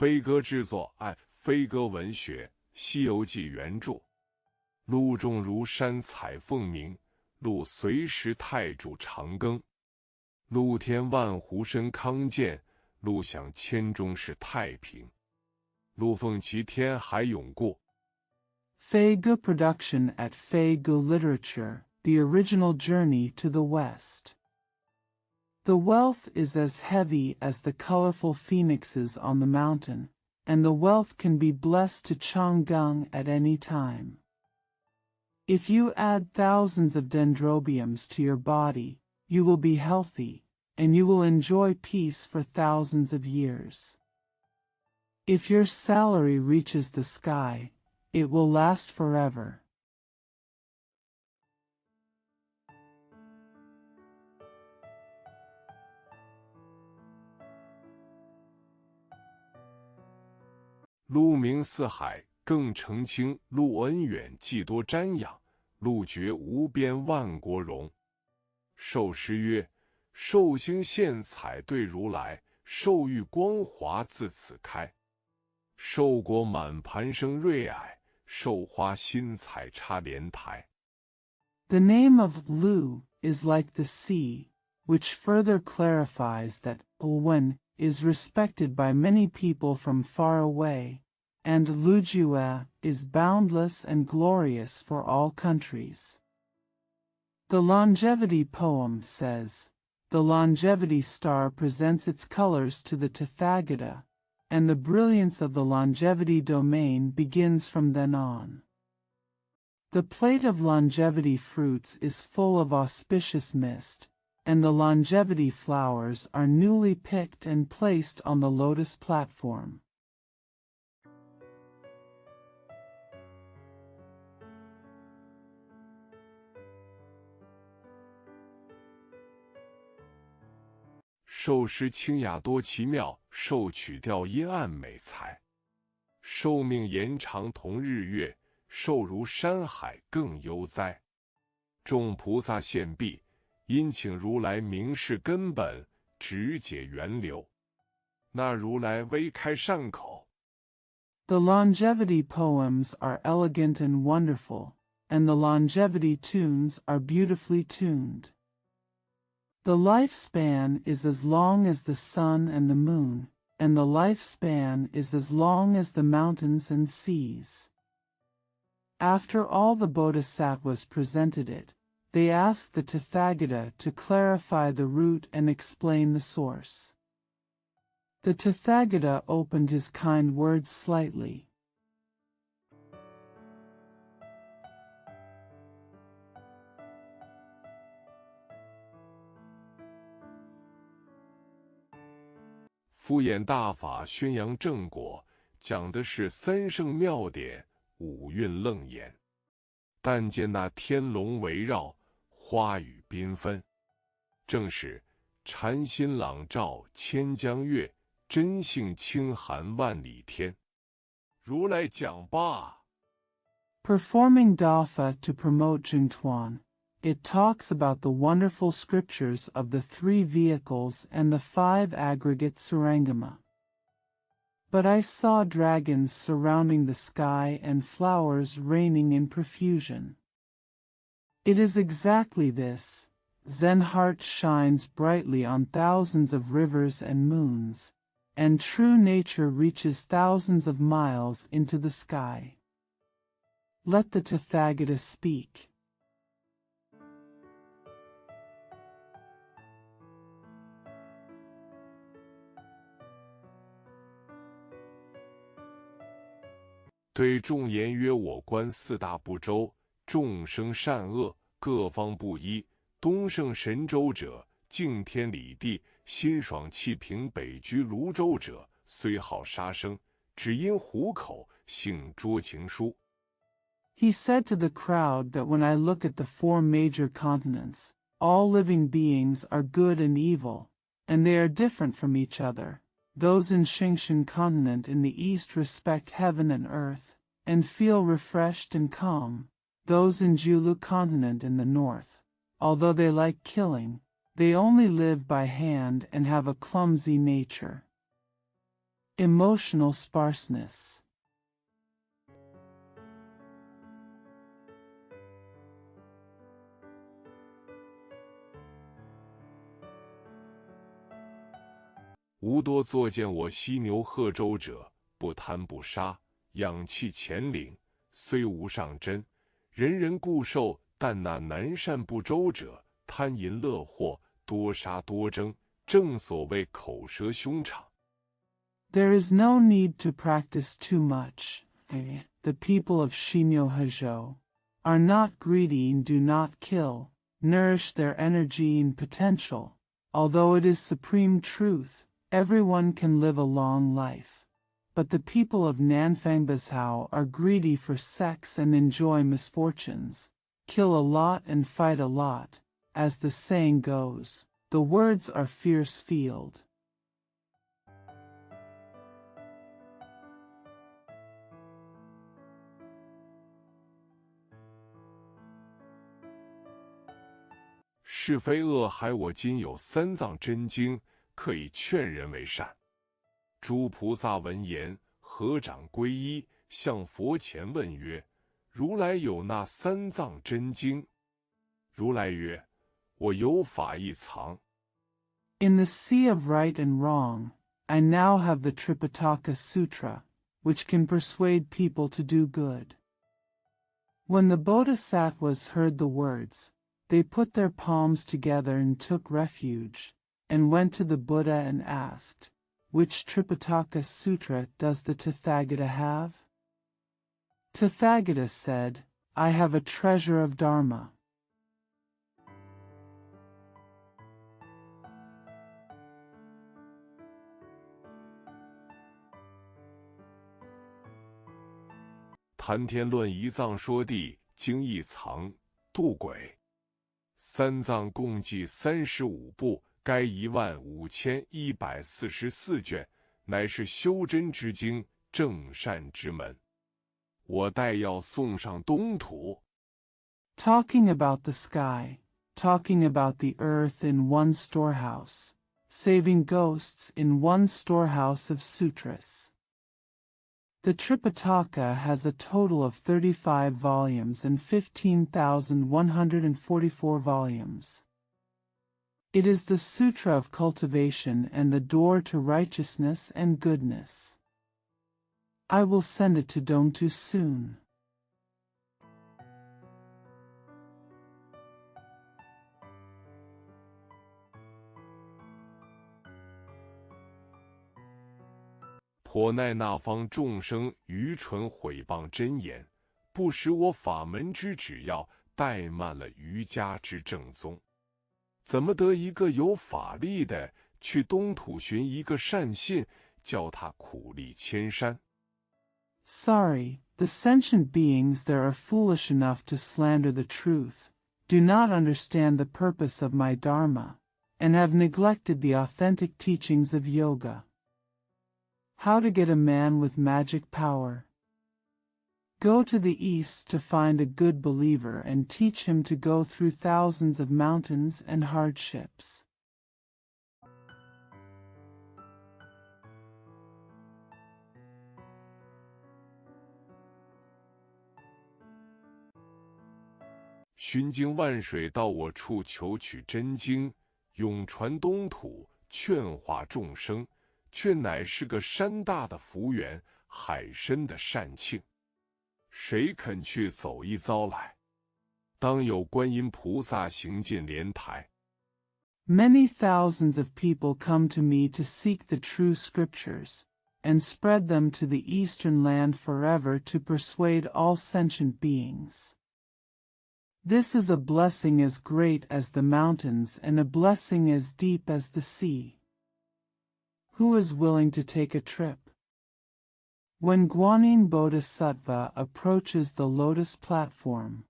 飞鸽制作按飞鸽文学《西游记》原著。陆仲如山采凤鸣，陆随时太主长庚。陆天万湖深康健，陆享千中是太平。陆凤齐天海永固。Feige production at Feige Literature, the original journey to the West. The wealth is as heavy as the colorful phoenixes on the mountain, and the wealth can be blessed to Chang'an at any time. If you add thousands of dendrobiums to your body, you will be healthy, and you will enjoy peace for thousands of years. If your salary reaches the sky, it will last forever. 陆明四海，更澄清；陆恩远，既多瞻仰；陆绝无边，万国荣。授诗曰：寿星献彩对如来，寿玉光华自此开。寿果满盘生瑞霭，寿花新彩插莲台。The name of Lu is like the sea, which further clarifies that Ulwen is respected by many people from far away, and Lujue is boundless and glorious for all countries. The longevity poem says, the longevity star presents its colors to the Tathagata, and the brilliance of the longevity domain begins from then on. The plate of longevity fruits is full of auspicious mist, and the longevity flowers are newly picked and placed on the lotus platform. 授诗清雅多奇妙，授曲调阴暗美才。寿命延长同日月，寿如山海更悠哉。众菩萨献毕，因请如来明示根本，直解源流。那如来微开善口。The longevity poems are elegant and wonderful, and the longevity tunes are beautifully tuned. The lifespan is as long as the sun and the moon, and the lifespan is as long as the mountains and seas. After all the bodhisattvas presented it, they asked the Tathagata to clarify the root and explain the source. The Tathagata opened his kind words slightly. 敷衍大法，宣扬正果，讲的是三圣妙典，五蕴楞严。但见那天龙围绕，花雨缤纷，正是禅心朗照千江月，真性清寒万里天。如来讲罢。Performing Dafa to promote Jingtuan, it talks about the wonderful scriptures of the three vehicles and the five aggregate Surangama. But I saw dragons surrounding the sky and flowers raining in profusion. It is exactly this. Zen heart shines brightly on thousands of rivers and moons, and true nature reaches thousands of miles into the sky. Let the Tathagata speak. 对众言曰：我观四大部洲，众生善恶，各方不一。东胜神州者，敬天理地，心爽气平；北居泸州者，虽好杀生，只因虎口，性捉情书。He said to the crowd that when I look at the four major continents, all living beings are good and evil, and they are different from each other. Those in Xingshan continent in the east respect heaven and earth, and feel refreshed and calm. Those in Julu continent in the north, although they like killing, they only live by hand and have a clumsy nature. emotional sparseness. 吾多作见我犀牛贺州者，不贪不杀，养气潜领，虽无上真，人人固受。但那南善不周者，贪淫乐祸，多杀多争，正所谓口舌凶场。 There is no need to practice too much. The people of Shinyo-Hajo are not greedy and do not kill, nourish their energy and potential. Although it is supreme truth, everyone can live a long life. But the people of Nanfangbazhou are greedy for sex and enjoy misfortunes, kill a lot and fight a lot. As the saying goes, the words are fierce field. 是非恶害，我今有三藏真经，可以劝人为善。诸菩萨闻言，合掌皈依，向佛前问曰：“如来有那三藏真经？”如来曰：“我有法一藏。” In the sea of right and wrong, I now have the Tripitaka Sutra, which can persuade people to do good. When the Bodhisattvas heard the words, they put their palms together and took refuge, and went to the Buddha and asked, "Which Tripitaka Sutra does the Tathagata have?" Tathagata said, "I have a treasure of Dharma." 谈天论一藏说地，经一藏度鬼。三藏共计35部，该15144卷，乃是修真之经，正善之门。我待要送上东土。 Talking about the sky, talking about the earth in one storehouse, saving ghosts in one storehouse of sutras. The Tripitaka has a total of 35 volumes and 15,144 volumes. It is the Sutra of cultivation and the door to righteousness and goodness. I will send it to Dongtu soon. 颇奈那方众生愚蠢毁谤真言，不识我法门之旨要，怠慢了瑜伽之正宗。怎么得一个有法力的去东土寻一个善信，叫他苦力千山？ Sorry, the sentient beings there are foolish enough to slander the truth, do not understand the purpose of my Dharma, and have neglected the authentic teachings of yoga. How to get a man with magic power? Go to the east to find a good believer and teach him to go through thousands of mountains and hardships. 寻经万水到我处求取真经，永传东土，劝化众生，却乃是个山大的福缘，海深的善庆。谁肯去走一遭来？当有观音菩萨行进莲台。 Many thousands of people come to me to seek the true scriptures, and spread them to the eastern land forever to persuade all sentient beings. This is a blessing as great as the mountains and a blessing as deep as the sea. Who is willing to take a trip? When Guanyin Bodhisattva approaches the lotus platform,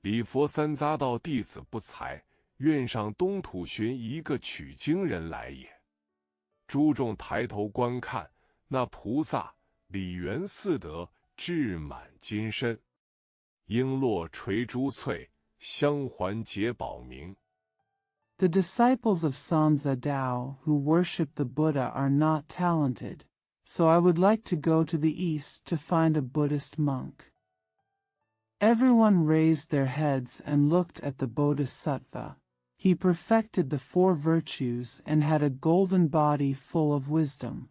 礼佛三匝道弟子不才，愿上东土寻一个取经人来也。诸众抬头观看，那菩萨理缘四德，智满金身。璎珞垂珠翠，香环结宝明。 The disciples of Sansa Dao who worship the Buddha are not talented, so I would like to go to the east to find a Buddhist monk. Everyone raised their heads and looked at the Bodhisattva. He perfected the 4 virtues and had a golden body full of wisdom.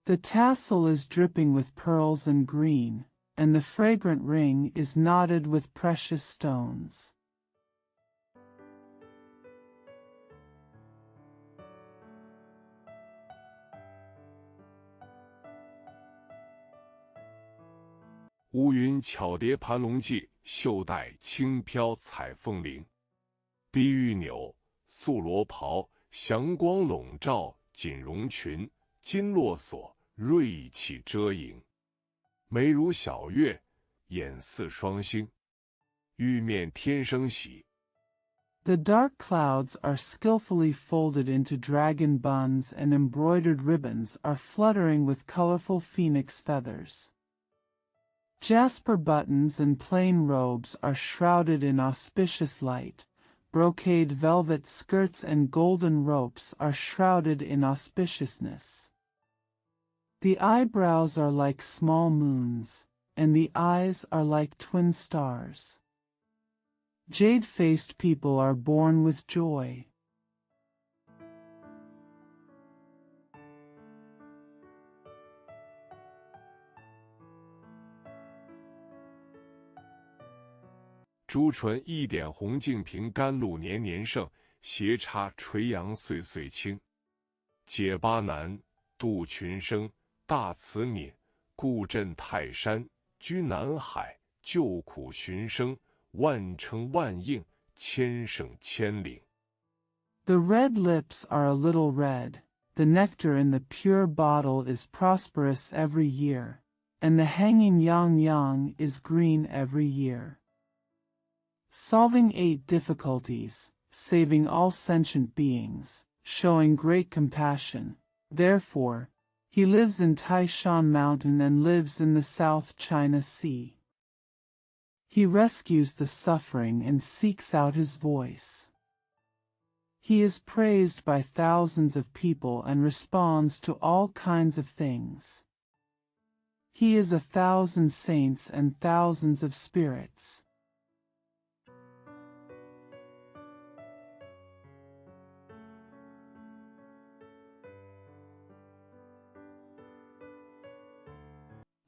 The tassel is dripping with pearls and green, and the fragrant ring is knotted with precious stones.乌云巧叠盘龙髻，袖带轻飘彩凤翎。碧玉纽，素罗袍，祥光笼罩锦绒裙。金络锁，锐气遮影。眉如小月，眼似双星。玉面天生喜。 The dark clouds are skillfully folded into dragon buns and embroidered ribbons are fluttering with colorful phoenix feathers. Jasper buttons and plain robes are shrouded in auspicious light. Brocade velvet skirts and golden ropes are shrouded in auspiciousness. The eyebrows are like small moons, and the eyes are like twin stars. Jade-faced people are born with joy.「朱唇一点红，净瓶甘露年年盛。斜插垂杨岁岁青。解巴南，渡群生。大慈悯，故镇泰山。居南海，救苦寻声。万称万应，千胜千领。」 The red lips are a little red, the nectar in the pure bottle is prosperous every year, and the hanging yang is green every year. Solving 8 difficulties, saving all sentient beings, showing great compassion. Therefore, he lives in Taishan Mountain and lives in the South China Sea. He rescues the suffering and seeks out his voice. He is praised by thousands of people and responds to all kinds of things. He is 1,000 saints and thousands of spirits.「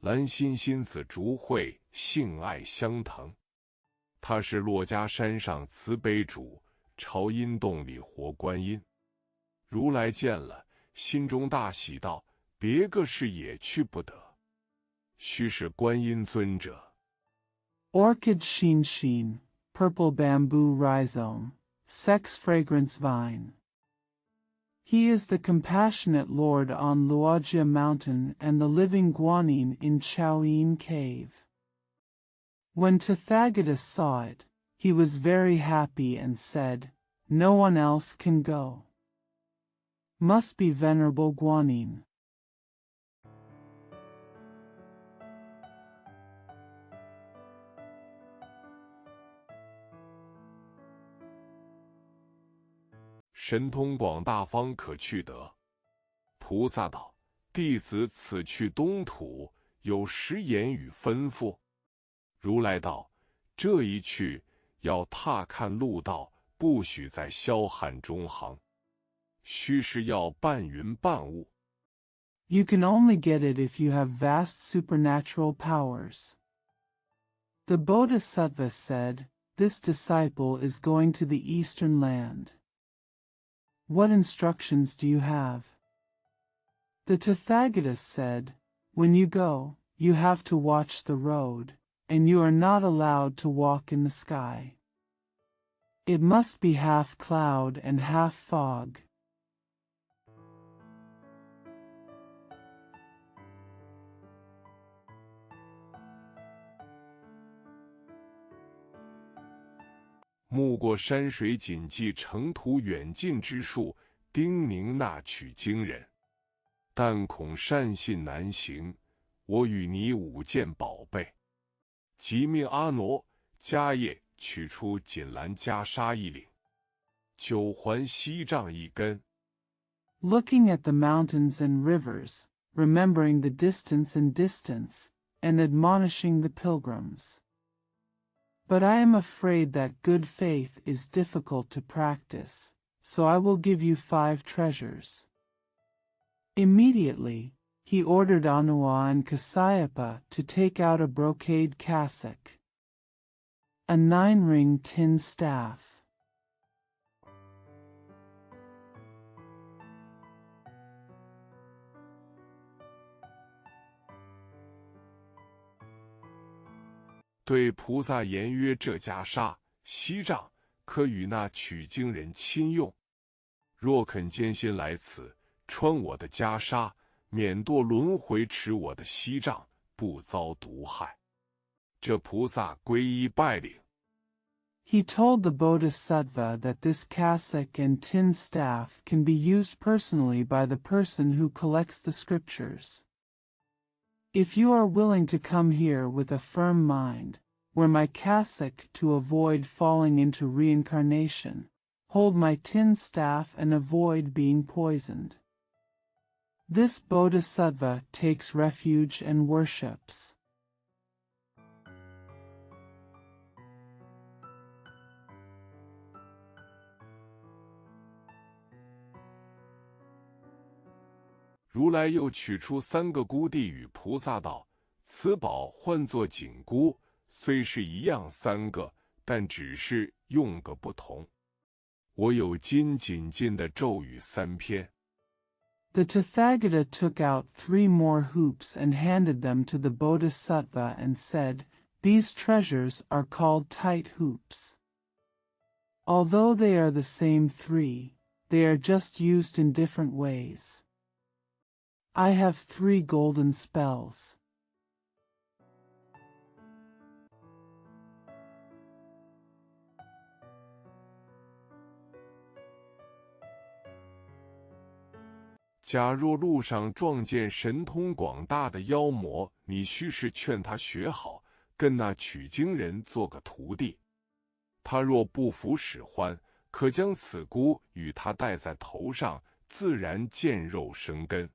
兰心心子竹慧，性爱相腾。他是珞珈山上慈悲主，朝阴洞里活观音。如来见了，心中大喜道：别个是也去不得，须是观音尊者。 Orchid sheen, purple bamboo rhizome, sex fragrance vine. He is the compassionate Lord on Luojia Mountain and the living Guanyin in Chaoyin Cave. When Tathagata saw it, he was very happy and said, "No one else can go. Must be Venerable Guanyin." 神通广大，方可去得。菩萨道：弟子此去东土，有10言语吩咐。如来道：这一去，要踏看路道，不许在霄汉中行，须是要半云半雾。 You can only get it if you have vast supernatural powers. The Bodhisattva said, "This disciple is going to the eastern land. What instructions do you have?" The Tathagata said, "When you go, you have to watch the road, and you are not allowed to walk in the sky. It must be half cloud and half fog." 目过山水锦记，程途远近之术，叮咛纳取经人。但恐善信难行，我与你5件宝贝。即命阿傩迦叶取出锦兰袈裟一领，9环锡杖一根。 Looking at the mountains and rivers, remembering the distance and distance, and admonishing the pilgrims. But I am afraid that good faith is difficult to practice, so I will give you 5 treasures. Immediately, he ordered Anuwa and Kasyapa to take out a brocade cassock, a 9-ring tin staff,对菩萨言曰：这袈裟、锡杖可与那取经人亲用。若肯艰辛来此，穿我的袈裟，免堕轮回，持我的锡杖，不遭毒害。这菩萨皈依拜领。 He told the Bodhisattva that this cassock and tin staff can be used personally by the person who collects the scriptures. If you are willing to come here with a firm mind, wear my cassock to avoid falling into reincarnation, hold my tin staff and avoid being poisoned. This Bodhisattva takes refuge and worships. 如来又取出3个箍地与菩萨道：“此宝唤作紧箍，虽是一样3个，但只是用个不同。我有金紧进的咒语3篇。” The Tathagata took out 3 more hoops and handed them to the Bodhisattva and said, "These treasures are called tight hoops. Although they are the same 3, they are just used in different ways. I have 3 golden spells." "假若路上撞见神通广大的妖魔，你须是劝他学好，跟那取经人做个徒弟。他若不服使唤，可将此箍与他戴在头上，自然见肉生根。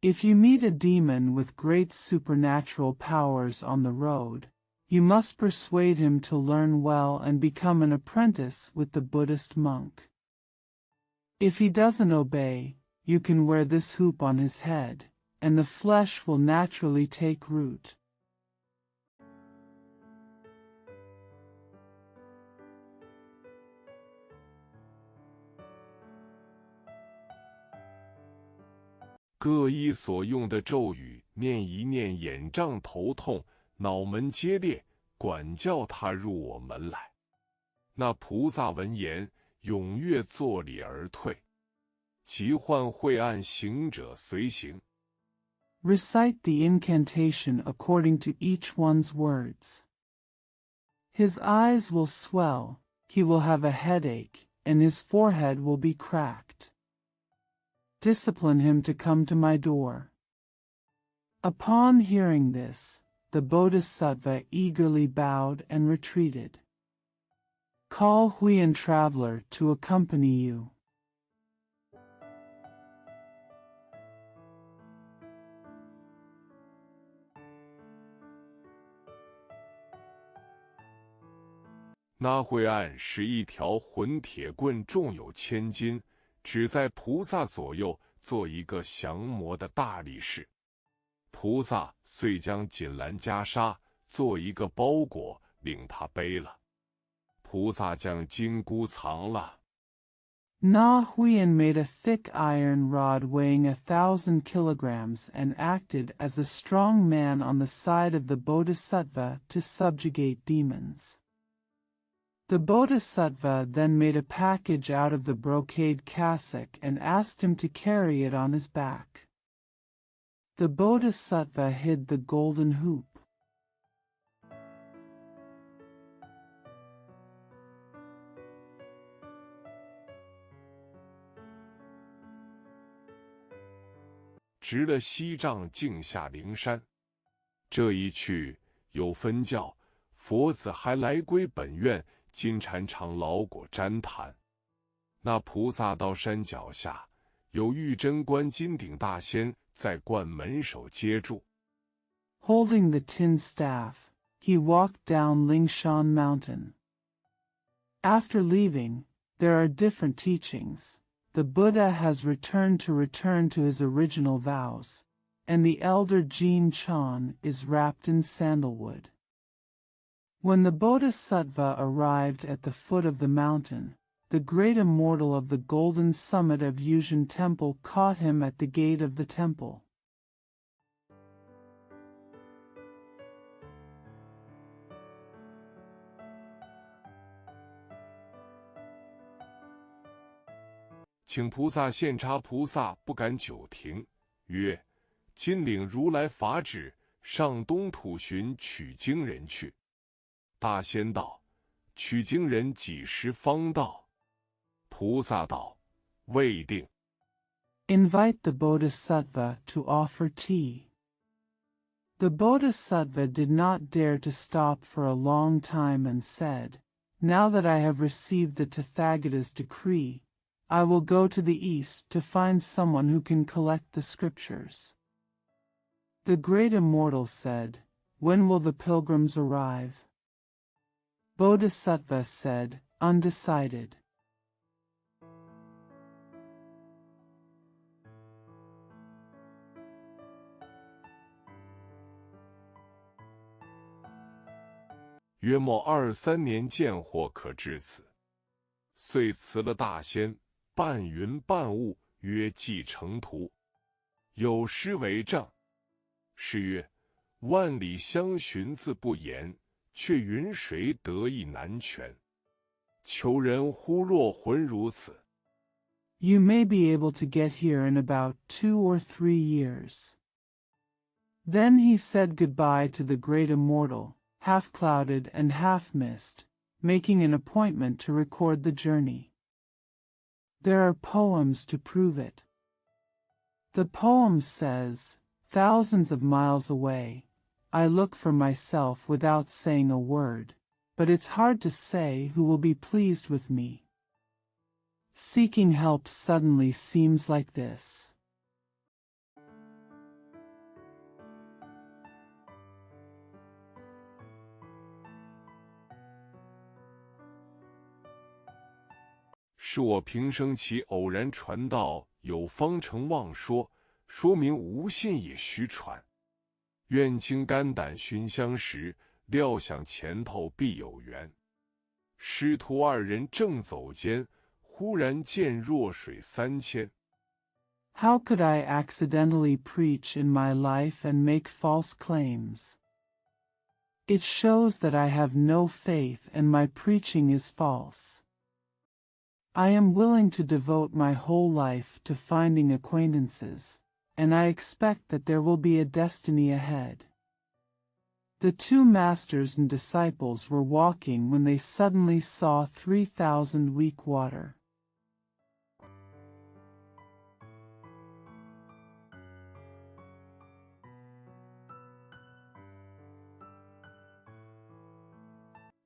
If you meet a demon with great supernatural powers on the road, you must persuade him to learn well and become an apprentice with the Buddhist monk. If he doesn't obey, you can wear this hoop on his head, and the flesh will naturally take root. 各依所用的咒语，念一念，眼胀头痛，脑门皆裂，管教他入我门来。那菩萨闻言，踊跃作礼而退。即唤晦暗行者随行。 Recite the incantation according to each one's words. His eyes will swell, he will have a headache, and his forehead will be cracked. Discipline him to come to my door. Upon hearing this, the Bodhisattva eagerly bowed and retreated. Call Huiyan traveler to accompany you. 那晦暗使一条混铁棍重有1000斤，只在菩萨左右做一个降魔的大力士。菩萨遂将锦兰袈裟做一个包裹，领他背了。菩萨将金箍藏了。 Na Huiyan made a thick iron rod weighing 1,000 kilograms and acted as a strong man on the side of the Bodhisattva to subjugate demons. The Bodhisattva then made a package out of the brocade cassock and asked him to carry it on his back. The Bodhisattva hid the golden hoop. 执了锡杖径下灵山。这一去，有分教，佛子还来归本院，金蝉长老果旃檀。那菩萨道山脚下，有玉真观金顶大仙在观门首接住。Holding the tin staff, he walked down Lingshan Mountain. After leaving, there are different teachings. The Buddha has returned to his original vows, and the elder Jin Chan is wrapped in sandalwood. When the Bodhisattva arrived at the foot of the mountain, the great immortal of the golden summit of Yuzhen Temple caught him at the gate of the temple. 请菩萨献茶，菩萨不敢久停，曰：“今领如来法旨，上东土寻取经人去。”大仙道：“取经人几时方到？”菩萨道：“未定。” Invite the Bodhisattva to offer tea. The Bodhisattva did not dare to stop for a long time and said, "Now that I have received the Tathagata's decree, I will go to the east to find someone who can collect the scriptures." The great immortal said, "When will the pilgrims arrive?" Bodhisattva said, "Undecided." 约莫23年见货可至此，遂辞了大仙，半云半雾，曰：“既成图，有诗为证。是曰：万里相寻自不言，却云谁得意难全。求人忽若魂如此。” You may be able to get here in about 2 or 3 years. Then he said goodbye to the great immortal, half-clouded and half-mist, making an appointment to record the journey. There are poems to prove it. The poem says, "Thousands of miles away, I look for myself without saying a word, but it's hard to say who will be pleased with me. Seeking help suddenly seems like this." 是我平生其偶然传道，有方成妄说，说明无信也虚传。愿倾肝胆寻相识，料想前头必有缘。师徒2人正走间，忽然见弱水3千。How could I accidentally preach in my life and make false claims? It shows that I have no faith and my preaching is false. I am willing to devote my whole life to finding acquaintances, and I expect that there will be a destiny ahead. The 2 masters and disciples were walking when they suddenly saw 3,000 weak water.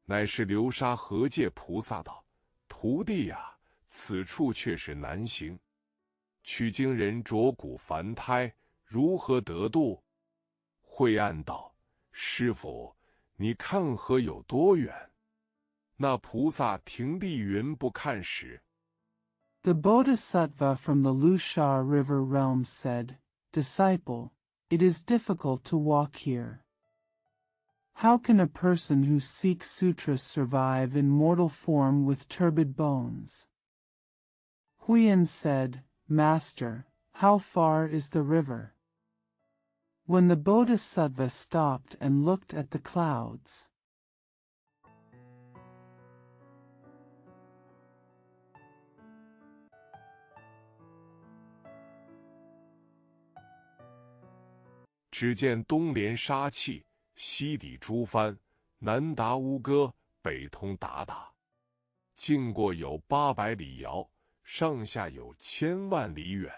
乃是流沙河界菩萨道：“徒弟呀，此处却是难行。取经人着骨凡胎，如何得度？”惠岸道：“师父，你看河有多远？”那菩萨停立云不看时。The Bodhisattva from the Lushar River realm said, "Disciple, it is difficult to walk here. How can a person who seeks sutras survive in mortal form with turbid bones?" Huyan said, "Master, how far is the river?" When the Bodhisattva stopped and looked at the clouds, 只见东连沙碛，西抵诸藩，南达乌戈，北通鞑靼，经过有800里遥，上下有1000万里远。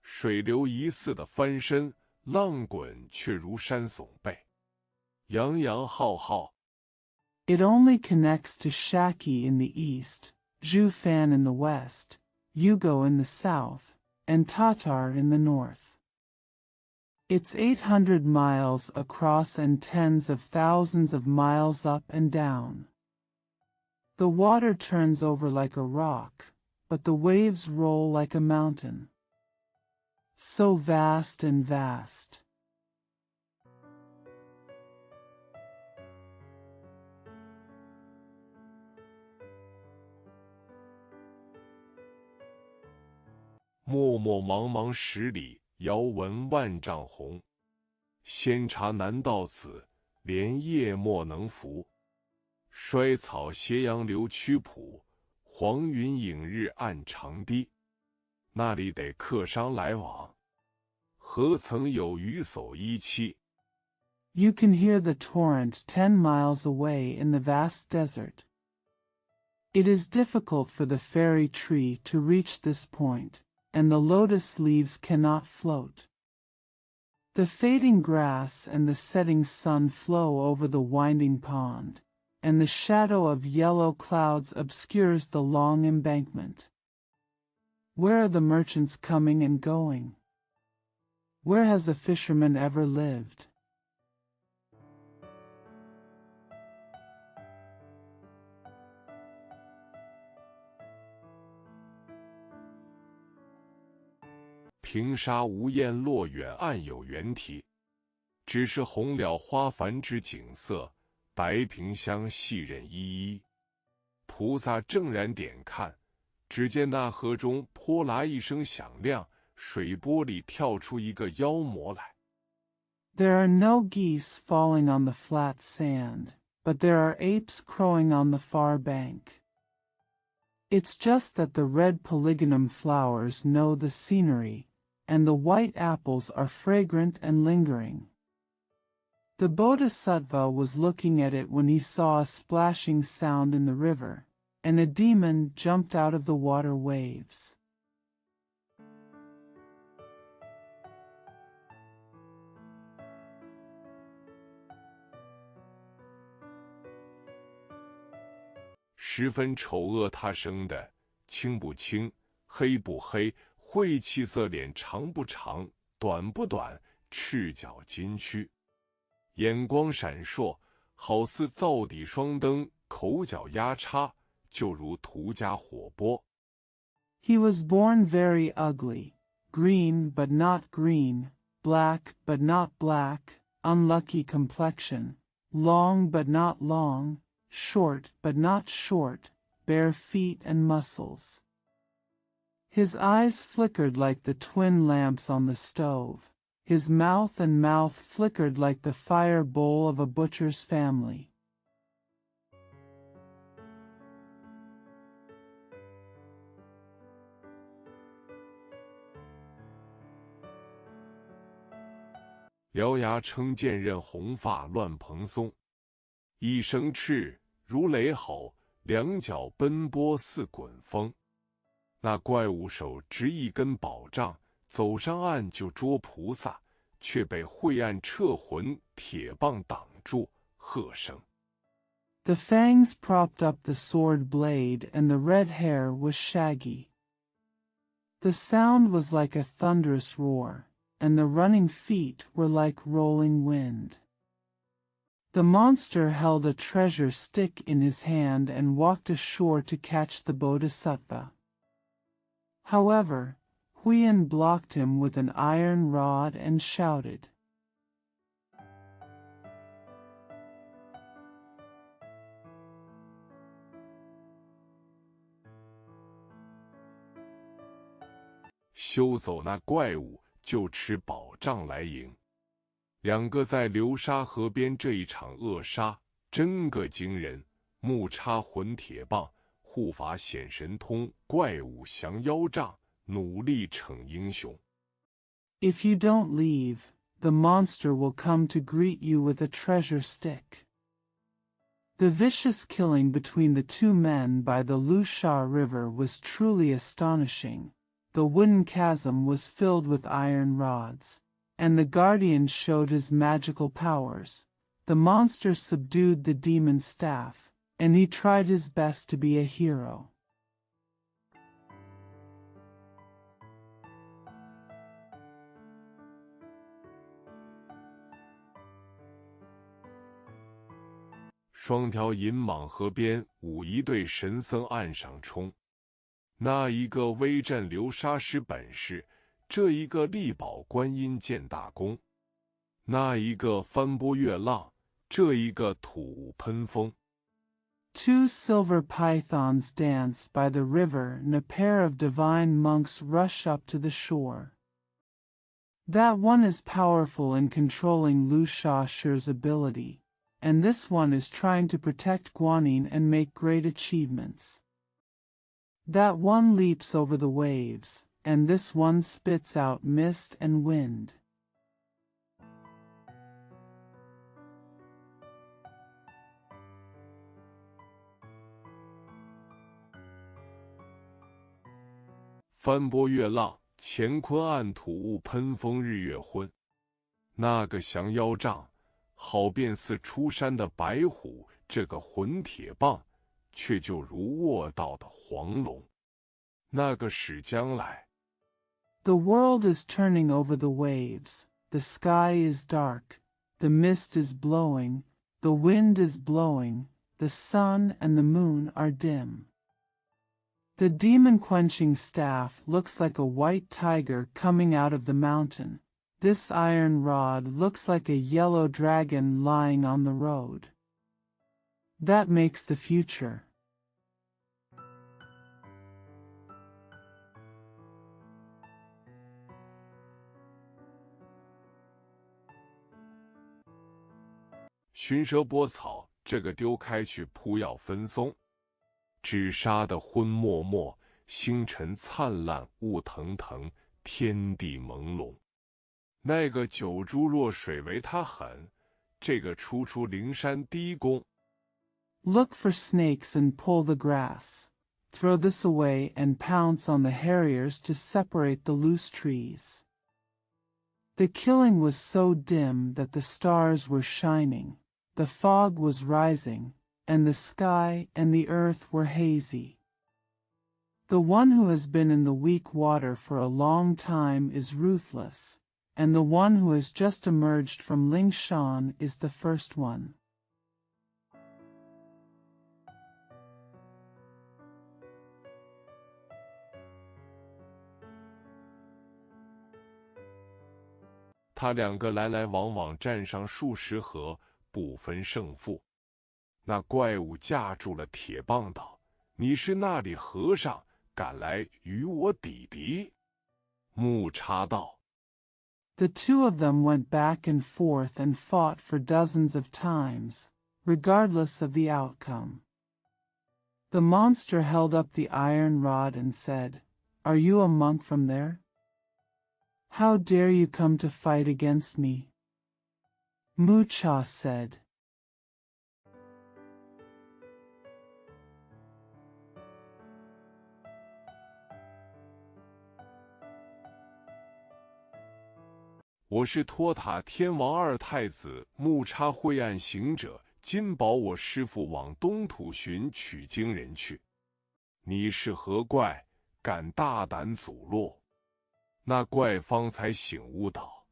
水流疑似的翻身，浪滚却如山耸背。洋洋浩浩。 It only connects to Shaki in the east, Zhufan in the west, Yugo in the south, and Tatar in the north. It's 800 miles across and tens of thousands of miles up and down. The water turns over like a rock, but the waves roll like a mountain. So vast and vast. 漠漠茫茫十里，遥闻万丈红。仙茶难到此，莲叶莫能扶。衰草斜阳流曲浦，黄云影日暗长堤。那里得客商来往，何曾有渔叟依栖。 You can hear the torrent 10 miles away in the vast desert. It is difficult for the fairy tree to reach this point, and the lotus leaves cannot float. The fading grass and the setting sun flow over the winding pond, and the shadow of yellow clouds obscures the long embankment. Where are the merchants coming and going? Where has a fisherman ever lived? 平沙无烟落远岸有猿啼，只是红了花繁之景色，白萍香细任依依。菩萨正然点看，只见那河中泼啦一声响亮，水波里跳出一个妖魔来。There are no geese falling on the flat sand, but there are apes crowing on the far bank. It's just that the red polygonum flowers know the scenery, and the white apples are fragrant and lingering. The Bodhisattva was looking at it when he saw a splashing sound in the river, and a demon jumped out of the water waves. 十分丑恶他生的，青不青，黑不黑，晦气色脸，长不长，短不短，赤脚金躯，眼光闪烁，好似灶底双灯，口角压叉，就如涂家火波。He was born very ugly, green but not green, black but not black, unlucky complexion, long but not long, short but not short, bare feet and muscles. His eyes flickered like the twin lamps on the stove, his mouth flickered like the fire bowl of a butcher's family. 獠牙撑剑刃，红发乱蓬松，一声叱如雷吼，两脚奔波似滚风。那怪物手执一根宝杖，走上岸就捉菩萨，却被晦暗彻魂铁棒挡住，喝声。The fangs propped up the sword blade and the red hair was shaggy. The sound was like a thunderous roar, and the running feet were like rolling wind. The monster held a treasure stick in his hand and walked ashore to catch the Bodhisattva. However, Huyan blocked him with an iron rod and shouted. 休走那怪物，就持宝杖来迎。两个在流沙河边这一场恶杀，真个惊人。木叉混铁棒，护法显神通，怪物降妖杖，努力逞英雄。 If you don't leave, the monster will come to greet you with a treasure stick. The vicious killing between the two men by the Lusha River was truly astonishing. The wooden chasm was filled with iron rods, and the guardian showed his magical powers. the monster subdued the demon staff, and he tried his best to be a hero.双条银蟒河边，五一对神僧岸上冲。那一个威震流沙施本事，这一个力保观音见大功。那一个翻波越浪，这一个吐雾喷风。Two silver pythons dance by the river, and a pair of divine monks rush up to the shore. That one is powerful in controlling Lu Shao's ability, and this one is trying to protect Guanyin and make great achievements. That one leaps over the waves, and this one spits out mist and wind. 翻波越浪，乾坤暗吐雾喷风日月昏。那个降妖杖，好便似出山的白虎，这个混铁棒，却就如卧道的黄龙。那个使将来。The world is turning over the waves, the sky is dark, the mist is blowing, the wind is blowing, the sun and the moon are dim. The demon-quenching staff looks like a white tiger coming out of the mountain. This iron rod looks like a yellow dragon lying on the road. That makes the future. 寻蛇拨草，这个丢开去扑要分松。纸杀得昏漠漠，星辰灿烂，雾腾腾，天地朦胧。那个九珠若水为他狠，这个初出灵山低功。Look for snakes and pull the grass. Throw this away and pounce on the harriers to separate the loose trees. The killing was so dim that the stars were shining, the fog was rising, and the sky and the earth were hazy. The one who has been in the weak water for a long time is ruthless, and the one who has just emerged from Lingshan is the first one. 他两个来来往往战上数十合，不分胜负。那怪物架住了铁棒道：“你是那里和尚，敢来与我抵敌？”木叉道。The two of them went back and forth and fought for dozens of times, regardless of the outcome. The monster held up the iron rod and said, "Are you a monk from there? How dare you come to fight against me?" Mucha said, 我是托塔天王二太子木叉晦暗行者，今保我师父往东土寻取经人去。你是何怪，敢大胆阻落？那怪方才醒悟道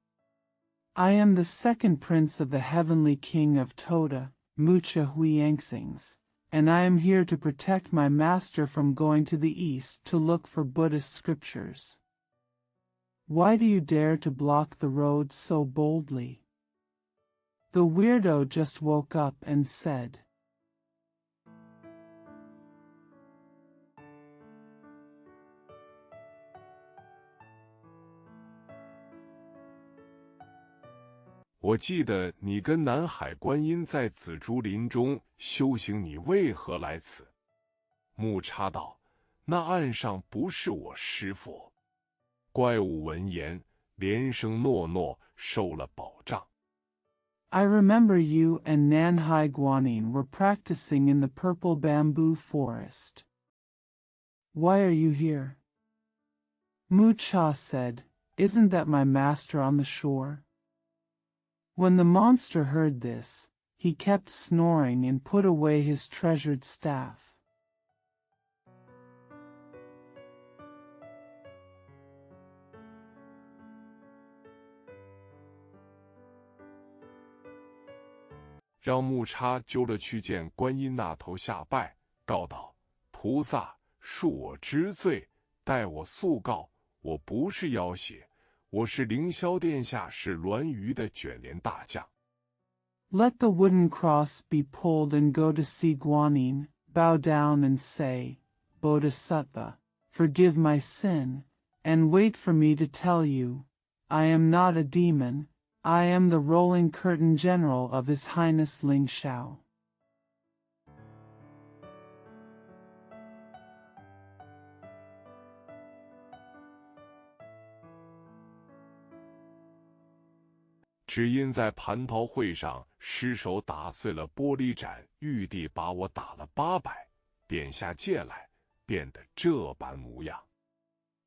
I am the second prince of the heavenly king of Toda, Mucha Huiyangsings, and I am here to protect my master from going to the east to look for Buddhist scriptures. Why do you dare to block the road so boldly? The weirdo just woke up and said, 我记得你跟南海观音在紫竹林中修行，你为何来此？木叉道：那岸上不是我师父。怪物闻言，连声诺诺，受了保障。I remember you and Nanhai Guanyin were practicing in the purple bamboo forest. Why are you here? Mucha said, Isn't that my master on the shore? When the monster heard this, he kept snoring and put away his treasured staff. "让木叉揪了去见观音那头下拜，告道：菩萨，恕我知罪，待我速告，我不是妖邪，我是凌霄殿下使栾瑜的卷帘大将。Let the wooden cross be pulled and go to see Guanyin, bow down and say, Bodhisattva, forgive my sin, and wait for me to tell you, I am not a demon, I am the rolling curtain general of His Highness Ling Shao." 只因在蟠桃会上失手打碎了玻璃盏，玉帝把我打了800，贬下界来，变得这般模样。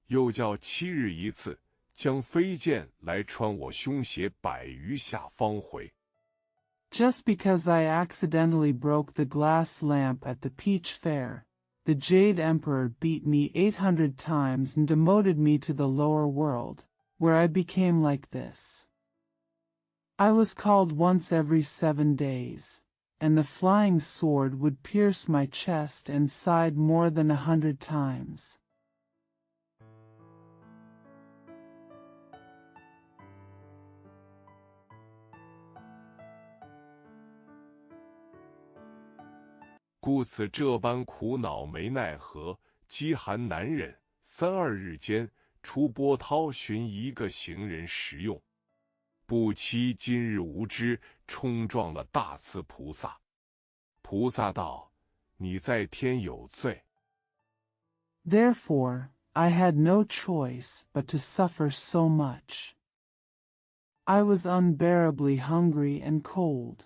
又叫7日一次，将飞剑来穿我胸胁100余下方回。Just because I accidentally broke the glass lamp at the Peach Fair, the Jade Emperor beat me 800 times and demoted me to the lower world, where I became like this. I was called once every 7 days, and the flying sword would pierce my chest and side more than 100 times. 故此这般苦恼没奈何，饥寒难忍，3、2日间，出波涛寻一个行人食用。不期今日无知，冲撞了大慈菩萨。菩萨道：你在天有罪。Therefore, I had no choice but to suffer so much. I was unbearably hungry and cold.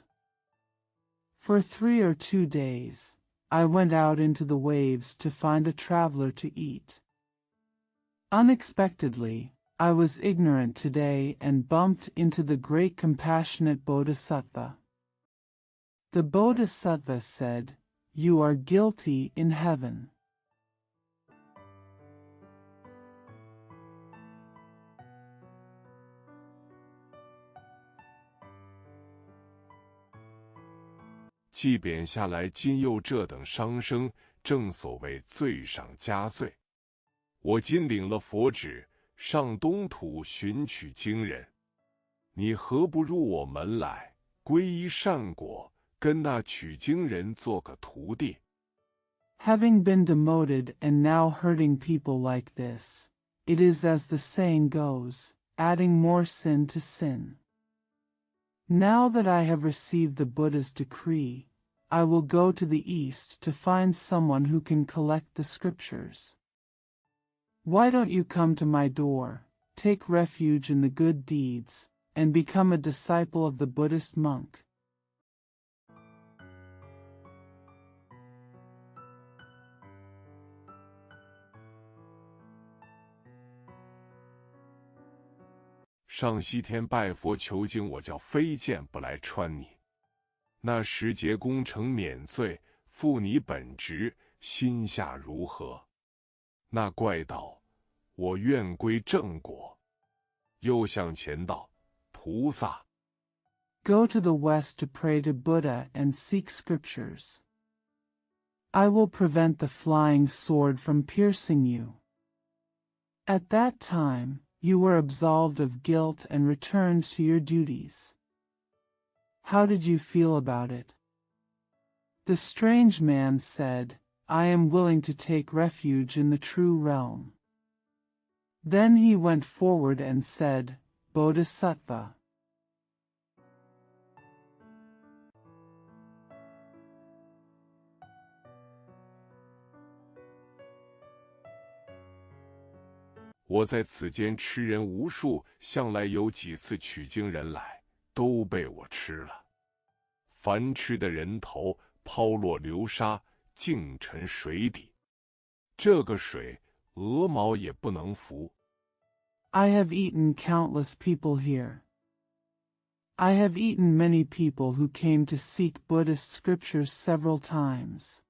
For 3 or 2 days, I went out into the waves to find a traveler to eat. Unexpectedly, I was ignorant today and bumped into the great compassionate Bodhisattva. The Bodhisattva said, "You are guilty in heaven." 既贬下来，今又这等伤生，正所谓罪上加罪。我今领了佛旨，上东土寻取经人，你何不入我门来，皈依善果，跟那取经人做个徒弟？ Having been demoted and now hurting people like this, it is as the saying goes, adding more sin to sin. Now that I have received the Buddha's decree, I will go to the east to find someone who can collect the scriptures. Why don't you come to my door, take refuge in the good deeds, and become a disciple of the Buddhist monk? 上西天拜佛求经，我叫飞剑不来穿你。那时节功成免罪，负你本职，心下如何？那怪道：我愿归正果。又向前道：菩萨 Go to the west to pray to Buddha and seek scriptures. I will prevent the flying sword from piercing you. At that time, you were absolved of guilt and returned to your duties. How did you feel about it? The strange man said, I am willing to take refuge in the true realm. Then he went forward and said, Bodhisattva. 我在此间吃人无数，向来有几次取经人来，都被我吃了。凡吃的人头抛落流沙，尽沉水底。这个水，鹅毛也不能浮。 I have eaten countless people here. I have eaten many people who came to seek Buddhist scriptures several times.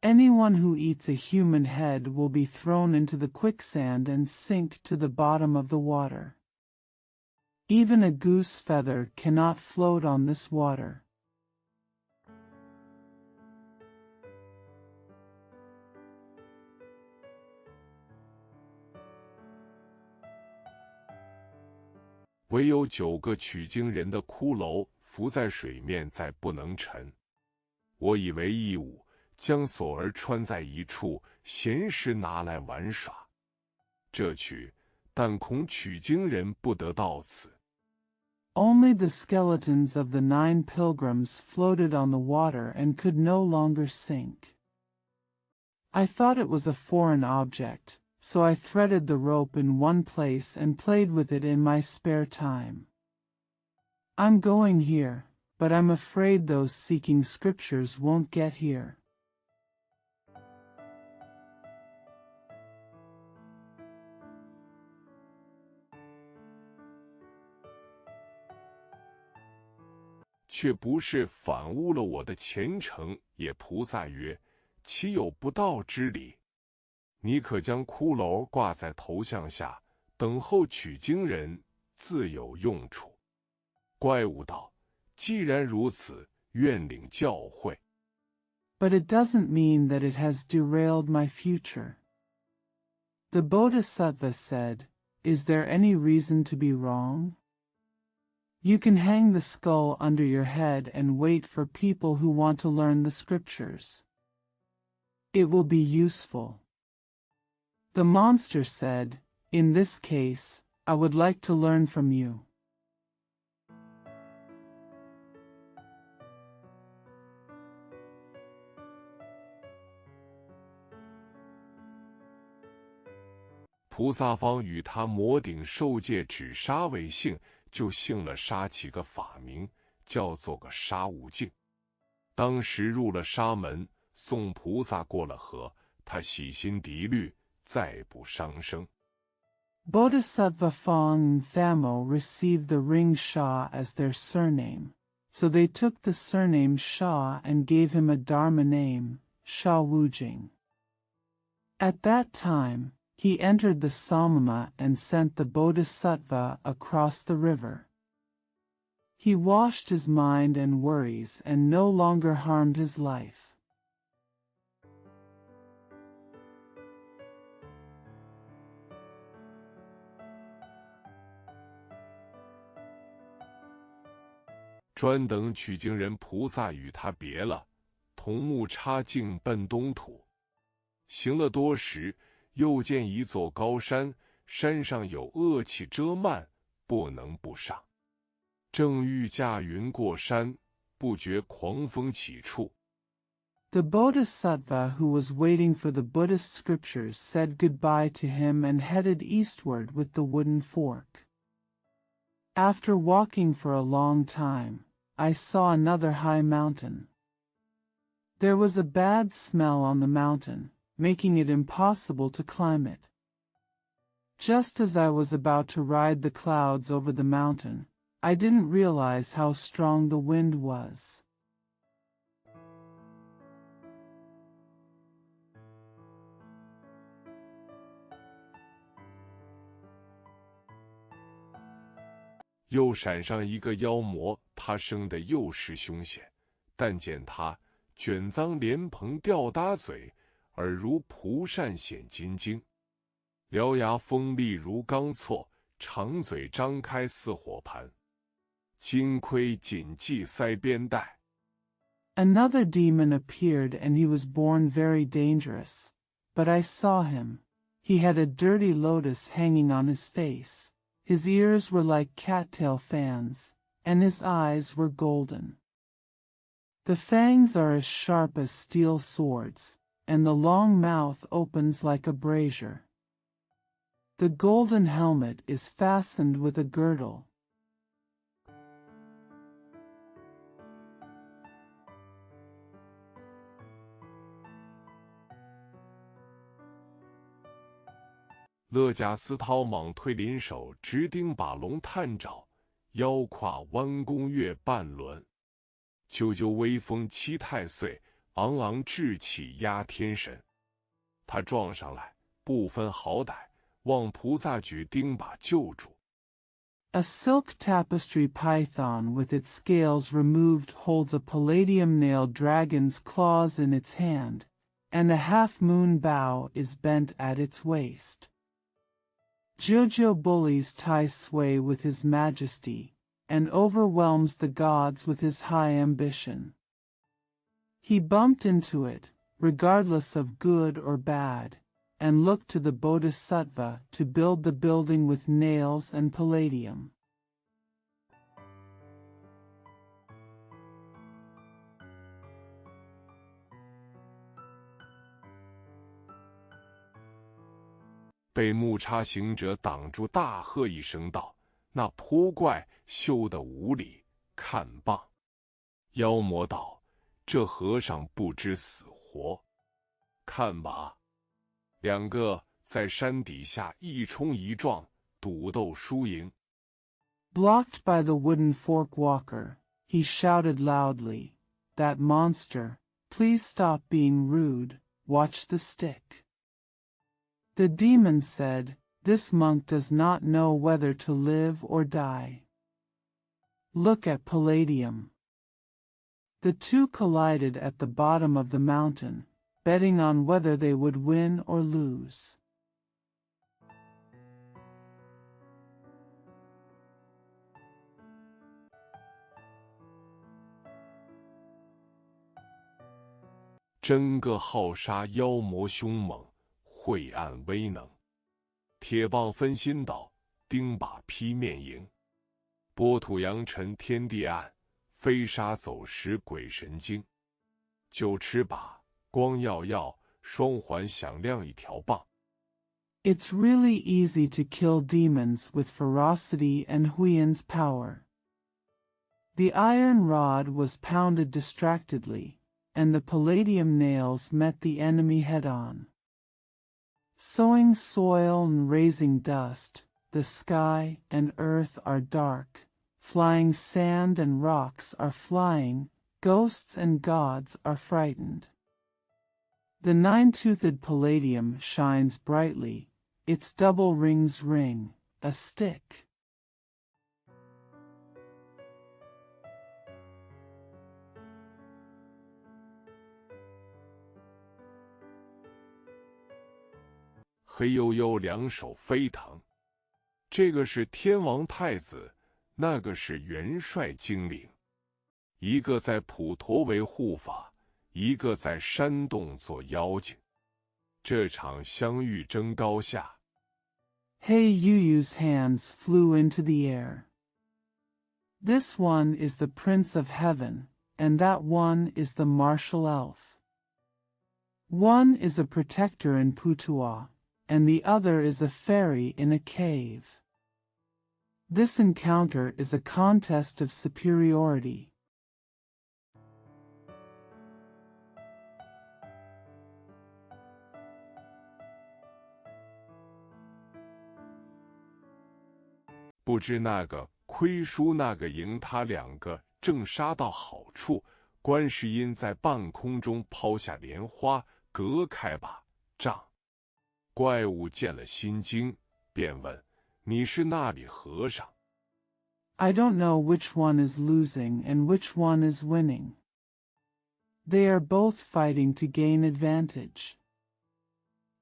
Anyone who eats a human head will be thrown into the quicksand and sink to the bottom of the water. Even a goose feather cannot float on this water.唯有9个取经人的骷髅浮在水面，再不能沉。我以为义务将锁儿穿在一处，闲时拿来玩耍。这去，但恐取经人不得到此。Only the skeletons of the 9 pilgrims floated on the water and could no longer sink. I thought it was a foreign object, so I threaded the rope in one place and played with it in my spare time. I'm going here, but I'm afraid those seeking scriptures won't get here. 却不是反误了我的前程也。菩萨曰：岂有不道之理？你可将骷髅挂在头像下，等候取经人，自有用处。怪物道：既然如此，愿领教诲。But it doesn't mean that it has derailed my future. The Bodhisattva said, Is there any reason to be wrong? You can hang the skull under your head and wait for people who want to learn the scriptures. It will be useful. The monster said, In this case, I would like to learn from you. 菩萨方与他摩顶受戒止杀为姓，就信了沙起个法名，叫做个沙悟净。当时入了沙门，送菩萨过了河，他洗心涤虑，再不伤生。Bodhisattva Fong and Thamo received the ring Sha as their surname, so they took the surname Sha and gave him a Dharma name, Sha Wujing. At that time, he entered the Samama and sent the Bodhisattva across the river. He washed his mind and worries and no longer harmed his life. 专等取经人菩萨与他别了，同木叉径奔东土。行了多时，又见一座高山，山上有恶气遮漫，不能不上。正欲驾云过山，不觉狂风起处。The Bodhisattva who was waiting for the Buddhist scriptures said goodbye to him and headed eastward with the wooden fork. After walking for a long time, I saw another high mountain. There was a bad smell on the mountain, making it impossible to climb it. Just as I was about to ride the clouds over the mountain, I didn't realize how strong the wind was. 又闪上一个妖魔，他生得又是凶险，但见他卷脏莲蓬吊搭嘴，耳如蒲扇显金睛，獠牙锋利如钢错，长嘴张开似火盘，金盔紧系腮边带。Another demon appeared and he was born very dangerous, but I saw him. He had a dirty lotus hanging on his face. His ears were like cattail fans, and his eyes were golden. The fangs are as sharp as steel swords, and the long mouth opens like a brazier. The golden helmet is fastened with a girdle. 乐贾思涛莽退临手，直钉把龙探爪，腰胯弯弓月半轮。啾啾微风七太岁，昂昂志气压天神。他撞上来，不分好歹，望菩萨举钉把救住。A silk tapestry python with its scales removed holds a palladium-nailed dragon's claws in its hand, and a half-moon bow is bent at its waist. Jojo bullies Tai Sui with his majesty, and overwhelms the gods with his high ambition. He bumped into it, regardless of good or bad, and looked to the Bodhisattva to build the building with nails and palladium. "被木叉行者挡住，大喝一声道：“那泼怪羞得无礼，看棒！”妖魔道：“这和尚不知死活，看吧！”两个在山底下一冲一撞，赌斗输赢。Blocked by the wooden fork walker, he shouted loudly, "That monster, please stop being rude, watch the stick." The demon said, "This monk does not know whether to live or die. Look at palladium." The two collided at the bottom of the mountain, betting on whether they would win or lose. 真个好杀妖魔凶猛，晦暗威能。铁棒分心道，钉把劈面迎。波土扬尘天地暗，飞沙走石鬼神惊。九尺把，光耀耀，双环响亮一条棒。It's really easy to kill demons with ferocity and Huiyan's power. The iron rod was pounded distractedly, and the palladium nails met the enemy head-on. Sowing soil and raising dust, the sky and earth are dark, flying sand and rocks are flying, ghosts and gods are frightened. The nine-toothed palladium shines brightly, its double rings ring, a stick. 黑黝黝两手飞腾，这个是天王太子，那个是元帅精灵，一个在普陀为护法，一个在山洞做妖精。这场相遇争高下。Hei Yuyu's hands flew into the air. This one is the Prince of Heaven, and that one is the martial elf. One is a protector in Putua, and the other is a fairy in a cave. This encounter is a contest of superiority. 不知那个亏输那个赢，他两个正杀到好处，观世音在半空中抛下莲花，隔开把杖。怪物见了心惊，便问：“你是那里和尚？” I don't know which one is losing and which one is winning. They are both fighting to gain advantage.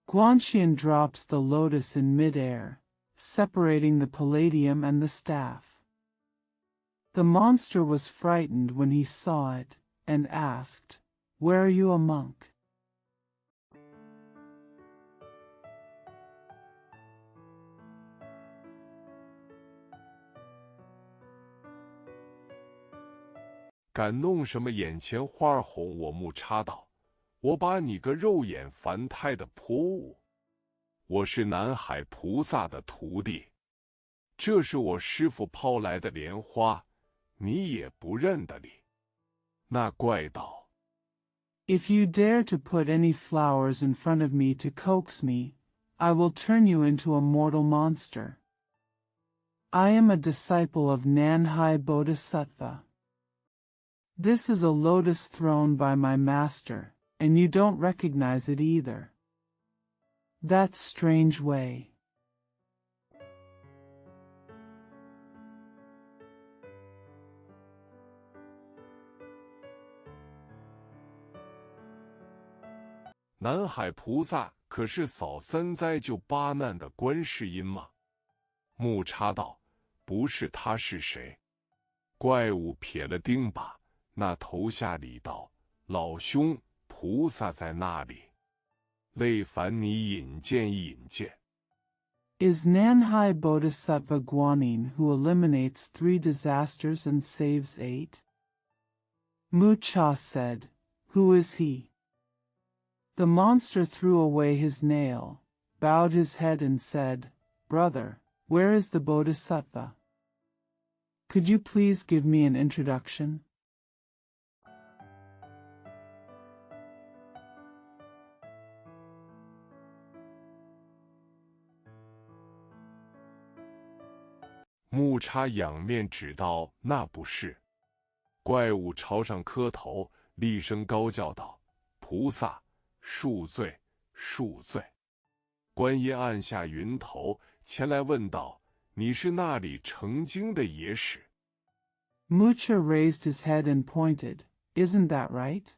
Guanxian drops the lotus in midair, separating the palladium and the staff. The monster was frightened when he saw it, and asked, "Where are you a monk?" 敢弄什么眼前花红？我木插道：“我把你个肉眼凡胎的泼物！我是南海菩萨的徒弟，这是我师父抛来的莲花，你也不认得哩。”那怪道 If you dare to put any flowers in front of me to coax me, I will turn you into a mortal monster. I am a disciple of Nanhai Bodhisattva. This is a lotus thrown by my master, and you don't recognize it either. That's strange way.南海菩萨可是扫三灾救八难的观世音吗？木叉道：不是，他是谁？怪物撇了钉耙，那头下礼道：老兄，菩萨在那里，累烦你引荐引荐。Is Nanhai Bodhisattva Guanyin who eliminates 3 disasters and saves 8? Mu Cha said, Who is he? The monster threw away his nail, bowed his head and said, Brother, where is the Bodhisattva? Could you please give me an introduction?木叉仰面指道：那不是。怪物朝上磕头，厉声高叫道：菩萨，恕罪，恕罪！观音按下云头，前来问道：你是那里成精的野史？ Mucha raised his head and pointed, Isn't that right?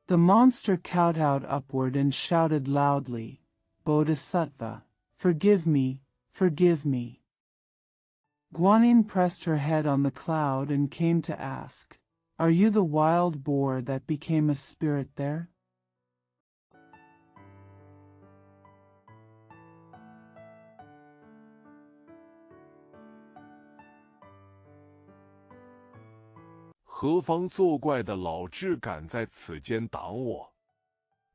The monster kowtowed upward and shouted loudly, Bodhisattva, forgive me, forgive me. Guanyin pressed her head on the cloud and came to ask, Are you the wild boar that became a spirit there? "何方作怪的老智敢在此间挡我？"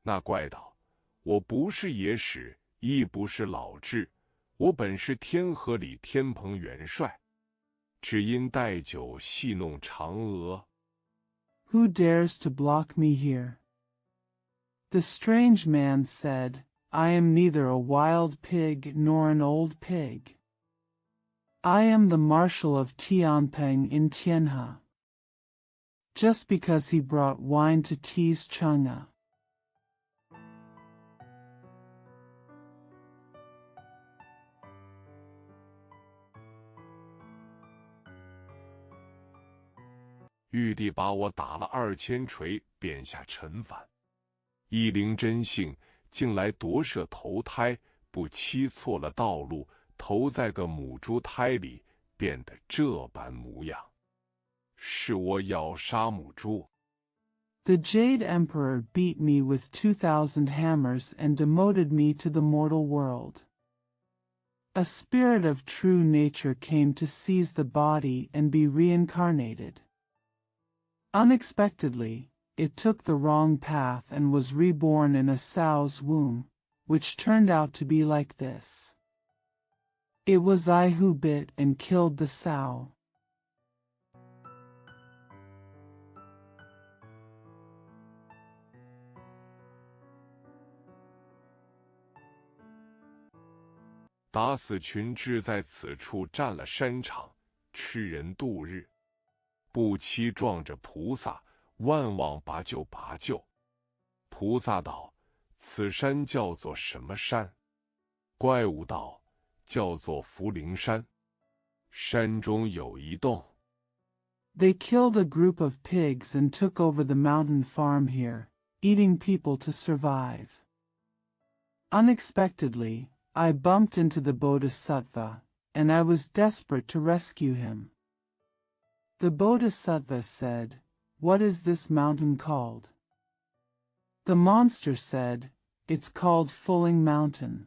那怪道："我不是野史，亦不是老智，我本是天河里天蓬元帅，只因带酒戏弄嫦娥。" Who dares to block me here? The strange man said, I am neither a wild pig nor an old pig. I am the marshal of Tianpeng in Tianhe. Just because he brought wine to tease Chang'e. 玉帝把我打了2000锤，贬下尘凡。一灵真性，竟来夺舍投胎，不期错了道路，投在个母猪胎里，变得这般模样。是我咬杀母猪。 The Jade Emperor beat me with 2,000 hammers and demoted me to the mortal world. A spirit of true nature came to seize the body and be reincarnated. Unexpectedly, it took the wrong path and was reborn in a sow's womb, which turned out to be like this. It was I who bit and killed the sow. 打死群智在此处占了山场，吃人度日。不期撞着菩萨，万望拔救拔救。菩萨道：“此山叫做什么山？”怪物道：“叫做福陵山。山中有一洞。” They killed a group of pigs and took over the mountain farm here, eating people to survive. Unexpectedly, I bumped into the Bodhisattva, and I was desperate to rescue him. The Bodhisattva said, What is this mountain called? The monster said, It's called Fulling Mountain.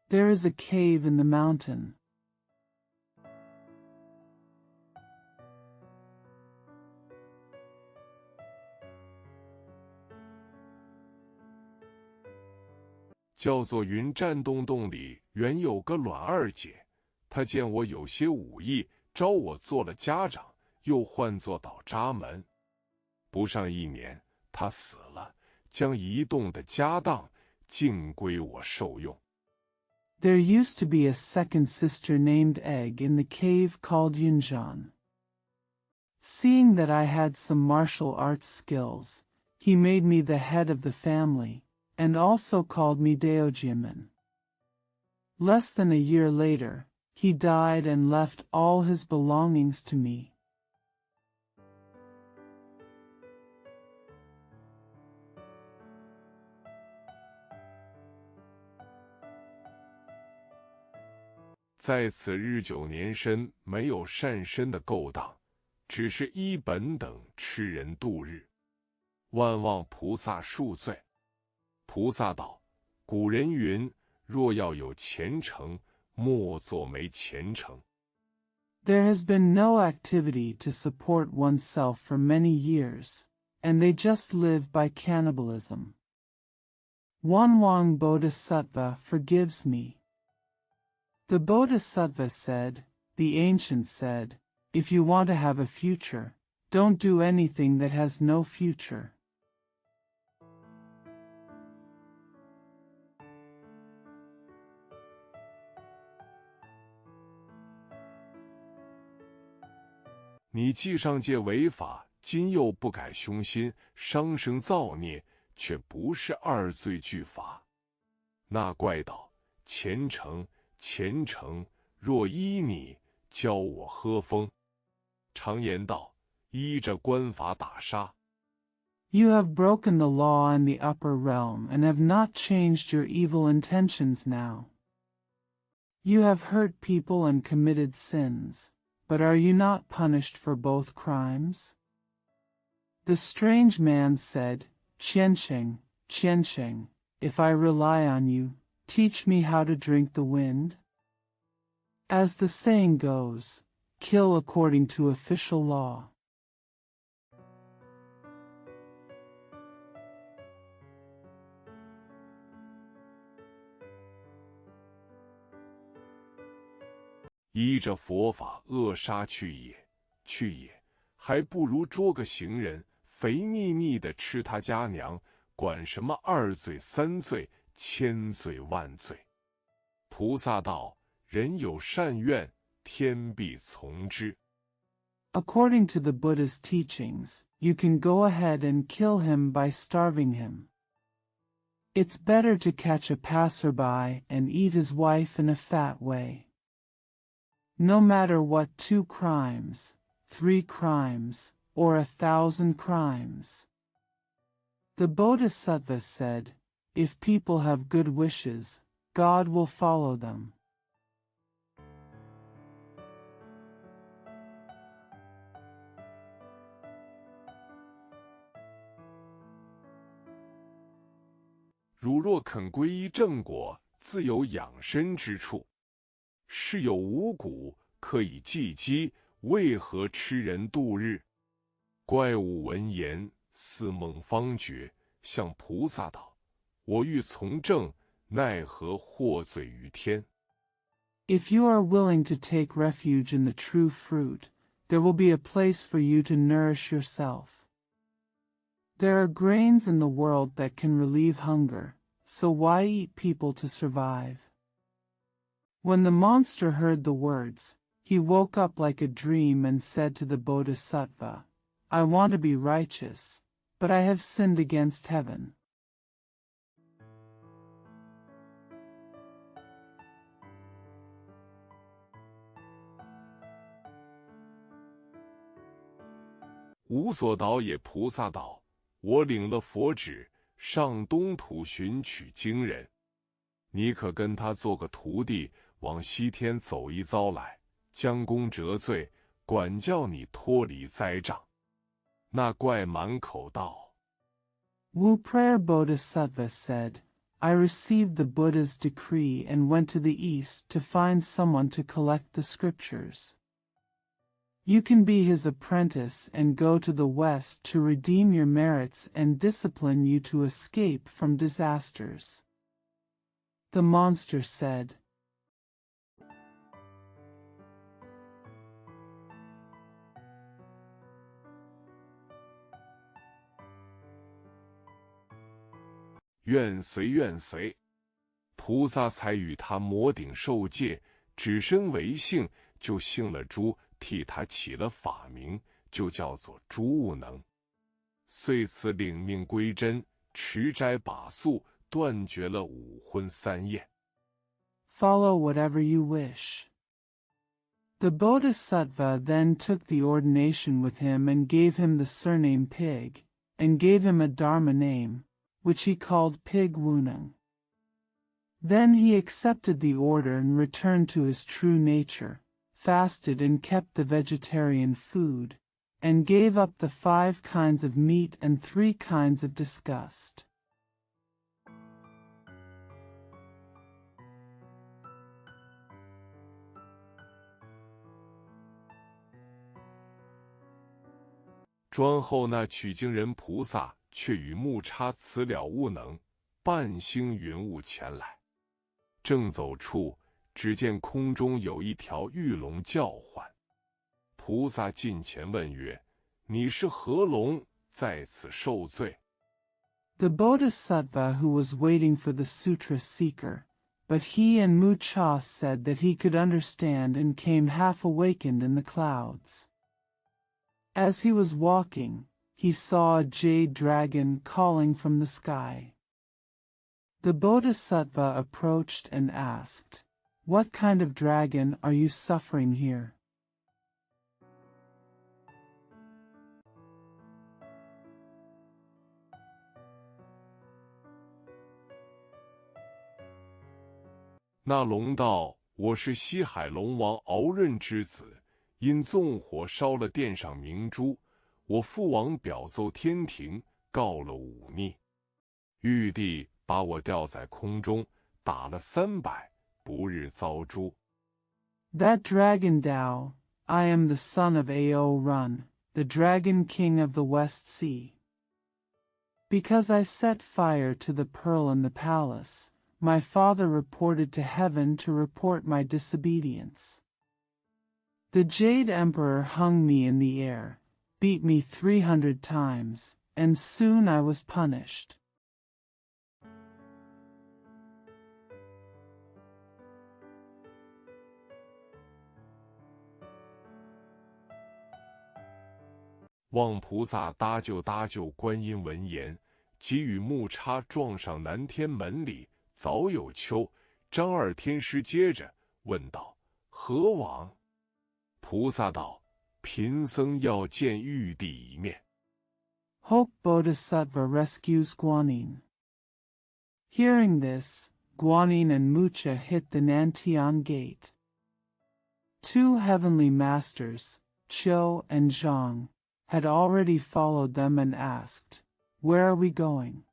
There is a cave in the mountain. 叫做云栈洞里原有个阮二姐，她见我有些武艺，招我做了家长，又唤作倒扎门。不上1年，她死了，将一洞的家当尽归我受用。There used to be a second sister named Egg in the cave called Yunjan. Seeing that I had some martial arts skills, he made me the head of the family, and also called me Daojiaman. Less than a year later, he died and left all his belongings to me.在此日久年深，没有善身的勾当，只是依本等吃人度日。万望菩萨恕罪。菩萨道：古人云，若要有前程，莫做没前程。There has been no activity to support oneself for many years, and they just live by cannibalism. Wanwang Bodhisattva forgives me. The Bodhisattva said, the ancient said, if you want to have a future, don't do anything that has no future. 你既上戒违法，今又不改凶心，伤生造孽，却不是二罪俱罚。那怪道：前程，前程，若依你，教我喝风。常言道：依着官法打杀。You have broken the law in the upper realm and have not changed your evil intentions now. You have hurt people and committed sins, but are you not punished for both crimes? The strange man said, Qiansheng, Qiansheng, if I rely on you, teach me how to drink the wind? As the saying goes, kill according to official law. 依着佛法扼杀去也，去也，还不如捉个行人，肥腻腻的吃他家娘，管什么二罪三罪，千罪万罪。菩萨道：人有善愿，天必从之。According to the Buddha's teachings, you can go ahead and kill him by starving him. It's better to catch a passerby and eat his wife in a fat way. No matter what 2 crimes, 3 crimes, or 1,000 crimes. The Bodhisattva said, if people have good wishes, God will follow them. 汝若肯皈依正果，自有养身之处。是有五谷可以济饥，为何吃人度日？怪物闻言，似梦方觉，向菩萨道：我欲从政，奈何获罪于天？ If you are willing to take refuge in the true fruit, there will be a place for you to nourish yourself. There are grains in the world that can relieve hunger, so why eat people to survive? When the monster heard the words, he woke up like a dream and said to the Bodhisattva, I want to be righteous, but I have sinned against heaven. 无所导也。菩萨道：我领了佛旨，上东土寻取经人，你可跟他做个徒弟，往西天走一遭来，将功折罪，管教你脱离灾障。那怪满口道。 Wu Prayer Bodhisattva said, I received the Buddha's decree and went to the east to find someone to collect the scriptures. You can be his apprentice and go to the west to redeem your merits and discipline you to escape from disasters. The monster said, 愿随愿随。菩萨才与他摩顶受戒，只身为姓，就姓了朱，替他起了法名，就叫做朱悟能。遂此领命归真，持斋把素，断绝了五荤三宴。Follow whatever you wish. The Bodhisattva then took the ordination with him and gave him the surname Pig, and gave him a Dharma name, which he called Pig Wunang. Then he accepted the order and returned to his true nature, fasted and kept the vegetarian food, and gave up the 5 kinds of meat and 3 kinds of disgust. 专后那取经人菩萨却与木叉辞了悟能，半星云雾前来。正走处，只见空中有一条玉龙叫唤。菩萨近前问曰：“你是何龙，在此受罪？” The Bodhisattva who was waiting for the sutra seeker, but he and Mucha said that he could understand and came half awakened in the clouds. As he was walking, he saw a jade dragon calling from the sky. The Bodhisattva approached and asked, "What kind of dragon are you suffering here?" 那龙道：“我是西海龙王敖闰之子，因纵火烧了殿上明珠，我父王表奏天庭，告了忤逆。玉帝把我吊在空中，打了300，不日遭诛。” That dragon Tao, I am the son of Ao Run, the dragon king of the West Sea. Because I set fire to the pearl in the palace, my father reported to heaven to report my disobedience. The Jade Emperor hung me in the air, beat me 300 times, and soon I was punished. 望菩萨搭救搭救！观音闻言，即与木叉撞上南天门里，早有秋。张二天师接着问道：“何往？”菩萨道：“贫僧要见玉帝一面。” Hope Bodhisattva rescues Guanyin. Hearing this, Guanyin and Mucha hit the Nantian gate. 2 heavenly masters, Qiu and Zhang, had already followed them and asked, "Where are we going?"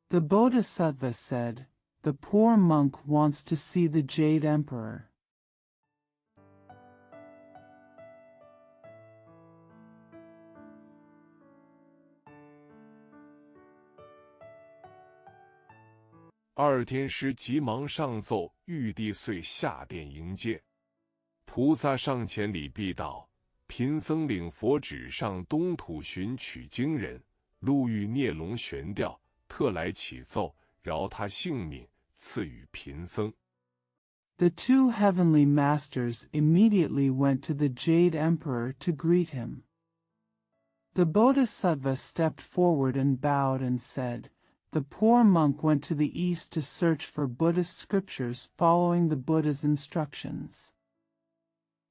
The Bodhisattva said, "The poor monk wants to see the Jade Emperor." 二天师急忙上奏，玉帝遂下殿迎接。菩萨上前礼毕道：“贫僧领佛旨上东土寻取经人，路遇孽龙悬吊，特来启奏，饶他性命，赐予贫僧。” The 2 heavenly masters immediately went to the Jade Emperor to greet him. The Bodhisattva stepped forward and bowed and said, "The poor monk went to the east to search for Buddhist scriptures following the Buddha's instructions.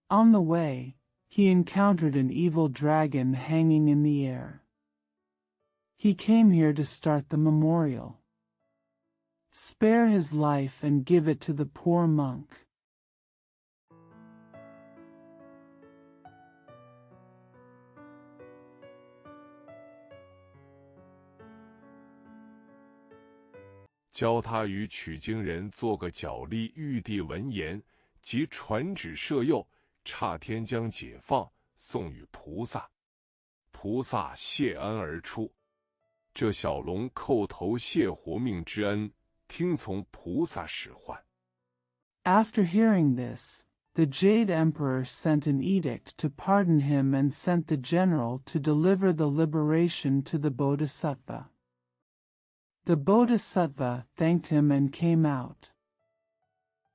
On the way, he encountered an evil dragon hanging in the air. He came here to start the memorial. Spare his life and give it to the poor monk." 教他与取经人做个脚力。玉帝闻言，即传旨赦宥，刹天将解放，送与菩萨。菩萨谢恩而出。这小龙叩头谢活命之恩，听从菩萨使唤。 After hearing this, the Jade Emperor sent an edict to pardon him and sent the general to deliver the liberation to the Bodhisattva. The Bodhisattva thanked him and came out.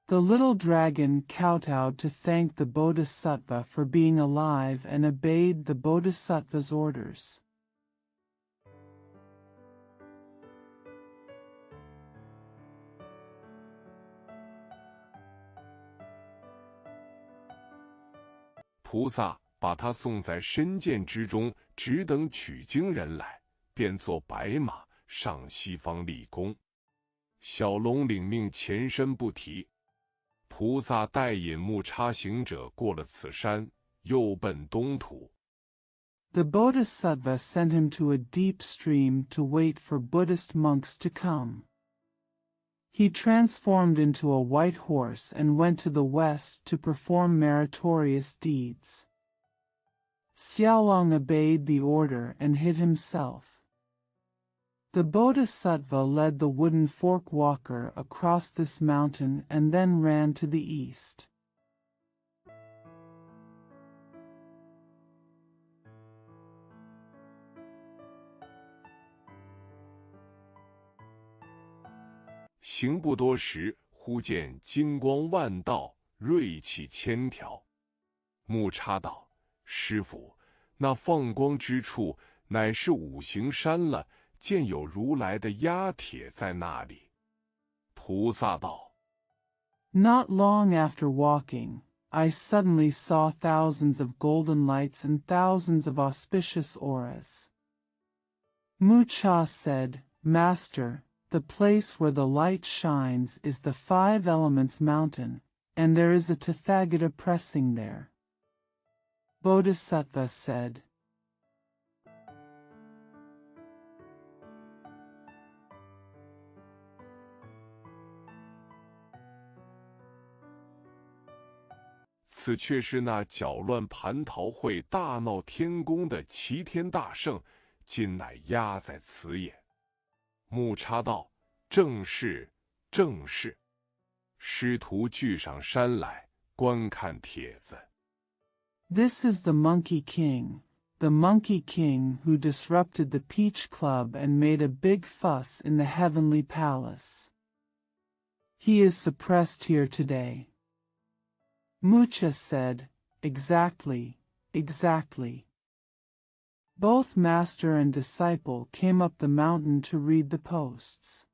The little dragon kowtowed to thank the Bodhisattva for being alive and obeyed the Bodhisattva's orders.菩萨把他送在深涧之中，只等取经人来，便坐白马上西方立功。小龙领命前身不提。菩萨带引木叉行者过了此山，又奔东土。The Bodhisattva sent him to a deep stream to wait for Buddhist monks to come. He transformed into a white horse and went to the west to perform meritorious deeds. Xiaolong obeyed the order and hid himself. The Bodhisattva led the wooden fork walker across this mountain and then ran to the east. 行不多时，忽见金光万道，锐气千条。木叉道：“师父，那放光之处，乃是五行山了。见有如来的压帖在那里。”菩萨道：“ Not long after walking, I suddenly saw thousands of golden lights and thousands of auspicious auras. Mucha said, Master, the place where the light shines is the Five Elements Mountain, and there is a Tathagata pressing there. Bodhisattva said, “此却是那搅乱蟠桃会、大闹天宫的齐天大圣，今乃压在此也。”木叉道：“正是，正是。”师徒聚上山来，观看帖子。 This is the Monkey King who disrupted the Peach Club and made a big fuss in the heavenly palace. He is suppressed here today. Mucha said, Exactly, exactly. Both master and disciple came up the mountain to read the posts.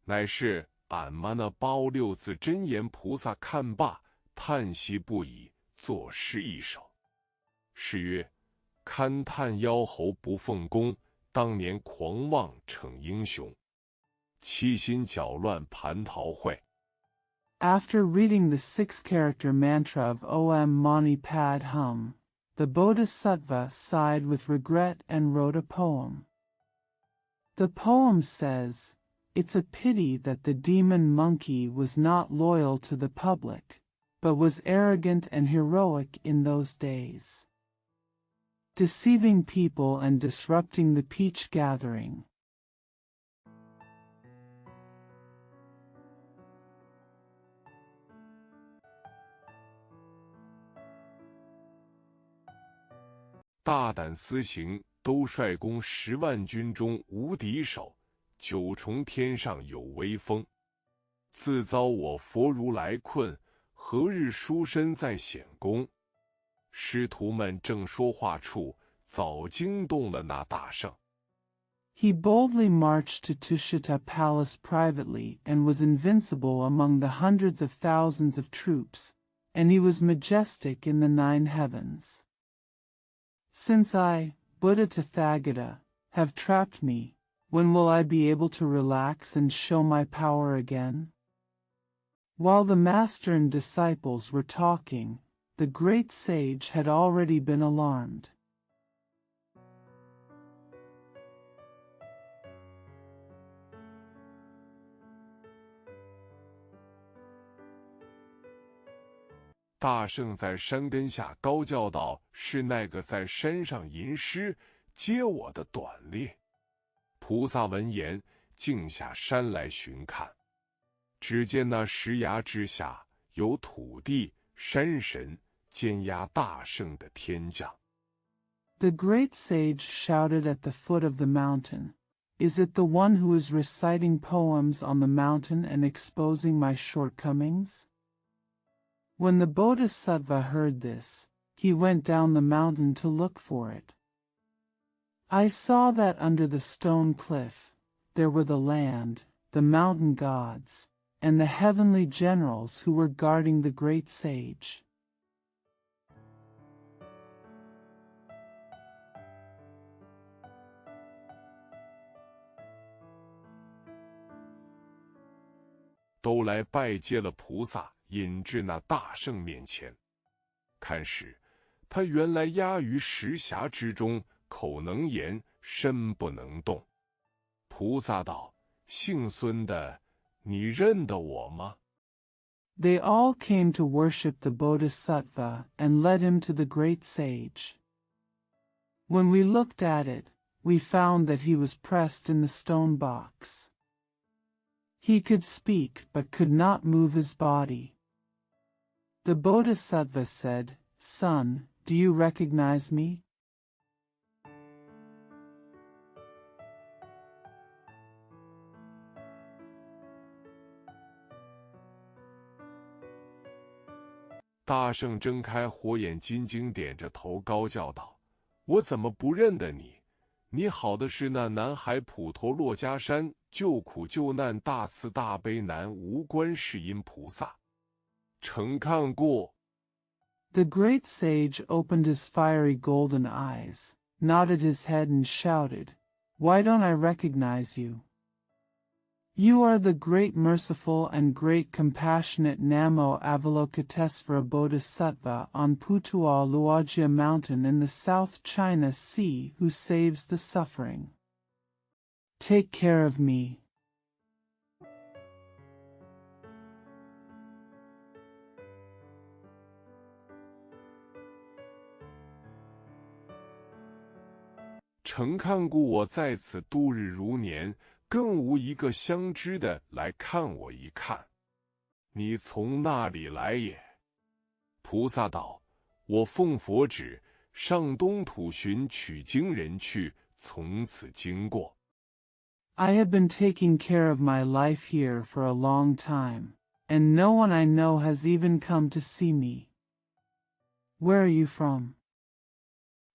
乃是俺妈那包六字真言菩萨看罢，叹息不已，作诗一首。诗曰：“勘探妖猴不奉公，当年狂妄逞英雄，欺心搅乱蟠桃会。” After reading the six-character mantra of Om Mani Pad Hum, the Bodhisattva sighed with regret and wrote a poem. The poem says, It's a pity that the demon monkey was not loyal to the public, but was arrogant and heroic in those days, deceiving people and disrupting the peach gathering. 大胆私行，都率攻10万军中无敌手。九重天上有威风，自遭我佛如来困，何日书身在显宫？师徒们正说话处，早惊动了那大圣。 He boldly marched to Tushita Palace privately and was invincible among the hundreds of thousands of troops, and he was majestic in the 9 heavens. Since I, Buddha Tathagata, have trapped me, when will I be able to relax and show my power again? While the master and disciples were talking, the great sage had already been alarmed. 大圣在山根下高叫道：“是那个在山上吟诗，揭我的短劣。” 菩萨闻言，径下山来寻看。只见那石崖之下，有土地、山神监压大圣的天降。The great sage shouted at the foot of the mountain, "Is it the one who is reciting poems on the mountain and exposing my shortcomings?" When the Bodhisattva heard this, he went down the mountain to look for it. I saw that under the stone cliff, there were the land, the mountain gods, and the heavenly generals who were guarding the great sage. 都来拜接了菩萨，引至那大圣面前。看时，他原来压于石匣之中，口能言，身不能动。菩萨道：“姓孙的，你认得我吗？” They all came to worship the Bodhisattva and led him to the great sage. When we looked at it, we found that he was pressed in the stone box. He could speak but could not move his body. The Bodhisattva said, "Son, do you recognize me?" 大圣睁开火眼金睛，点着头高叫道：“我怎么不认得你？你好的是那南海普陀珞珈山救苦救难大慈大悲南无观世音菩萨。”曾看过。 The great sage opened his fiery golden eyes, nodded his head and shouted, "Why don't I recognize you? You are the great merciful and great compassionate Namo Avalokitesvara Bodhisattva on Putual Luajia Mountain in the South China Sea who saves the suffering. Take care of me." 曾看顾我在此度日如年，更无一个相知的来看我一看。你从那里来也？菩萨道：“我奉佛旨，上东土寻取经人去，从此经过。” I have been taking care of my life here for a long time, and no one I know has even come to see me. Where are you from?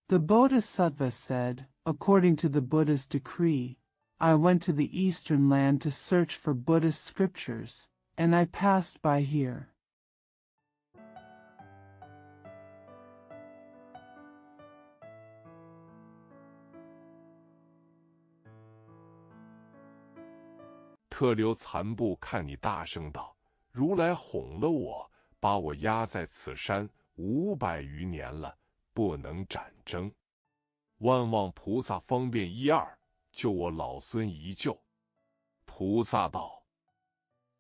The Bodhisattva said, "According to the Buddha's decree, I went to the eastern land to search for Buddhist scriptures, and I passed by here." 特留残部看你大圣道：“如来哄了我，把我压在此山500余年了，不能斩征。万望菩萨方便一二，救我老孙一救。”菩萨道：“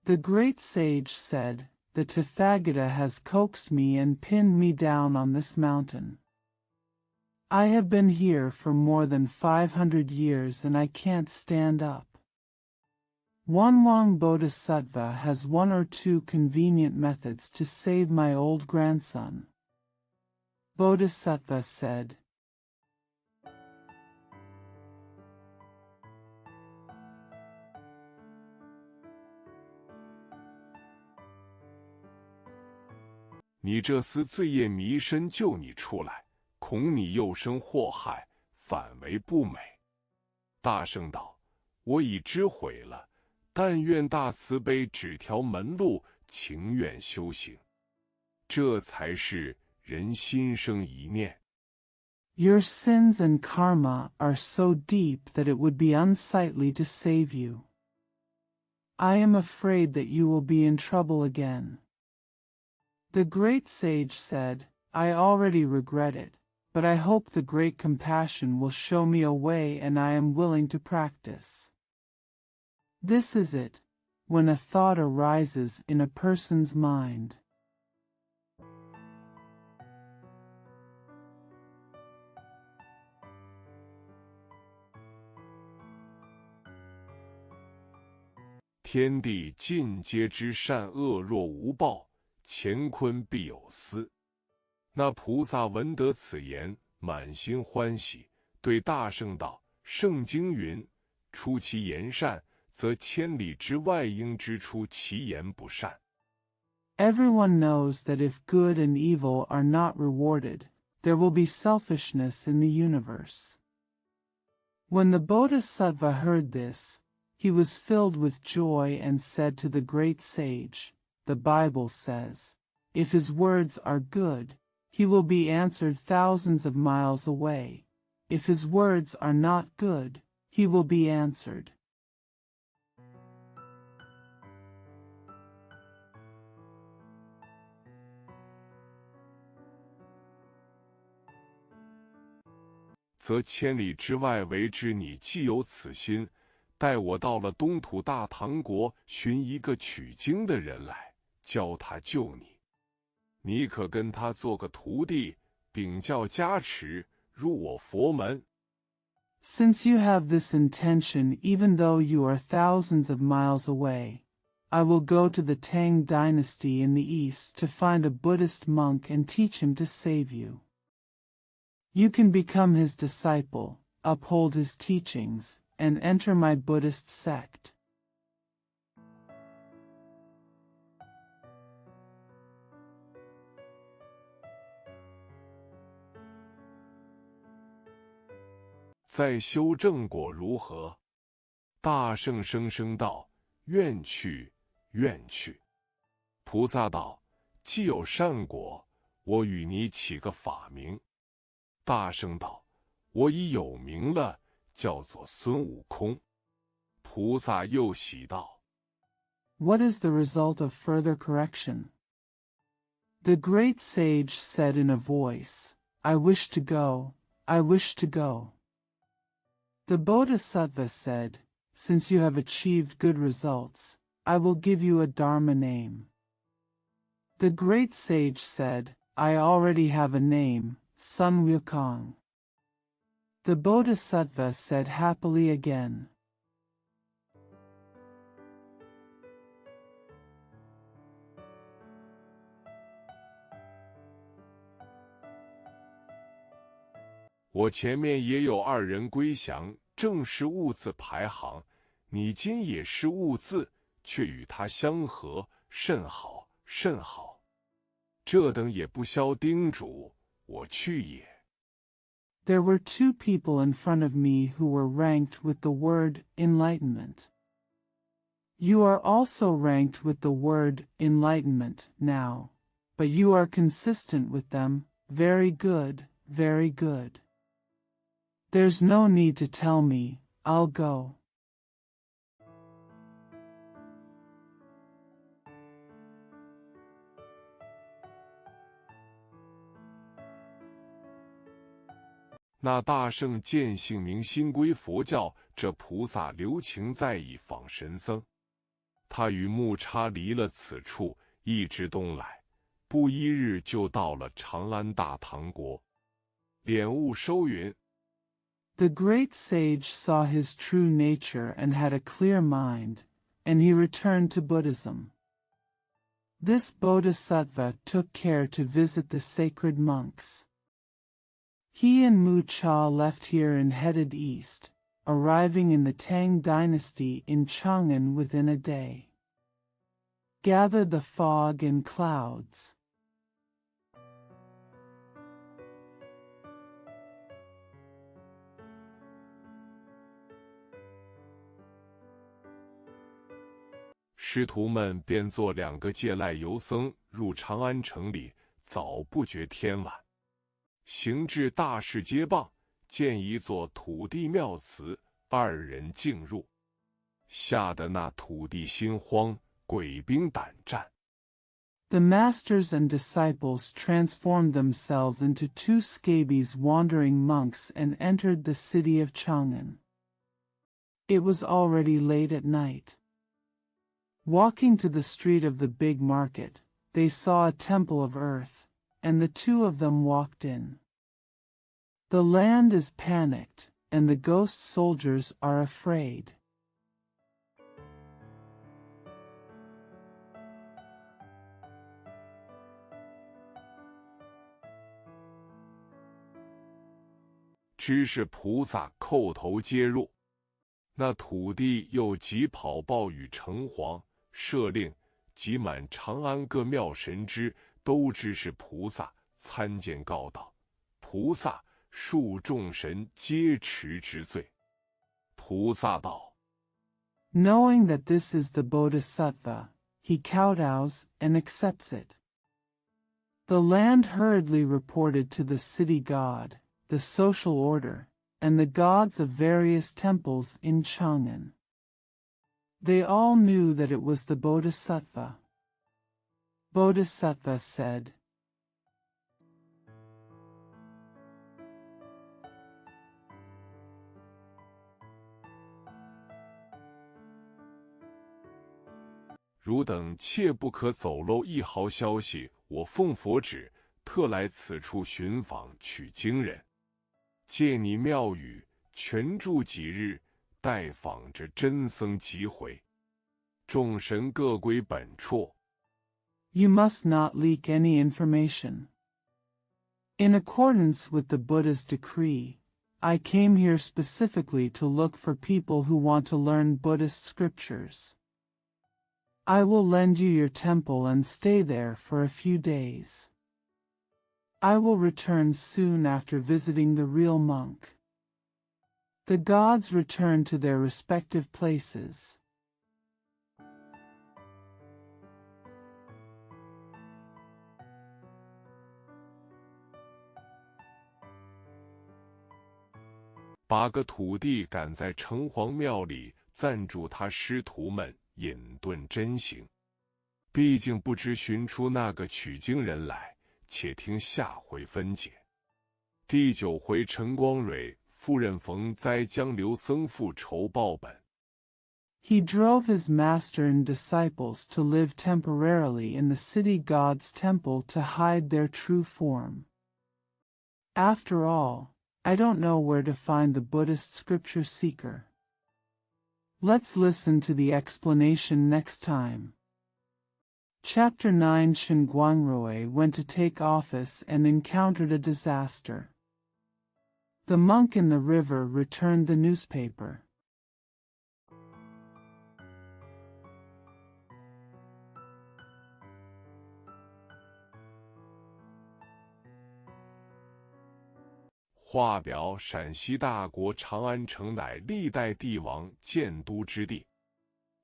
The great sage said, "The Tathagata has coaxed me and pinned me down on this mountain. I have been here for more than 500 years and I can't stand up. Wanwang Bodhisattva has one or two convenient methods to save my old grandson." Bodhisattva said, “你这厮罪业弥深，救你出来，恐你又生祸害，反为不美。”大圣道：“我已知悔了。但愿大慈悲指条门路，情愿修行，这才是人心生一念。” "Your sins and karma are so deep that it would be unsightly to save you. I am afraid that you will be in trouble again." The great sage said, "I already regret it, but I hope the great compassion will show me a way and I am willing to practice. This is it, when a thought arises in a person's mind. 天地尽皆知善恶若无报，乾坤必有私。那菩萨闻得此言，满心欢喜，对大圣道：圣经云：出其言善，则千里之外应知出其言不善。 Everyone knows that if good and evil are not rewarded, there will be selfishness in the universe. When the Bodhisattva heard this, he was filled with joy and said to the great sage, the Bible says, if his words are good, he will be answered thousands of miles away. If his words are not good, he will be answered. 则千里之外为之你既有此心，待我到了东土大唐国，寻一个取经的人来，教他救你。你可跟他做个徒弟，禀教加持，入我佛门。 Since you have this intention, even though you are thousands of miles away, I will go to the Tang dynasty in the east to find a Buddhist monk and teach him to save you. You can become his disciple, uphold his teachings, and enter my Buddhist sect. 再修正果如何？大圣声声道：愿去，愿去。菩萨道：既有善果，我与你起个法名。大圣道：我已有名了，叫做孙悟空。菩萨又喜道： What is the result of further correction? The great sage said in a voice, I wish to go, I wish to go. The Bodhisattva said, since you have achieved good results, I will give you a Dharma name. The great sage said, I already have a name, Sun Wukong. The Bodhisattva said happily again. 我前面也有2人归降，正是物字排行。你今也是物字，却与他相合，甚好，甚好。这等也不消叮嘱，我去也。 There were 2 people in front of me who were ranked with the word enlightenment. You are also ranked with the word enlightenment now, but you are consistent with them. Very good, very good. There's no need to tell me, I'll go. 那大圣见姓名心归佛教，这菩萨留情在意访神僧。他与木叉离了此处，一直东来，不一日就到了长安大唐国。敛悟收云。 The great sage saw his true nature and had a clear mind, and he returned to Buddhism. This Bodhisattva took care to visit the sacred monks. He and Mu Cha left here and headed east, arriving in the Tang dynasty in Chang'an within a day. Gathered the fog and clouds. 师徒们便做2个借赖游僧入长安城里，早不觉天晚，行至大市街傍，见一座土地庙祠，2人进入，吓得那土地心慌，鬼兵胆战。 The masters and disciples transformed themselves into 2 scabies wandering monks and entered the city of Chang'an. It was already late at night. Walking to the street of the big market, they saw a temple of earth, and the 2 of them walked in. The land is panicked, and the ghost soldiers are afraid. 知是菩萨叩头接入。那土地又即跑报与城隍、设令，及满长安各庙神知，都知是菩萨，参见告道。菩萨恕众神皆持之罪。菩萨道 Knowing that this is the Bodhisattva, he kowtows and accepts it. The land hurriedly reported to the city god, the social order, and the gods of various temples in Chang'an. They all knew that it was the Bodhisattva. Bodhisattva said,「汝等切不可走漏一毫消息，我奉佛旨，特来此处寻访取经人。借你庙宇，全住几日，待访着真僧即回。众神各归本处。」 You must not leak any information. In accordance with the Buddha's decree, I came here specifically to look for people who want to learn Buddhist scriptures. I will lend you your temple and stay there for a few days. I will return soon after visiting the real monk. The gods return to their respective places.8个土地赶在城隍庙里暂住他师徒们隐遁真行，毕竟不知寻出那个取经人来，且听下回分解。第9回，陈光蕊夫人冯灾将刘僧复仇报本。He drove his master and disciples to live temporarily in the city god's temple to hide their true form. After all, I don't know where to find the Buddhist scripture seeker. Let's listen to the explanation next time. Chapter 9. Shen Guangrui went to take office and encountered a disaster. The monk in the river returned the newspaper.《画表：陕西大国长安城乃历代帝王建都之地。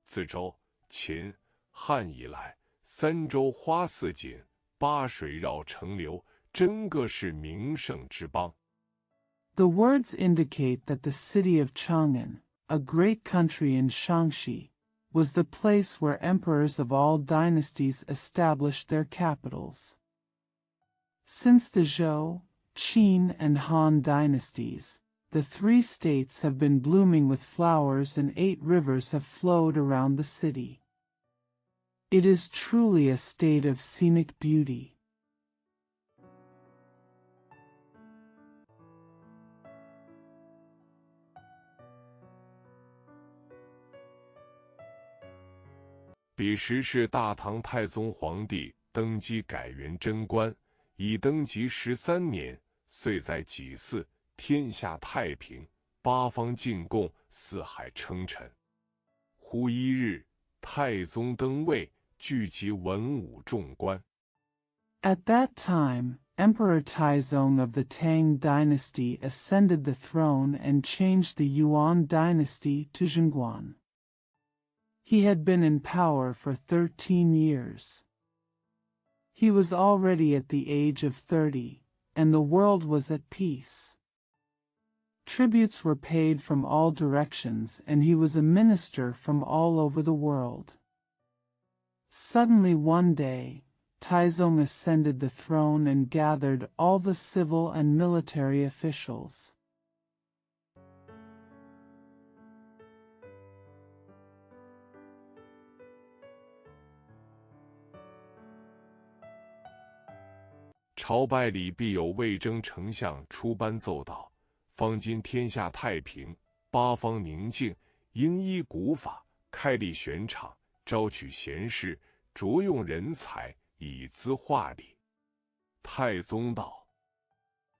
自周、秦、汉以来，3州花似锦，8水绕城流，真个是名胜之邦。The words indicate that the city of Chang'an, a great country in Shaanxi, was the place where emperors of all dynasties established their capitals. Since the Zhou, Qin and Han dynasties, the 3 states have been blooming with flowers and 8 rivers have flowed around the city. It is truly a state of scenic beauty. 彼时是大唐太宗皇帝登基改元贞观，已登基13年，遂在己巳，天下太平，8方进贡，四海称臣。忽一日，太宗登位，聚集文武众官。 At that time, Emperor Taizong of the Tang dynasty ascended the throne and changed the Yuan dynasty to Zhenguan. He had been in power for 13 years. He was already at the age of 30, and the world was at peace. Tributes were paid from all directions, and he was a minister from all over the world. Suddenly one day, Taizong ascended the throne and gathered all the civil and military officials. 朝拜里必有魏征丞相出班奏道：方今天下太平，8方宁静，应依古法，开立选场，招取贤士，着用人才，以资化礼。太宗道：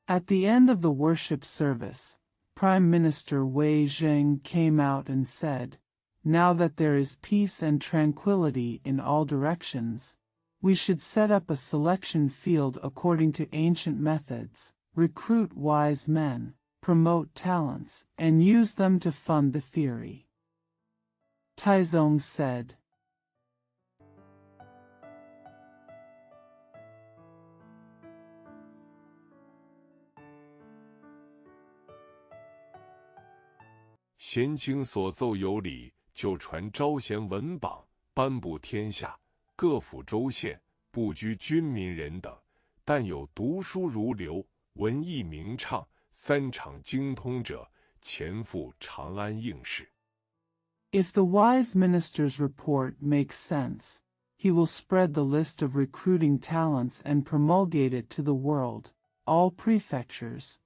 At the end of the worship service, Prime Minister Wei Zheng came out and said, "Now that there is peace and tranquility in all directions, we should set up a selection field according to ancient methods, recruit wise men, promote talents, and use them to fund the theory." Taizong said.贤经所奏有理，就传招贤文榜，颁布天下。各府州县不拘军民人等，但有读书如流、文艺明畅、三场精通者，前赴长安应试。If the wise minister's report makes sense, he will spread the list of recruiting talents and promulgate it to the world, all prefectures,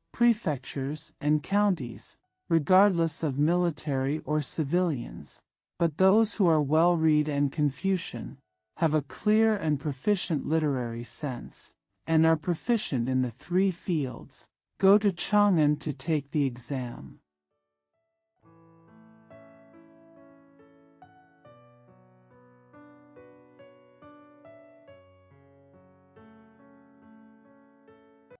and counties, regardless of military or civilians. But those who are well-read and Confucian, have a clear and proficient literary sense, and are proficient in the three fields, go to Chang'an to take the exam.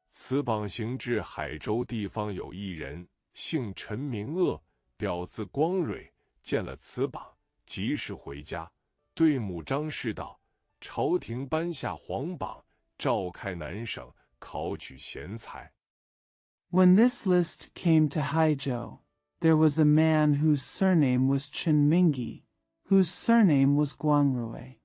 "此榜行至海州地方有一人，姓陈名鄂，表字光蕊，见了此榜，即时回家，对母张氏道：朝廷颁下皇榜，召开南省，考取贤才。" When this list came to Haizhou, there was a man whose surname was Chen Mingi, whose surname was Guangrui.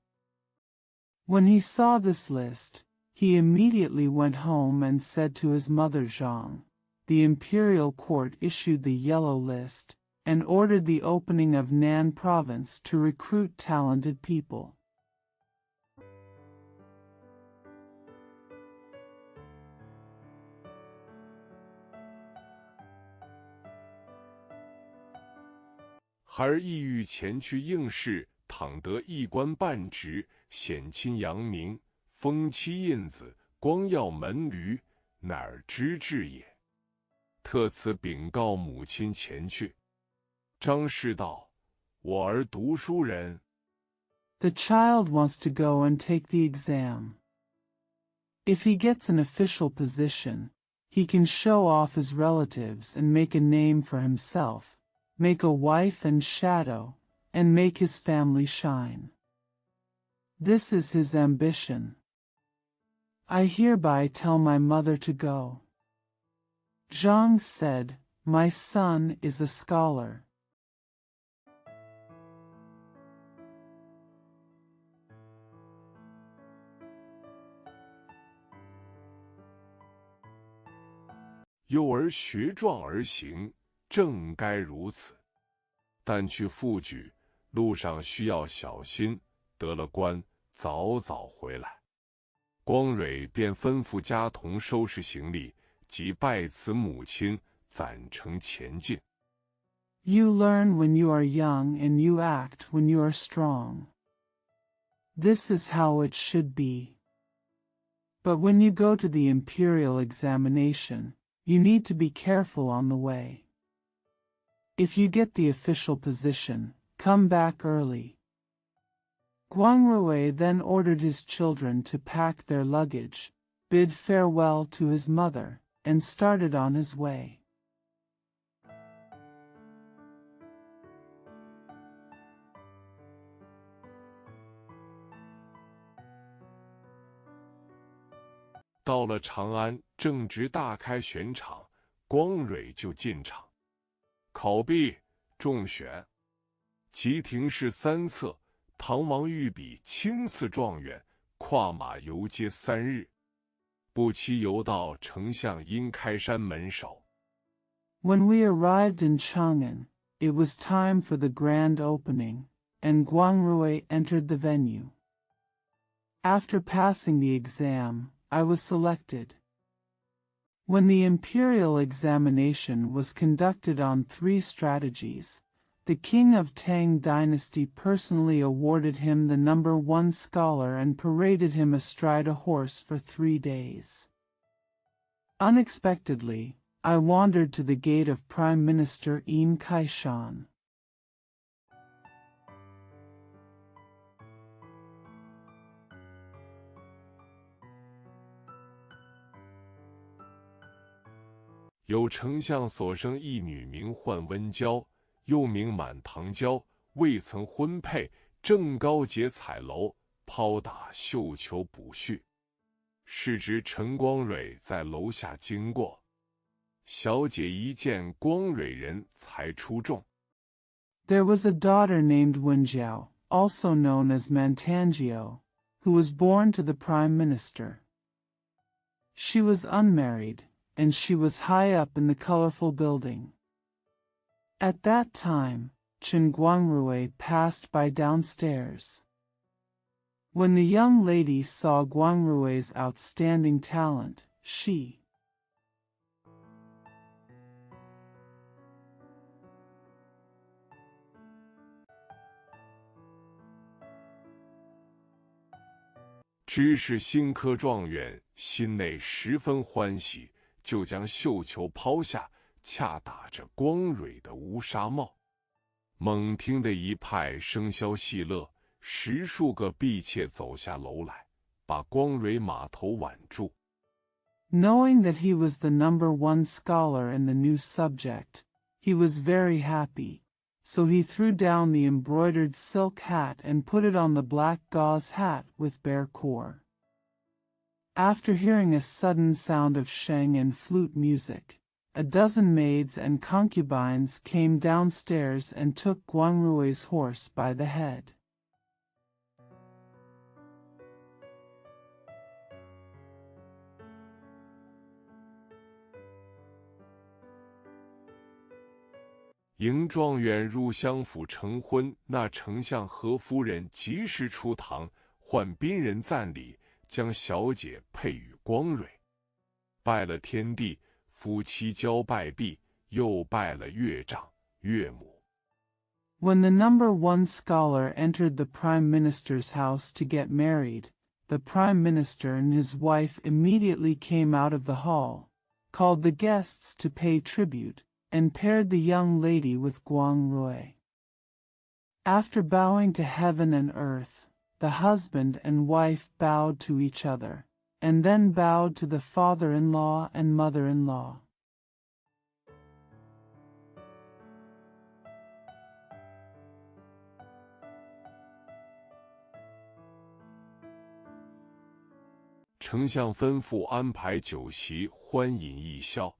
When he saw this list, he immediately went home and said to his mother Zhang, "The imperial court issued the yellow list, and ordered the opening of Nan province to recruit talented people." "孩儿意欲前去应试，倘得一官半职，显亲扬名，封妻印子，光耀门闾，乃尔之至也。特此禀告母亲前去。" 张氏道："我儿读书人。" The child wants to go and take the exam. If he gets an official position, he can show off his relatives and make a name for himself, make a wife and shadow, and make his family shine. This is his ambition. I hereby tell my mother to go. Zhang said, "My son is a scholar." "幼儿学壮而行，正该如此。但去赴举，路上需要小心，得了官，早早回来。" 光蕊便吩咐家童收拾行李，即拜辞母亲，暂乘前进。 You learn when you are young and you act when you are strong. This is how it should be. But when you go to the imperial examination, you need to be careful on the way. If you get the official position, come back early. Guangrui then ordered his children to pack their luggage, bid farewell to his mother, and started on his way. 到了长安，正值大开选场，光蕊就进场。考毕，中选，即廷试3策。唐王御笔亲赐状元，跨马游街3日。不期游到丞相因开山门首。 When we arrived in Chang'an, it was time for the grand opening, and Guangrui entered the venue. After passing the exam, I was selected. When the imperial examination was conducted on 3 strategies, the king of Tang dynasty personally awarded him the number 1 scholar and paraded him astride a horse for 3 days. Unexpectedly, I wandered to the gate of Prime Minister Im Kaishan.有丞相所生一女，名唤温娇，又名满堂娇，未曾婚配，正高洁彩楼，抛打绣球补絮。是值陈光蕊在楼下经过，小姐一见光蕊人才出众。There was a daughter named Wenjiao, also known as Mantangio, who was born to the Prime Minister. She was unmarried, and she was high up in the colorful building. At that time, Chen Guangrui passed by downstairs. When the young lady saw Guangrui's outstanding talent, she知是新科状元，心内十分欢喜，就将绣球抛下，恰打着光蕊的乌纱帽。猛听得一派笙箫戏乐，十数个婢妾走下楼来，把光蕊马头挽住。Knowing that he was the #1 scholar in the new subject, he was very happy, so he threw down the embroidered silk hat and put it on the black gauze hat with bare core. After hearing a sudden sound of sheng and flute music, a dozen maids and concubines came downstairs and took Guangrui's horse by the head. "迎状元入相府成婚，那丞相何夫人及时出堂，唤宾人赞礼，将小姐配与光蕊，拜了天地，夫妻交拜毕，又拜了岳丈岳母。" When the #1 scholar entered the Prime Minister's house to get married, the Prime Minister and his wife immediately came out of the hall, called the guests to pay tribute, and paired the young lady with Guangrui. After bowing to heaven and earth, the husband and wife bowed to each other, and then bowed to the father-in-law and mother-in-law. "丞相吩咐安排酒席，欢饮一宵。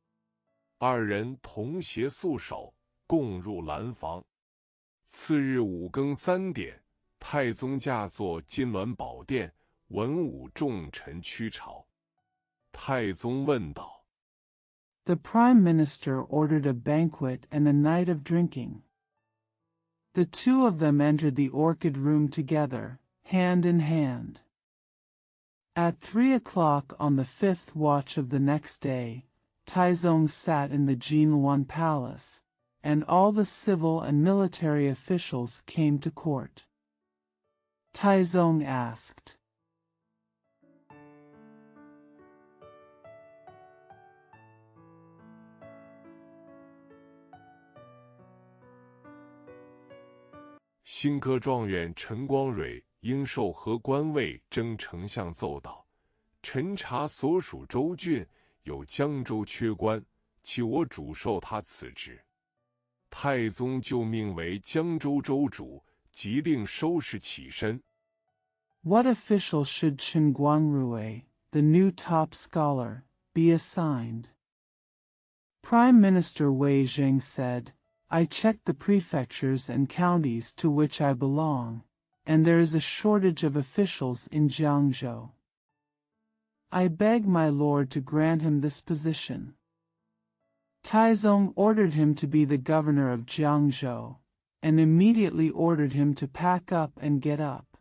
二人同携素手，共入兰房。次日5更3点，太宗驾坐金銮宝殿，文武重臣趋朝。太宗问道： The Prime Minister ordered a banquet and a night of drinking. The two of them entered the orchid room together, hand in hand. At 3 o'clock on the 5th watch of the next day, Taizong sat in the Jinluan Palace, and all the civil and military officials came to court. Taizong asked, "新科状元陈光蕊应受何官位？"征丞相奏道："臣察所属州郡有江州缺官，其我主授他此职。"太宗就命为江州州主，即令收拾起身。What official should Chen Guangrui, the new top scholar, be assigned? Prime Minister Wei Zheng said, I checked the prefectures and counties to which I belong, and there is a shortage of officials in Jiangzhou. I beg my lord to grant him this position. Taizong ordered him to be the governor of Jiangzhou, and immediately ordered him to pack up and get up.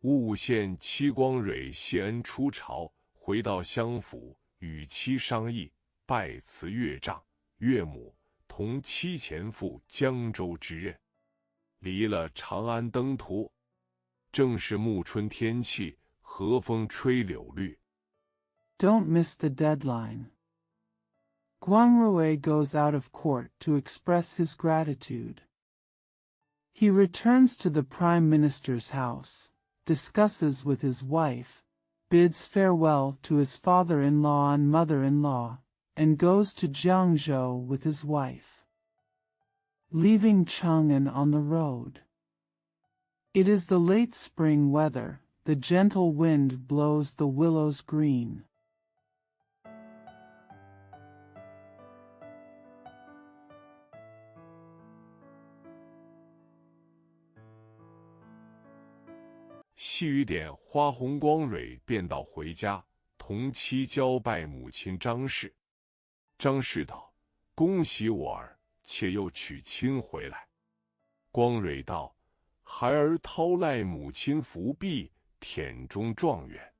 雾县戚光蕊谢恩出朝，回到相府，与妻商议，拜辞岳丈岳母，同同妻前赴江州之任，离了长安登途。正是暮春天气，和风吹柳绿。Don't miss the deadline. Guang Rui goes out of court to express his gratitude. He returns to the Prime Minister's house, discusses with his wife, bids farewell to his father-in-law and mother-in-law, and goes to Jiangzhou with his wife, leaving Chang'an on the road. It is the late spring weather, the gentle wind blows the willows green. 细雨点花红，光蕊便道回家，同妻交拜母亲张氏。张氏道：“恭喜我儿，且又娶亲回来。”光蕊道：“孩儿掏赖母亲福庇，忝中状元。”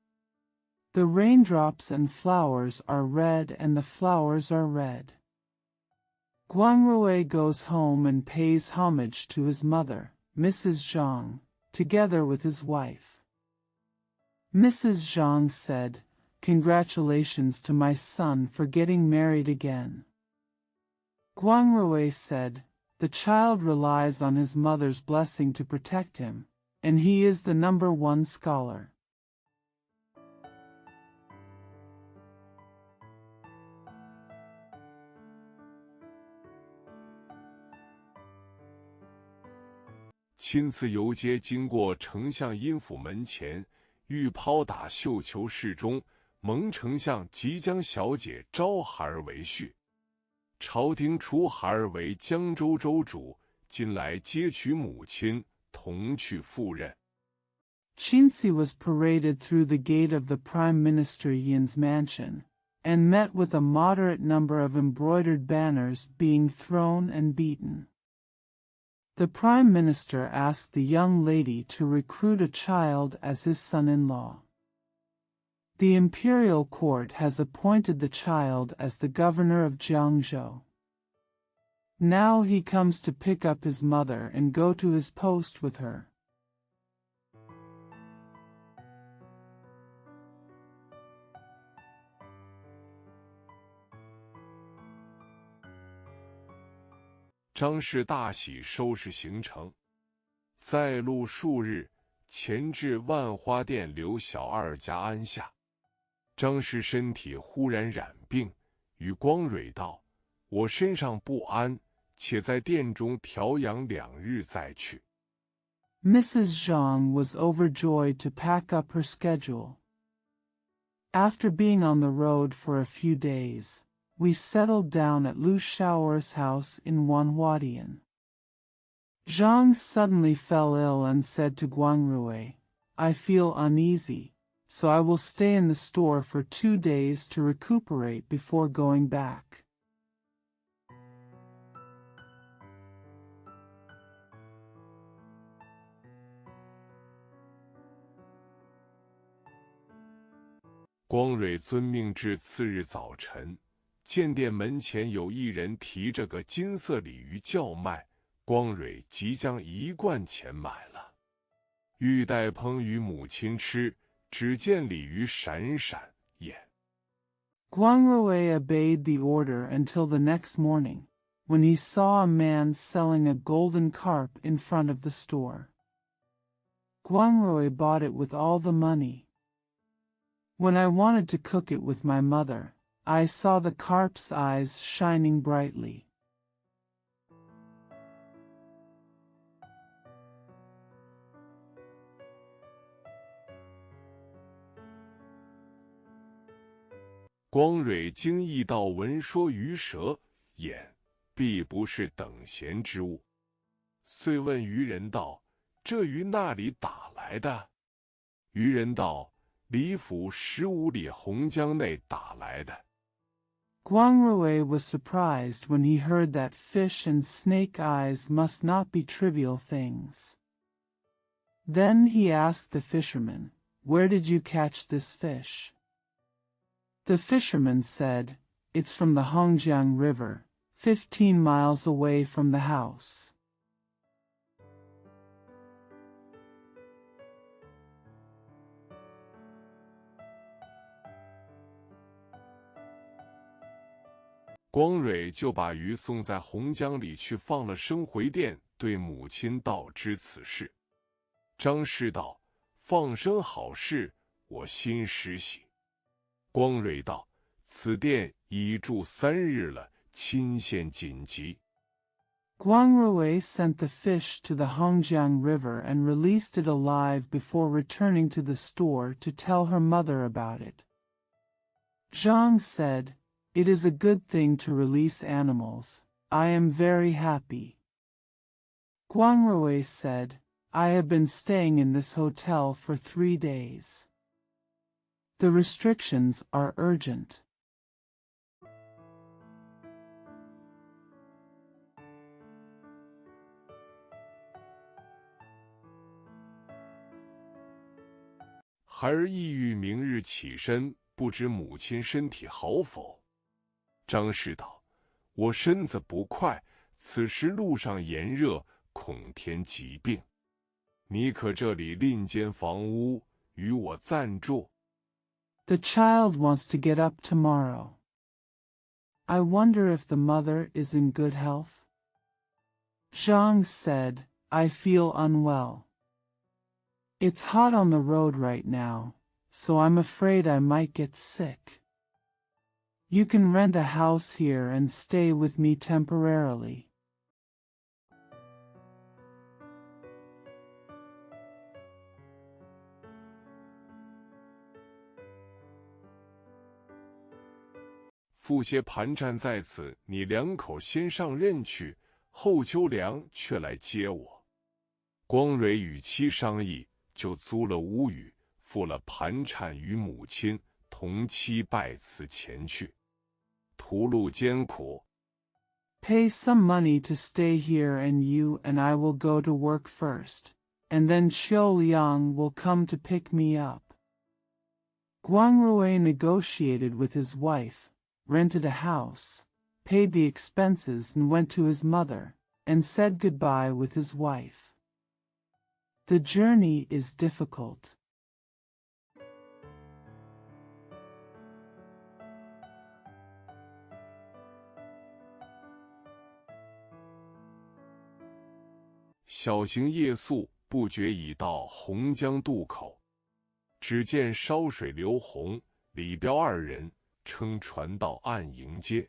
The raindrops and flowers are red and the flowers are red. Guang Rui goes home and pays homage to his mother, Mrs. Zhang, together with his wife. Mrs. Zhang said, "Congratulations to my son for getting married again." Guang Rui said, "The child relies on his mother's blessing to protect him, and he is the #1 scholar." 亲自游街经过丞相阴府门前，欲抛打绣球室中，蒙丞相即将小姐招孩儿为婿。朝廷除孩儿为江州州主，今来接娶母亲，同去赴任。Qinzi was paraded through the gate of the Prime Minister Yin's mansion, and met with a moderate number of embroidered banners being thrown and beaten. The Prime Minister asked the young lady to recruit a child as his son-in-law. The imperial court has appointed the child as the governor of Jiangzhou. Now he comes to pick up his mother and go to his post with her. 张氏大喜，收拾行程，再路数日，前至万花店刘小二家安下。张氏身体忽然染病，与光蕊道：“我身上不安，且在店中调养2日再去。” Mrs. Zhang was overjoyed to pack up her schedule. After being on the road for a few days, we settled down at Lu Shao'er's house in Wanhuadian. Zhang suddenly fell ill and said to Guang Rui, "I feel uneasy, so I will stay in the store for 2 days to recuperate before going back." 光蕊遵命至次日早晨，见店门前有一人提着个金色鲤鱼叫卖，光蕊即将1贯钱买了，欲待烹与母亲吃，只见鲤鱼闪闪眼。Guang Rui obeyed the order until the next morning, when he saw a man selling a golden carp in front of the store. Guang Rui bought it with all the money. When I wanted to cook it with my mother, I saw the carp's eyes shining brightly. 光蕊惊异道：“闻说鱼蛇眼，必不是等闲之物。”遂问渔人道：“这鱼那里打来的？”渔人道：“李府15里洪江内打来的。” Guang Rui was surprised when he heard that fish and snake eyes must not be trivial things. Then he asked the fisherman, "Where did you catch this fish?" The fisherman said, "It's from the Hongjiang River, 15 miles away from the house.光蕊就把鱼送在洪江里去放了生回店，对母亲道知此事。张氏道：“放生好事，我心实喜。”光蕊道：“此店已住3日了，亲现紧急。” Guangrui sent the fish to the Hongjiang River and released it alive before returning to the store to tell her mother about it. Zhang said, "It is a good thing to release animals. I am very happy." Guangrui said, "I have been staying in this hotel for 3 days. The restrictions are urgent."孩儿意欲明日起身，不知母亲身体好否？张氏道：“我身子不快，此时路上炎热，恐添疾病。你可这里另间房屋与我暂住。” The child wants to get up tomorrow. I wonder if the mother is in good health? Zhang said, "I feel unwell. It's hot on the road right now, so I'm afraid I might get sick. You can rent a house here and stay with me temporarily." "父些盘缠在此，你2口先上任去，后秋凉却来接我。”光蕊与妻商议，就租了屋宇，付了盘缠与母亲，同妻拜辞前去。途路艰苦， "Pay some money to stay here and you and I will go to work first, and then Qiu Liang will come to pick me up." Guangrui negotiated with his wife, rented a house, paid the expenses and went to his mother, and said goodbye with his wife. The journey is difficult. "小行夜宿，不觉已到洪江渡口。只见烧水刘洪、李彪2人撑船到岸迎接。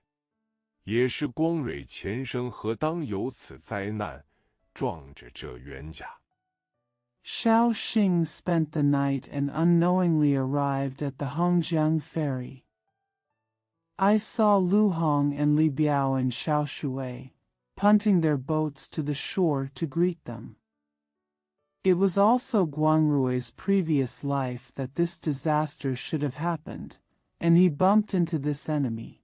也是光蕊前生何当有此灾难，撞着这冤家。Xiao Xing spent the night and unknowingly arrived at the Hongjiang ferry. I saw Lu Hong and Li Biao and Xiao Shui punting their boats to the shore to greet them. It was also Guangrui's previous life that this disaster should have happened, and he bumped into this enemy. "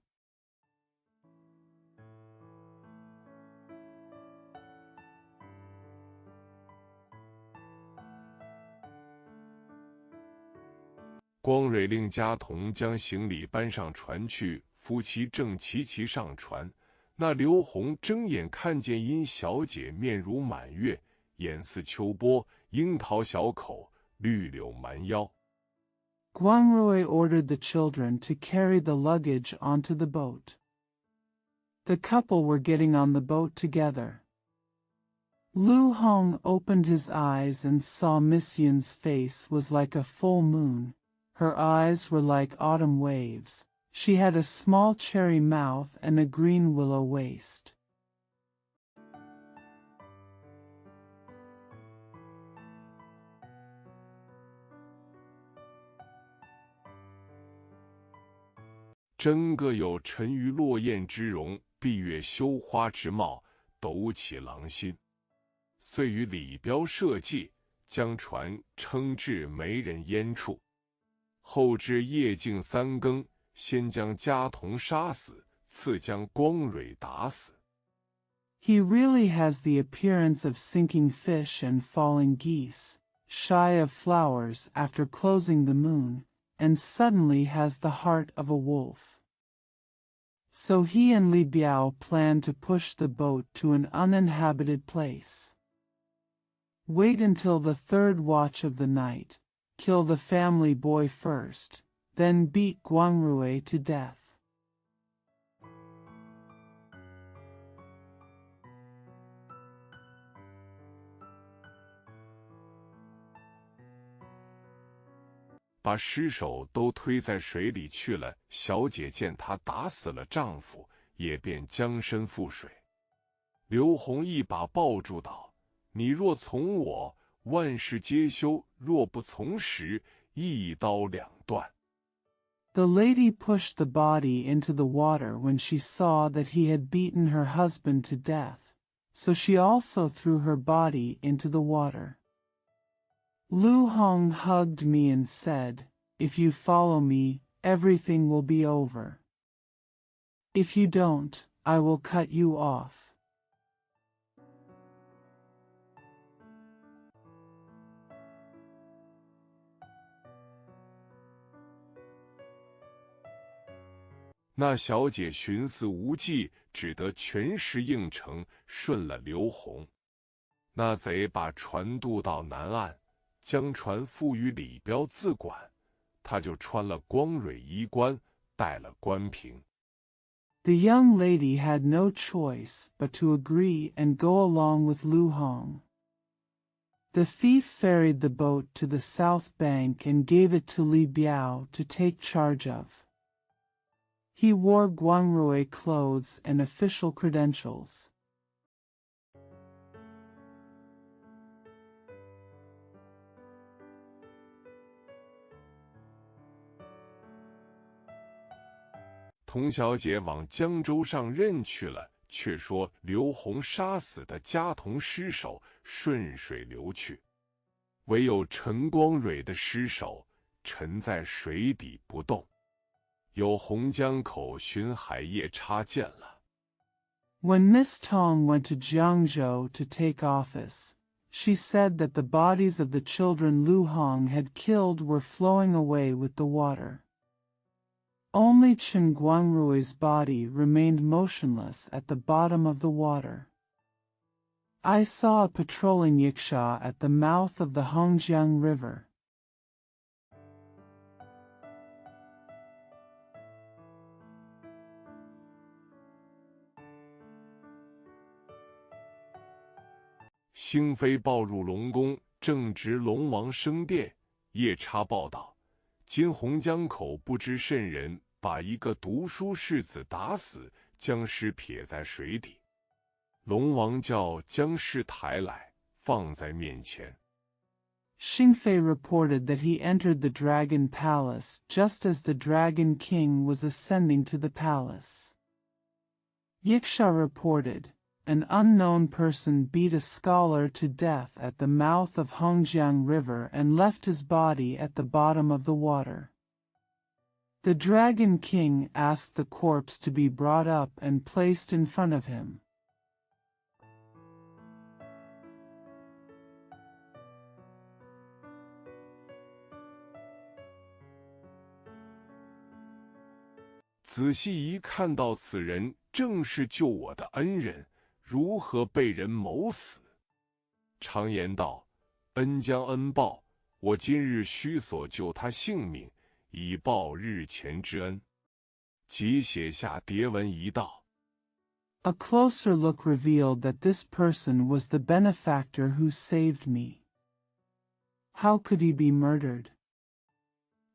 光蕊令家童将行李搬上船去，夫妻正齐齐上船。那刘洪睁眼看见殷小姐面如满月，眼似秋波，樱桃小口，绿柳蛮腰。Guangrui ordered the children to carry the luggage onto the boat. The couple were getting on the boat together. Lu Hong opened his eyes and saw Miss Yun's face was like a full moon. Her eyes were like autumn waves. She had a small cherry mouth and a green willow waist. "真个有沉鱼落雁之容，闭月羞花之貌，抖起狼心。遂与李彪设计，将船撑至没人烟处。后至夜静3更，先将家童杀死，次将光蕊打死。" He really has the appearance of sinking fish and falling geese, shy of flowers after closing the moon, and suddenly has the heart of a wolf. So he and Li Biao planned to push the boat to an uninhabited place. Wait until the third watch of the night, kill the family boy first, then beat Guangrui to death.把尸首都推在水里去了。小姐见她打死了丈夫，也便将身赴水。刘弘一把抱住道：“你若从我，万事皆休；若不从时，一刀两断。” The lady pushed the body into the water when she saw that he had beaten her husband to death, so she also threw her body into the water. Lu Hong hugged me and said, "If you follow me, everything will be over. If you don't, I will cut you off."那小姐寻思无计，只得全势应承，顺了刘弘。那贼把船渡到南岸，将船付予李彪自管，他就穿了光蕊衣冠，带了关平。The young lady had no choice but to agree and go along with Lu Hong. The thief ferried the boat to the south bank and gave it to Li Biao to take charge of. He wore Guangrui clothes and official credentials. 童小姐往江州上任去了，却说刘弘杀死的家童尸首顺水流去，唯有陈光蕊的尸首沉在水底不动。有洪江口巡海夜叉见了。When Miss Tong went to Jiangzhou to take office, she said that the bodies of the children Lu Hong had killed were flowing away with the water. Only Chen Guangrui's body remained motionless at the bottom of the water. I saw a patrolling rickshaw at the mouth of the Hongjiang River. 兴妃报入龙宫，正值龙王升殿。夜叉报道：今洪江口不知甚人把一个读书士子打死，将尸撇在水底。龙王叫将尸抬来，放在面前。Xingfei reported that he entered the Dragon Palace just as the Dragon King was ascending to the palace. Yiksha reported, an unknown person beat a scholar to death at the mouth of Hongjiang River and left his body at the bottom of the water. The Dragon King asked the corpse to be brought up and placed in front of him. 仔细一看到此人正是救我的恩人，如何被人谋死？常言道：恩将恩报，我今日须所救他性命，以报日前之恩。即写下牒文一道。A closer look revealed that this person was the benefactor who saved me. How could he be murdered?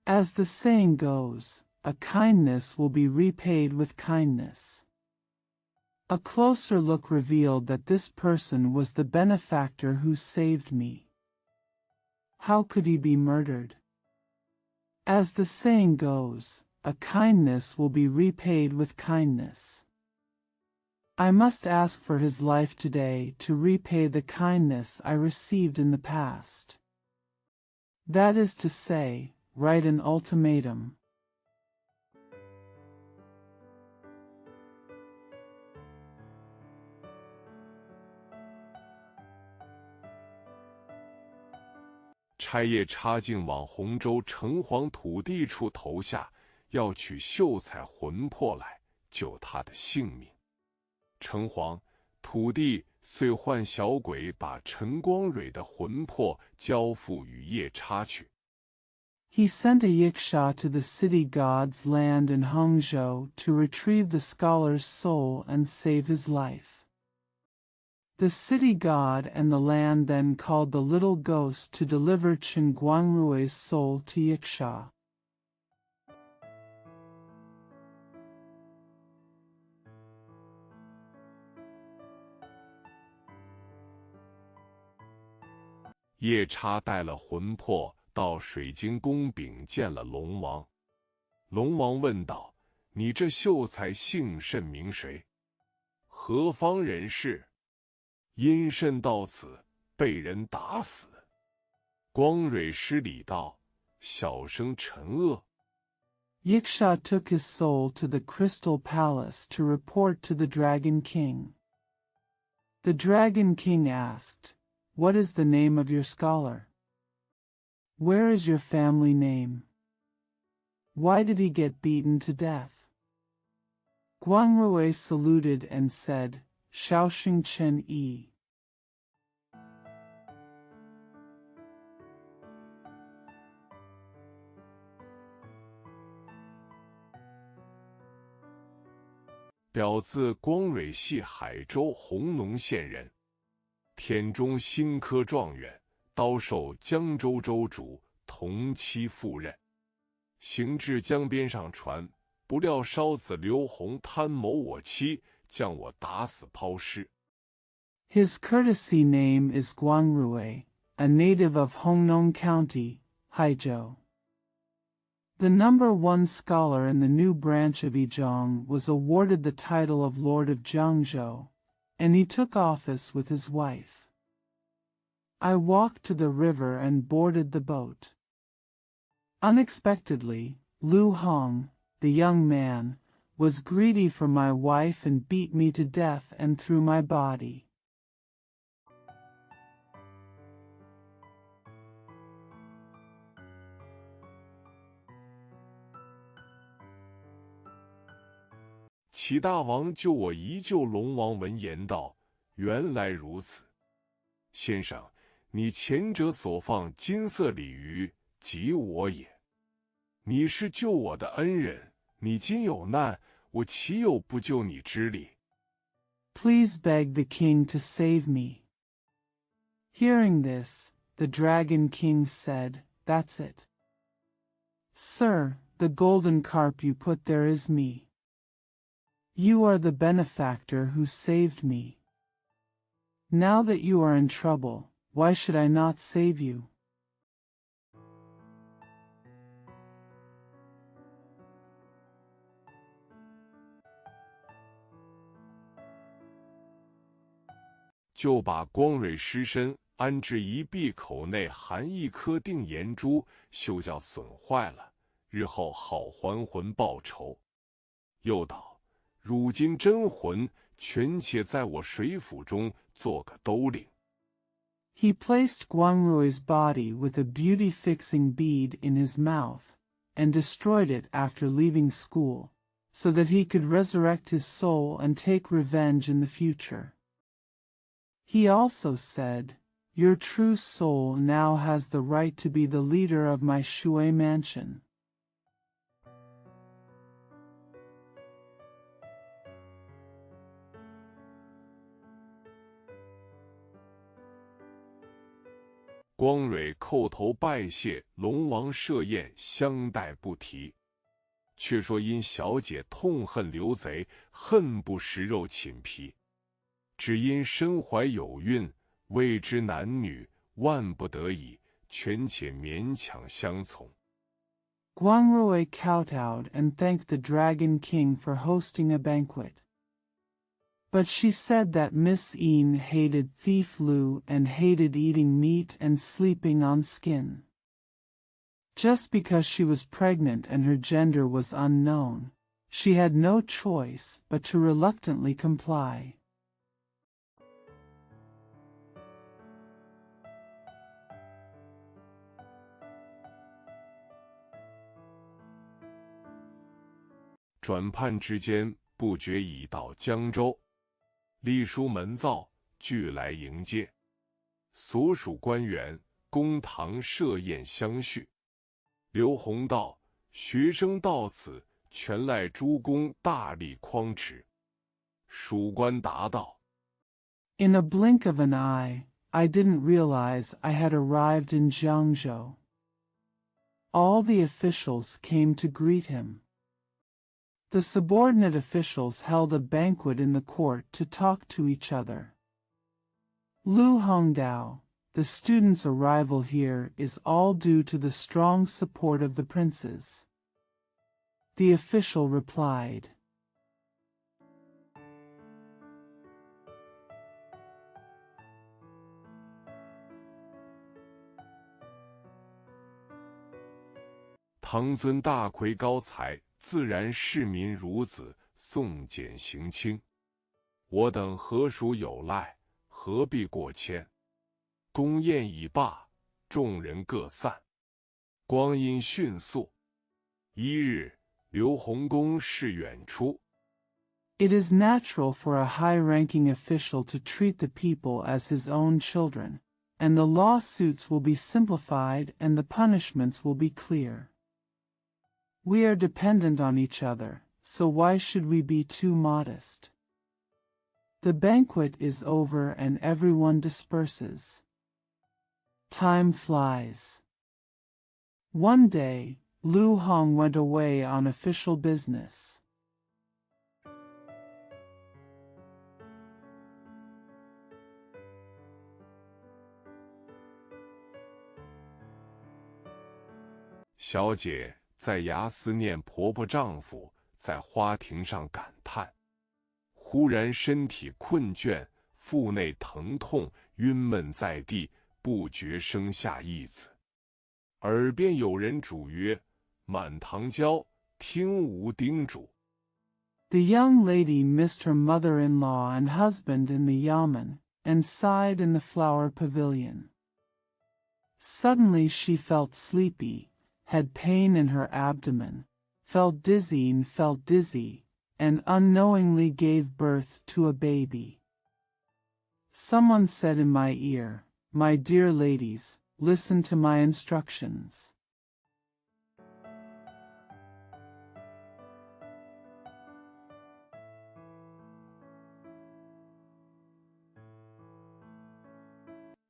As the saying goes, a kindness will be repaid with kindness. A closer look revealed that this person was the benefactor who saved me. How could he be murdered? As the saying goes, a kindness will be repaid with kindness. I must ask for his life today to repay the kindness I received in the past. That is to say, write an ultimatum. 差夜叉竟往洪州城隍土地处投下，要取秀才魂魄来，救他的性命。城隍、土地遂唤小鬼把陈光蕊的魂魄交付与夜叉去。He sent a yiksha to the city god's land in Hangzhou to retrieve the scholar's soul and save his life. The city god and the land then called the little ghost to deliver Chen Guangrui's soul to yiksha. 夜叉带了魂魄到水晶宫禀见了龙王。龙王问道：“你这秀才姓甚名谁？何方人士？因甚到此被人打死？”光蕊施礼道：“小生陈恶。” Yiksha took his soul to the Crystal Palace to report to the Dragon King. The Dragon King asked, "What is the name of your scholar? Where is your family name? Why did he get beaten to death?" Guangrui saluted and said, "Shaoxing Chen Yi." 表字光蕊系海州弘农县人，田中新科状元，刀授江州州主，同期赴任。行至江边上船，不料烧子刘洪贪谋我妻，将我打死抛尸。 His courtesy name is Guangrui, a native of Hongnong County, Haizhou. The #1 scholar in the new branch of Yizhong was awarded the title of Lord of Jiangzhou, and he took office with his wife. I walked to the river and boarded the boat. Unexpectedly, Lu Hong, the young man, was greedy for my wife and beat me to death and threw my body. 齐大王救我一救。龙王闻言道：“原来如此，先生，你前者所放金色鲤鱼，即我也。你是救我的恩人，你今有难，我岂有不救你之理？” Please beg the king to save me. Hearing this, the Dragon King said, "That's it. Sir, the golden carp you put there is me. You are the benefactor who saved me. Now that you are in trouble, why should I not save you?" 就把光蕊尸身安置一闭口内含一颗定颜珠，休教损坏了，日后好还魂报仇。又道：“如今真魂全且在我水府中做个兜领。” He placed Guangrui's body with a beauty-fixing bead in his mouth, and destroyed it after leaving school, so that he could resurrect his soul and take revenge in the future. He also said, "Your true soul now has the right to be the leader of my Shui mansion." 光蕊叩头拜谢，龙王设宴相待不提。却说因小姐痛恨刘贼，恨不食肉寝皮，只因身怀有孕，未知男女，万不得已，权且勉强相从。 Guangrui kowtowed and thanked the Dragon King for hosting a banquet. But she said that Miss Yin hated Thief Lu and hated eating meat and sleeping on skin. Just because she was pregnant and her gender was unknown, she had no choice but to reluctantly comply. 转判之间，不觉已到江州。吏书门造，俱来迎接。所属官员，公堂设宴相叙。刘宏道：学生到此，全赖诸公大力匡持。属官答道： In a blink of an eye, I didn't realize I had arrived in Jiangzhou. All the officials came to greet him. The subordinate officials held a banquet in the court to talk to each other. Lu Hongdao, the student's arrival here is all due to the strong support of the princes. The official replied. "唐尊大魁高才，自然市民孺子，送简行轻。我等何属有赖，何必过谦？宫宴已罢，众人各散。光阴迅速。一日，刘弘公事远出。 It is natural for a high-ranking official to treat the people as his own children, and the lawsuits will be simplified and the punishments will be clear. We are dependent on each other, so why should we be too modest? The banquet is over and everyone disperses. Time flies. One day, Lu Hong went away on official business. "小姐在衙思念婆婆丈夫，在花亭上感叹。忽然身体困倦，腹内疼痛，晕闷在地，不觉生下一子。耳边有人嘱曰：‘满堂娇，听吾叮嘱。’ The young lady missed her mother-in-law and husband in the yamen, and sighed in the flower pavilion. Suddenly she felt sleepy, had pain in her abdomen, felt dizzy, and unknowingly gave birth to a baby. Someone said in my ear, 'My dear ladies, listen to my instructions.' "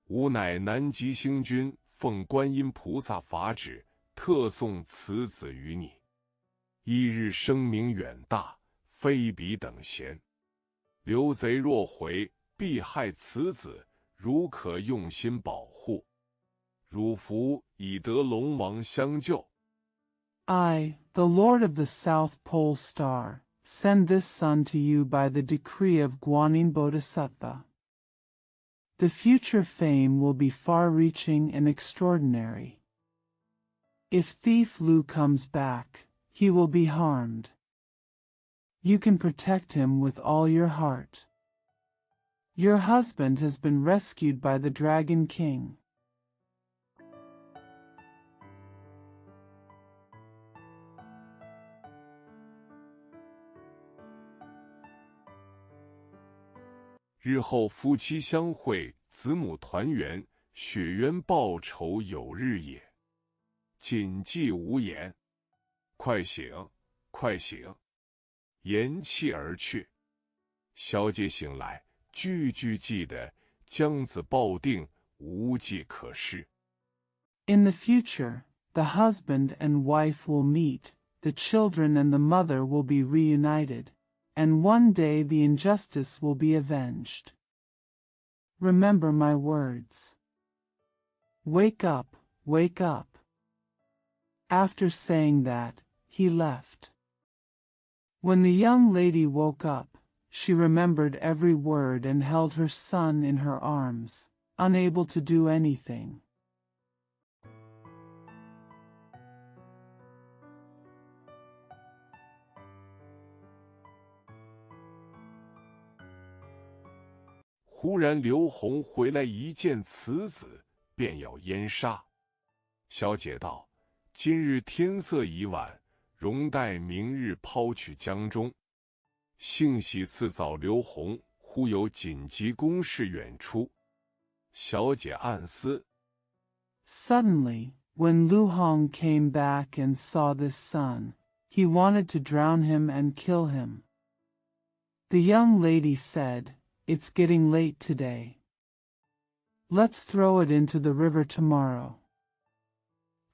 吾乃南极星君，奉观音菩萨法旨，特送此子于你。一日声名远大，非彼等闲。刘贼若回，必害此子，如可用心保护。汝福以得龙王相救。" I, the Lord of the South Pole Star, send this son to you by the decree of Guanyin Bodhisattva. The future fame will be far-reaching and extraordinary. If thief Lu comes back, he will be harmed. You can protect him with all your heart. Your husband has been rescued by the Dragon King. "日后夫妻相会，子母团圆，血冤报仇有日也。谨记无言。快醒，快醒！"言弃而去。小姐醒来，句句记得，将子抱定，无计可施。 In the future, the husband and wife will meet, the children and the mother will be reunited, and one day the injustice will be avenged. Remember my words. Wake up, wake up. After saying that, he left. When the young lady woke up, she remembered every word and held her son in her arms, unable to do anything. "忽然刘宏回来，一见此子，便要淹杀。小姐道：“今日天色已晚，容待明日抛去江中。”幸喜次早刘洪忽有紧急公事远出，小姐暗思。Suddenly, when Lu Hong came back and saw this son, he wanted to drown him and kill him. The young lady said, "It's getting late today. Let's throw it into the river tomorrow."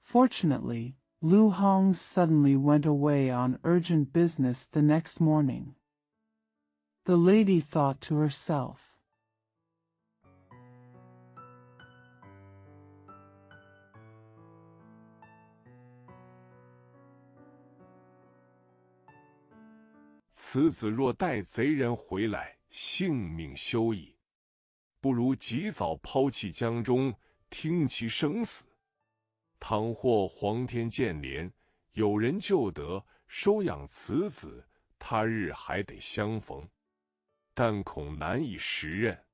Fortunately, Lu Hong suddenly went away on urgent business the next morning. The lady thought to herself, 此子若带贼人回来，性命休矣。不如及早抛弃江中，听其生死。倘或皇天见怜，有人救得，收养此子，他日还得相逢，但恐难以时任。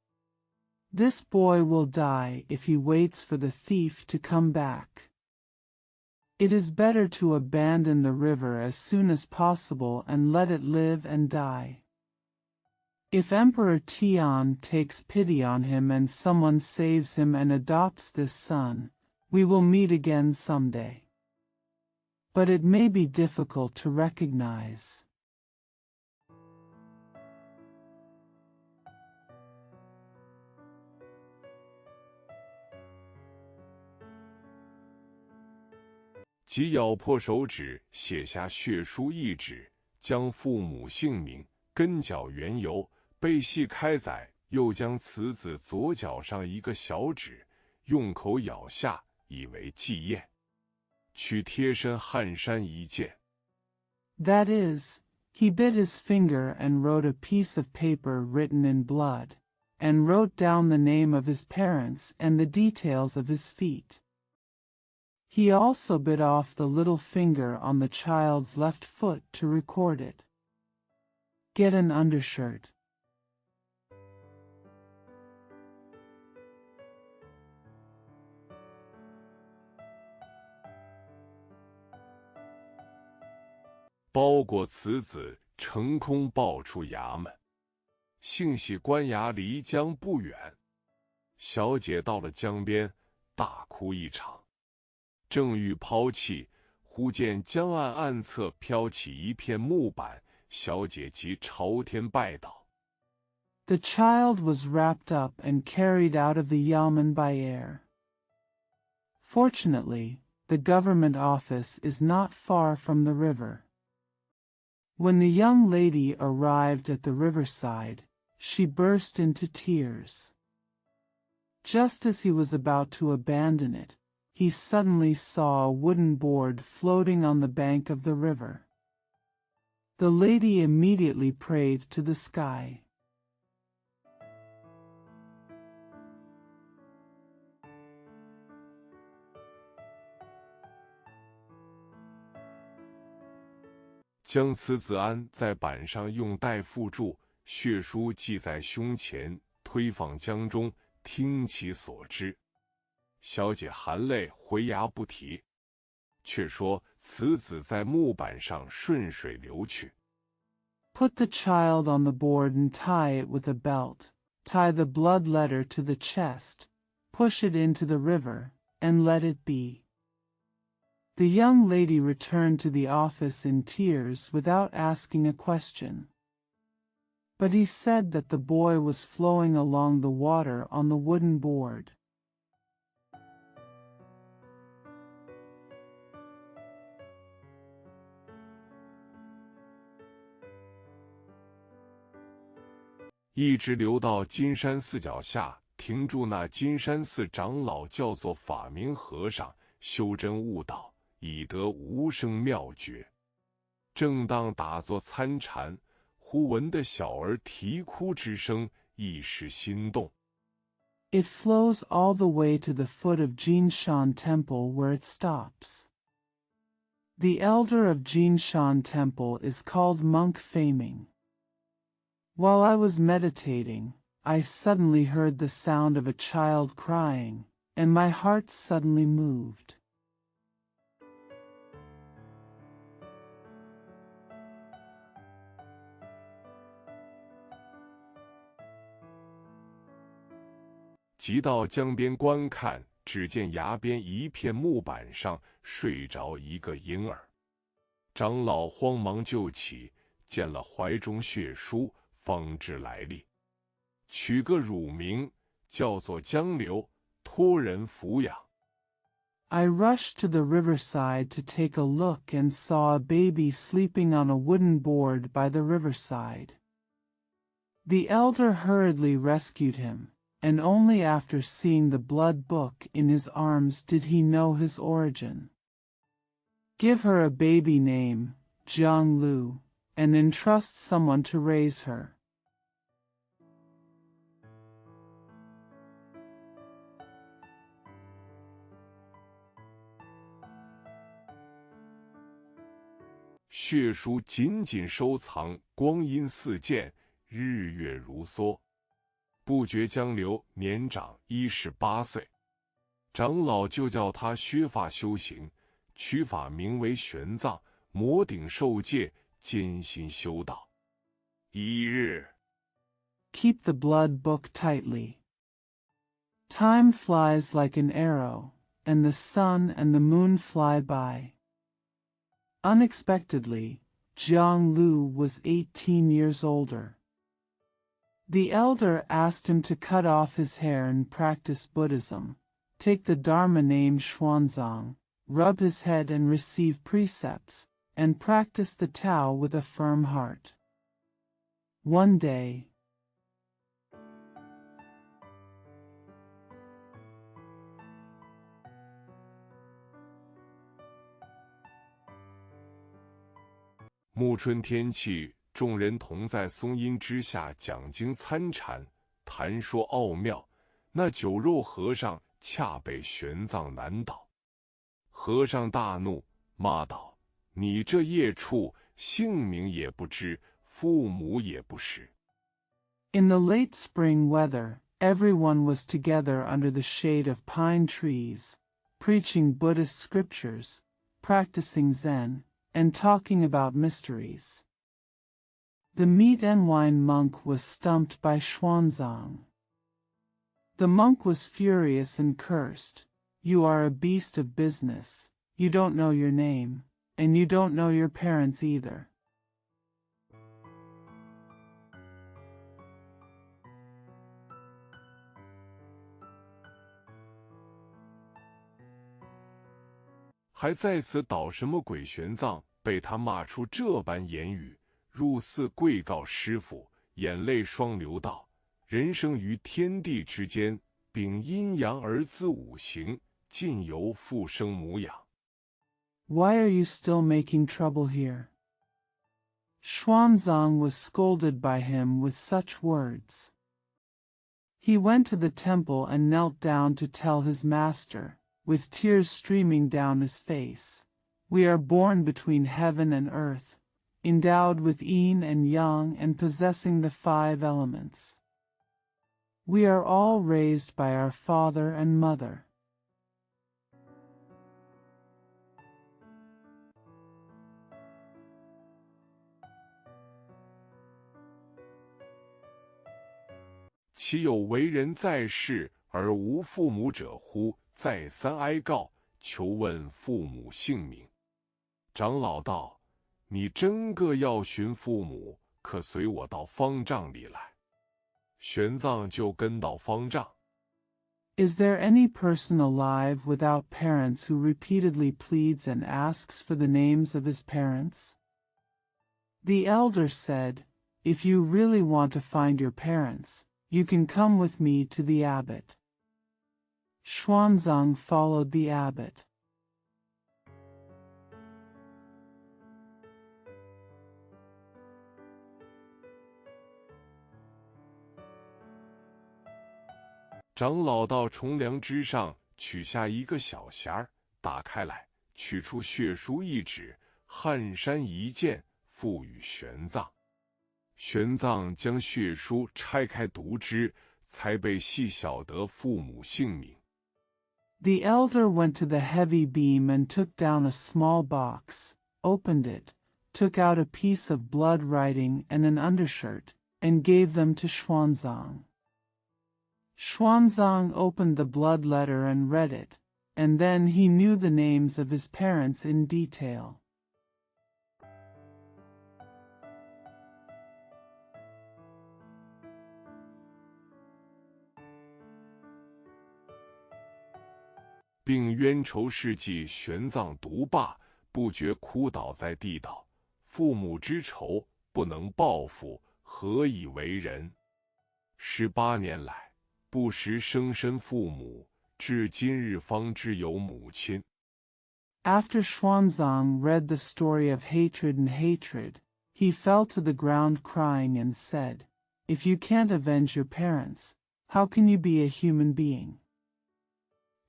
"This boy will die if he waits for the thief to come back. It is better to abandon the river as soon as possible and let it live and die. If Emperor Tian takes pity on him and someone saves him and adopts this son, we will meet again someday. But it may be difficult to recognize." 即咬破手指，写下血书一纸，将父母姓名、根脚缘由背细开载，又将此子左脚上一个小指用口咬下，以为祭验。取贴身汗衫一件。 That is, he bit his finger and wrote a piece of paper written in blood, and wrote down the name of his parents and the details of his feet. He also bit off the little finger on the child's left foot to record it. Get an undershirt. 包裹此子，乘空抱出衙门。幸喜官衙离江不远，小姐到了江边，大哭一场。正欲抛弃，忽见江岸岸侧飘起一片木板，小姐即朝天拜倒。 The child was wrapped up and carried out of the yamen by air. Fortunately, the government office is not far from the river. When the young lady arrived at the riverside, she burst into tears. Just as he was about to abandon it, he suddenly saw a wooden board floating on the bank of the river. The lady immediately prayed to the sky. 将此子安在板上，用带附注，血书系在胸前，推放江中，听其所知。小姐含泪回衙不提，却说此子在木板上顺水流去。 Put the child on the board and tie it with a belt. Tie the blood letter to the chest. Push it into the river, and let it be. The young lady returned to the office in tears without asking a question. But he said that the boy was flowing along the water on the wooden board. 一直流到金山寺脚下，停住。那金山寺长老叫做法明和尚，修真悟道，以得无生妙诀。正当打坐参禅，忽闻得小儿啼哭之声，一时心动。It flows all the way to the foot of Jinshan Temple where it stops. The elder of Jinshan Temple is called Monk Faming. While I was meditating, I suddenly heard the sound of a child crying, and my heart suddenly moved. 即到江边观看，只见崖边一片木板上睡着一个婴儿。长老慌忙救起，见了怀中血书，方知来历，取个乳名，叫做江流，托人抚养。I rushed to the riverside to take a look and saw a baby sleeping on a wooden board by the riverside. The elder hurriedly rescued him, and only after seeing the blood book in his arms did he know his origin. Give her a baby name, Jiang Lu, and entrust someone to raise her. 血书紧紧收藏，光阴似箭，日月如梭。不觉江流年长18岁，长老就叫他削发修行，取法名为玄奘，摩顶受戒，艰辛修道。一日 Keep the blood book tightly. Time flies like an arrow, and the sun and the moon fly by. Unexpectedly, Jiang Lu was 18 years older. The elder asked him to cut off his hair and practice Buddhism, take the Dharma name Xuanzang, rub his head and receive precepts, and practice the Tao with a firm heart. One day,「暮春天气，众人同在松阴之下讲经参禅，谈说奥妙。那酒肉和尚恰被玄奘难倒，和尚大怒，骂道：“你这孽畜，姓名也不知，父母也不识。” In the late spring weather, everyone was together under the shade of pine trees, preaching Buddhist scriptures, practicing Zen, and talking about mysteries. The meat and wine monk was stumped by Xuanzang. The monk was furious and cursed. You are a beast of business, you don't know your name, and you don't know your parents either. 还在此捣什么鬼？玄奘被他骂出这般言语，入寺跪告师父，眼泪双流道：“人生于天地之间，秉阴阳而资五行，尽由父生母养。” Why are you still making trouble here? Xuanzang was scolded by him with such words. He went to the temple and knelt down to tell his master, with tears streaming down his face, "We are born between heaven and earth, endowed with yin and yang and possessing the 5 elements. We are all raised by our father and mother." 岂有为人在世而无父母者乎？再三哀告，求问父母姓名。长老道：“你真个要寻父母，可随我到方丈里来。”玄奘就跟到方丈。Is there any person alive without parents who repeatedly pleads and asks for the names of his parents? The elder said, "If you really want to find your parents, you can come with me to the abbot." Xuanzang followed the abbot. "长老到重梁之上，取下一个小匣儿，打开来，取出血书一纸，汗衫一件，付与玄奘。玄奘将血书拆开读之，才被细晓得父母姓名。The elder went to the heavy beam and took down a small box, opened it, took out a piece of blood writing and an undershirt, and gave them to Xuanzang. Xuanzang opened the blood letter and read it, and then he knew the names of his parents in detail.并冤仇事迹玄奘读罢，不觉哭倒在地道：“父母之仇不能报复，何以为人？18年来，不识生身父母，至今日方知有母亲。” After Xuanzang read the story of hatred and hatred, he fell to the ground crying and said, "If you can't avenge your parents, how can you be a human being?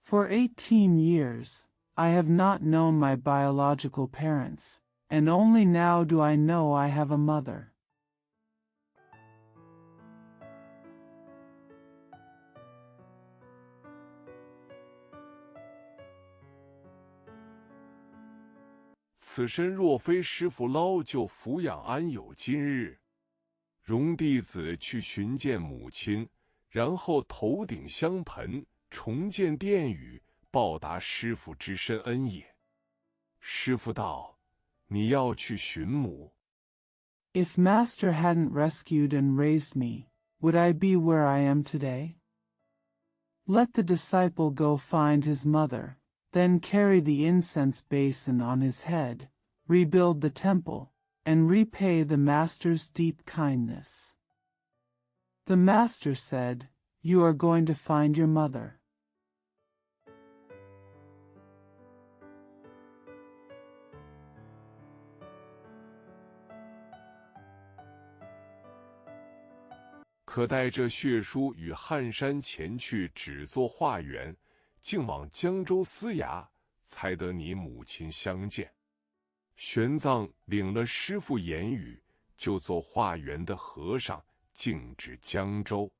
For 18 years, I have not known my biological parents, and only now do I know I have a mother." 此身若非师父捞救抚养，安有今日？容弟子去寻见母亲，然后头顶香盆，重建殿宇，报答师父之深恩也。师父道：“你要去寻母。” If Master hadn't rescued and raised me, would I be where I am today? Let the disciple go find his mother, then carry the incense basin on his head, rebuild the temple, and repay the Master's deep kindness. The Master said, "You are going to find your mother." 可带这血书与汉山前去，只作化缘，竟往江州司衙，才得你母亲相见。玄奘领了师父言语，就做化缘的和尚，径至江州。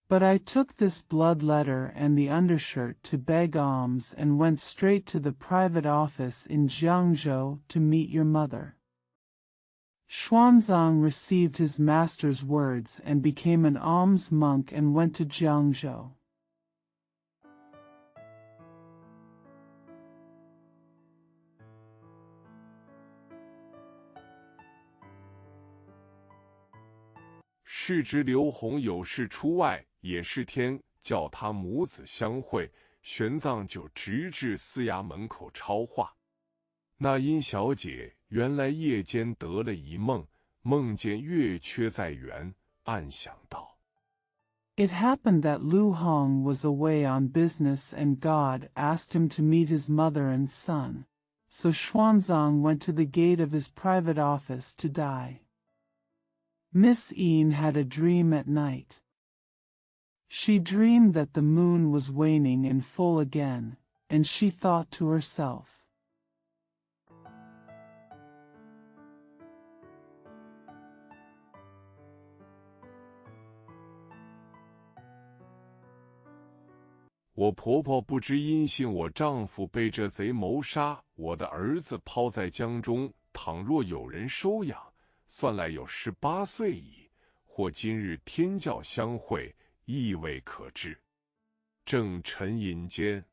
But I took this blood letter and the undershirt to beg alms and went straight to the private office in Jiangzhou to meet your mother. Xuanzang received his master's words and became an alms monk and went to Jiangzhou. 是知刘洪有事出外，也是天叫他母子相会，玄奘就直至司衙门口抄话。那殷小姐原来夜间得了一梦，梦见月缺在园，暗想道： It happened that Lu Hong was away on business and God asked him to meet his mother and son, so Xuanzang went to the gate of his private office to die. Miss Yin had a dream at night. She dreamed that the moon was waning in full again, and she thought to herself, 我婆婆不知因信我丈夫被这贼谋杀，我的儿子抛在江中，倘若有人收养，算来有18岁矣。或今日天教相会，亦未可知。正沉吟间，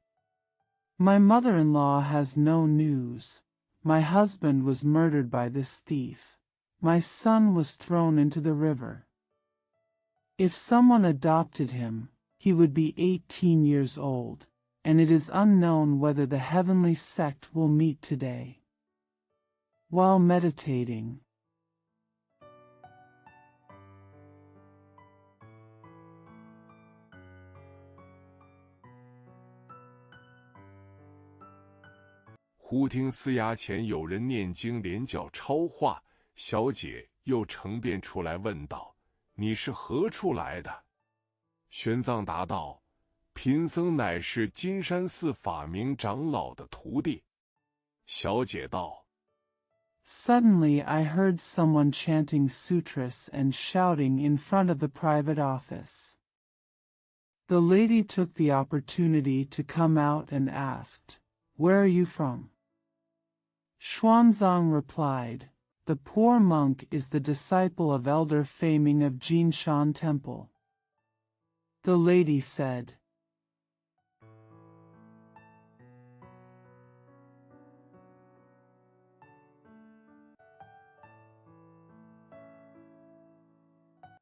My mother-in-law has no news. My husband was murdered by this thief. My son was thrown into the river. If someone adopted him, he would be 18 years old, and it is unknown whether the heavenly sect will meet today. While meditating,忽听司衙前有人念经连叫抄话，小姐又承便出来问道：“你是何处来的？”玄奘答道：“贫僧乃是金山寺法明长老的徒弟。”小姐道： Suddenly I heard someone chanting sutras and shouting in front of the private office. The lady took the opportunity to come out and asked, "Where are you from?" Xuanzang replied, "The poor monk is the disciple of Elder Faming of Jinshan Temple." The lady said.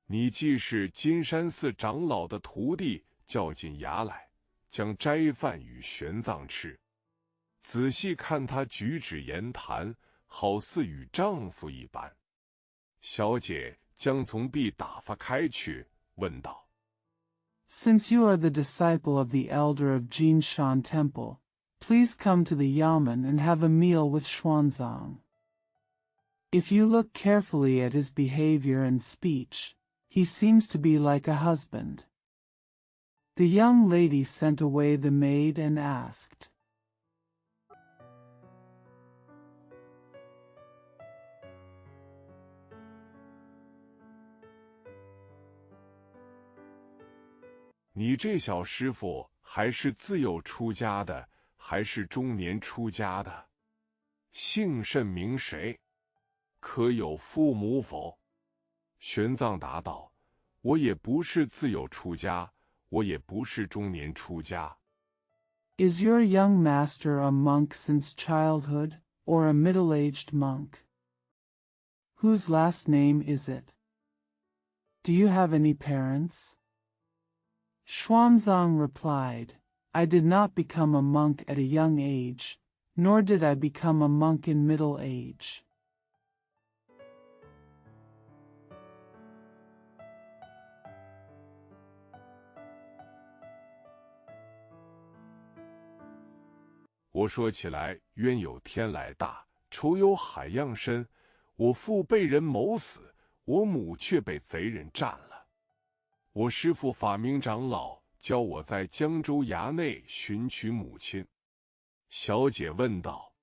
你既是金山寺长老的徒弟，叫进衙来，将斋饭与玄奘吃。仔细看他举止言谈，好似与丈夫一般。小姐将从壁打发开去，问道 Since you are the disciple of the elder of Jinshan Temple, please come to the yamen and have a meal with Xuanzang. If you look carefully at his behavior and speech, he seems to be like a husband. The young lady sent away the maid and asked, 你这小师傅还是自幼出家的，还是中年出家的？姓甚名谁？可有父母否？玄奘答道：我也不是自幼出家，我也不是中年出家。Is your young master a monk since childhood, or a middle-aged monk? Whose last name is it? Do you have any parents? Xuanzang replied, I did not become a monk at a young age, nor did I become a monk in middle age. 我说起来，冤有天来大，仇有海样深。我父被人谋死，我母却被贼人占了。我师父法明长老教我在江州衙内寻取母亲。小姐问道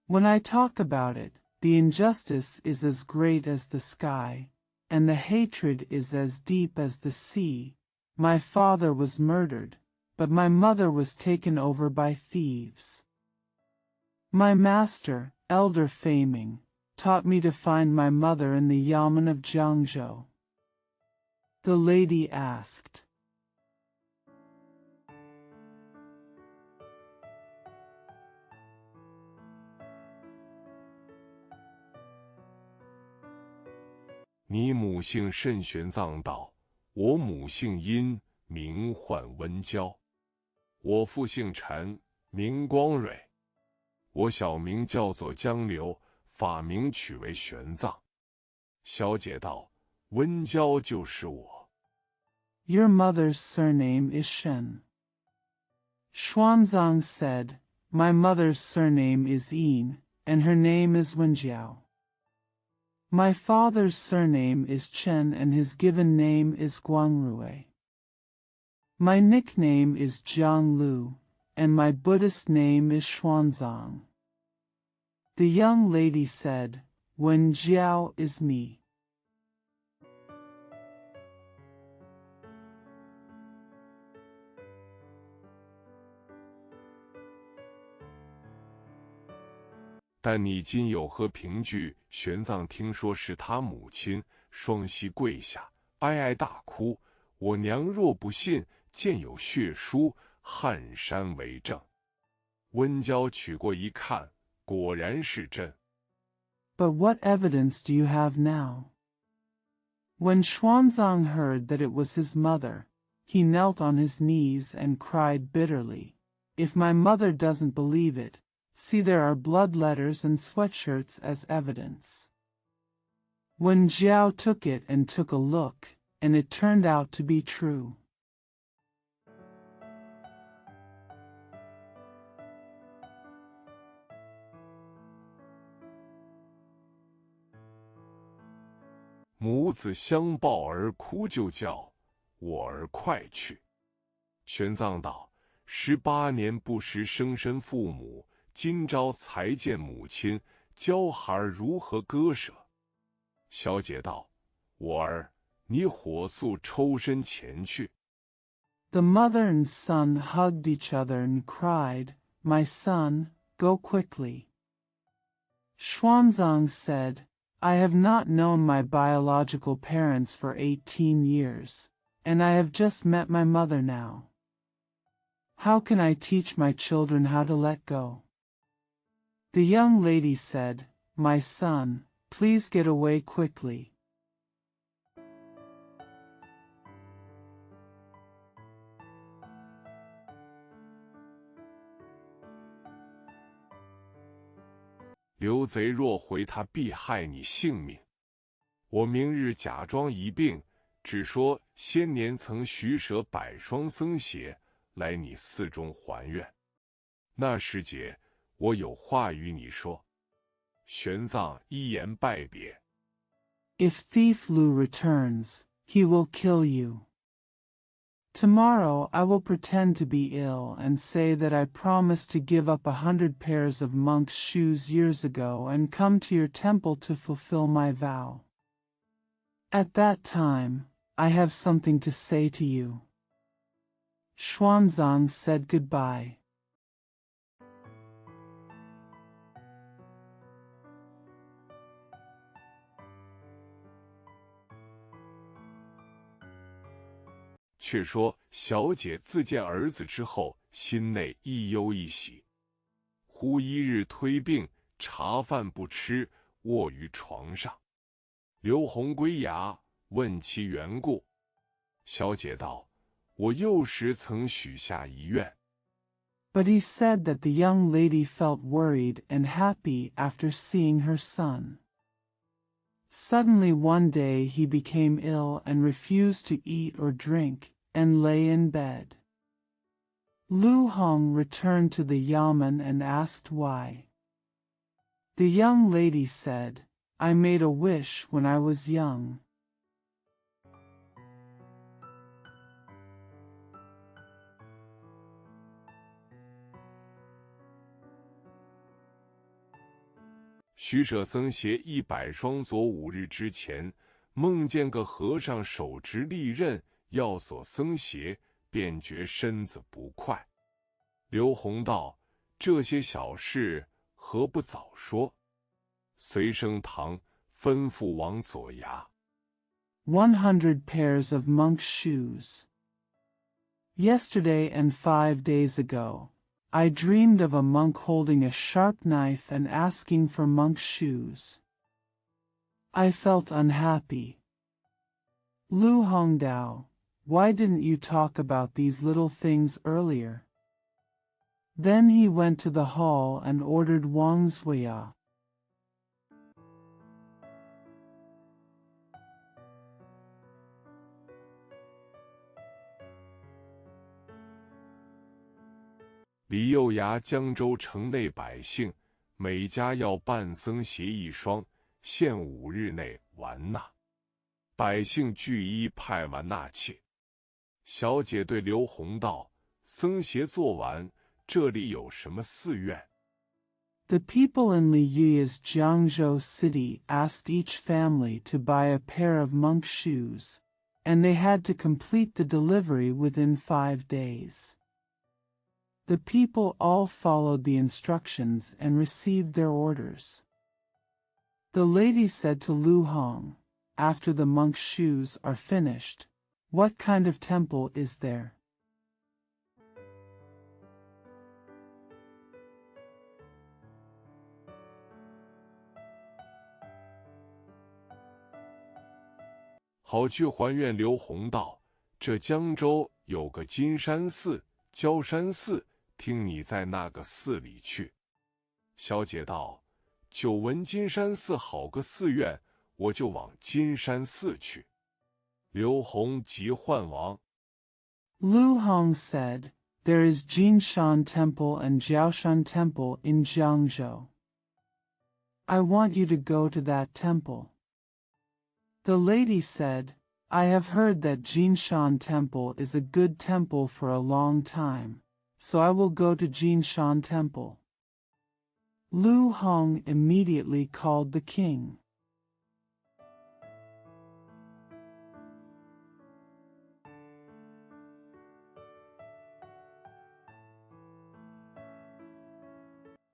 When I talk about it, the injustice is as great as the sky, and the hatred is as deep as the sea. My father was murdered, but my mother was taken over by thieves. My master, Elder Faming, taught me to find my mother in the yamen of Jiangzhou. The lady asked, 你母姓甚？玄奘道：我母姓殷，名唤温娇。我父姓陈，名光蕊。我小名叫做江流，法名取为玄奘。小姐道：温娇就是我。Your mother's surname is Shen. Xuanzang said, My mother's surname is Yin, and her name is Wenjiao. My father's surname is Chen, and his given name is Guangrui. My nickname is Jiang Lu, and my Buddhist name is Xuanzang. The young lady said, Wen Jiao is me. 但你今有何凭据？玄奘听说是他母亲，双膝跪下，哀哀大哭。我娘若不信，见有血书，撼山为证。温娇取过一看，果然是真。But what evidence do you have now? When Xuanzang heard that it was his mother, he knelt on his knees and cried bitterly, If my mother doesn't believe it, see there are blood letters and sweatshirts as evidence. When Jiao took it and took a look, and it turned out to be true. 母子相抱而哭，就叫我儿快去。玄奘道：18年不识生身父母，今朝才见母亲，娇孩如何割舍？小姐道：我儿，你火速抽身前去。The mother and son hugged each other and cried, My son, go quickly. Xuanzang said, I have not known my biological parents for 18 years. and I have just met my mother now. How can I teach my children how to let go? The young lady said, My son, please get away quickly. 刘贼若回他，必害你性命。我明日假装一病，只说先年曾许舍100双僧鞋，来你寺中还愿。那时节，我有话与你说。玄奘一言拜别。If thief Lu returns, he will kill you. Tomorrow I will pretend to be ill and say that I promised to give up 100 pairs of monk's shoes years ago and come to your temple to fulfill my vow. At that time, I have something to say to you. Xuanzang said goodbye. 却说小姐自见儿子之后，心内一忧一喜。忽一日推病，茶饭不吃，卧于床上。刘洪归衙，问其缘故。小姐道：“我幼时曾许下一愿。” But he said that the young lady felt worried and happy after seeing her son. Suddenly one day he became ill and refused to eat or drink, and lay in bed. Lu Hong returned to the yamen and asked why. The young lady said, I made a wish when I was young. 许舍僧鞋100双，昨5日之前，梦见个和尚手执利刃，要索僧鞋，便觉身子不快。刘洪道：“这些小事何不早说？”随升堂，吩咐往左衙。100 pairs of monk's shoes. Yesterday and 5 days ago, I dreamed of a monk holding a sharp knife and asking for monk's shoes. I felt unhappy. Lu Hongdao, why didn't you talk about these little things earlier? Then he went to the hall and ordered Wang Zuya. 李幼牙江州城内百姓，每家要办僧鞋1双，限5日内完纳。百姓俱依派完纳妾。小姐对刘洪道：“僧鞋做完，这里有什么寺院？” The people in Liyue's Jiangzhou city asked each family to buy a pair of monk shoes, and they had to complete the delivery within 5 days. The people all followed the instructions and received their orders. The lady said to Lu Hong, after the monk's shoes are finished, what kind of temple is there? 好去还愿。刘洪道：“这江州有个金山寺、焦山寺，听你在那个寺里去。”小姐道：“久闻金山寺好个寺院，我就往金山寺去。”刘洪即唤王。Lu Hong said, There is Jinshan Temple and Jiaoshan Temple in Jiangzhou. I want you to go to that temple. The lady said, I have heard that Jinshan Temple is a good temple for a long time, so I will go to Jinshan Temple. Lu Hong immediately called the king.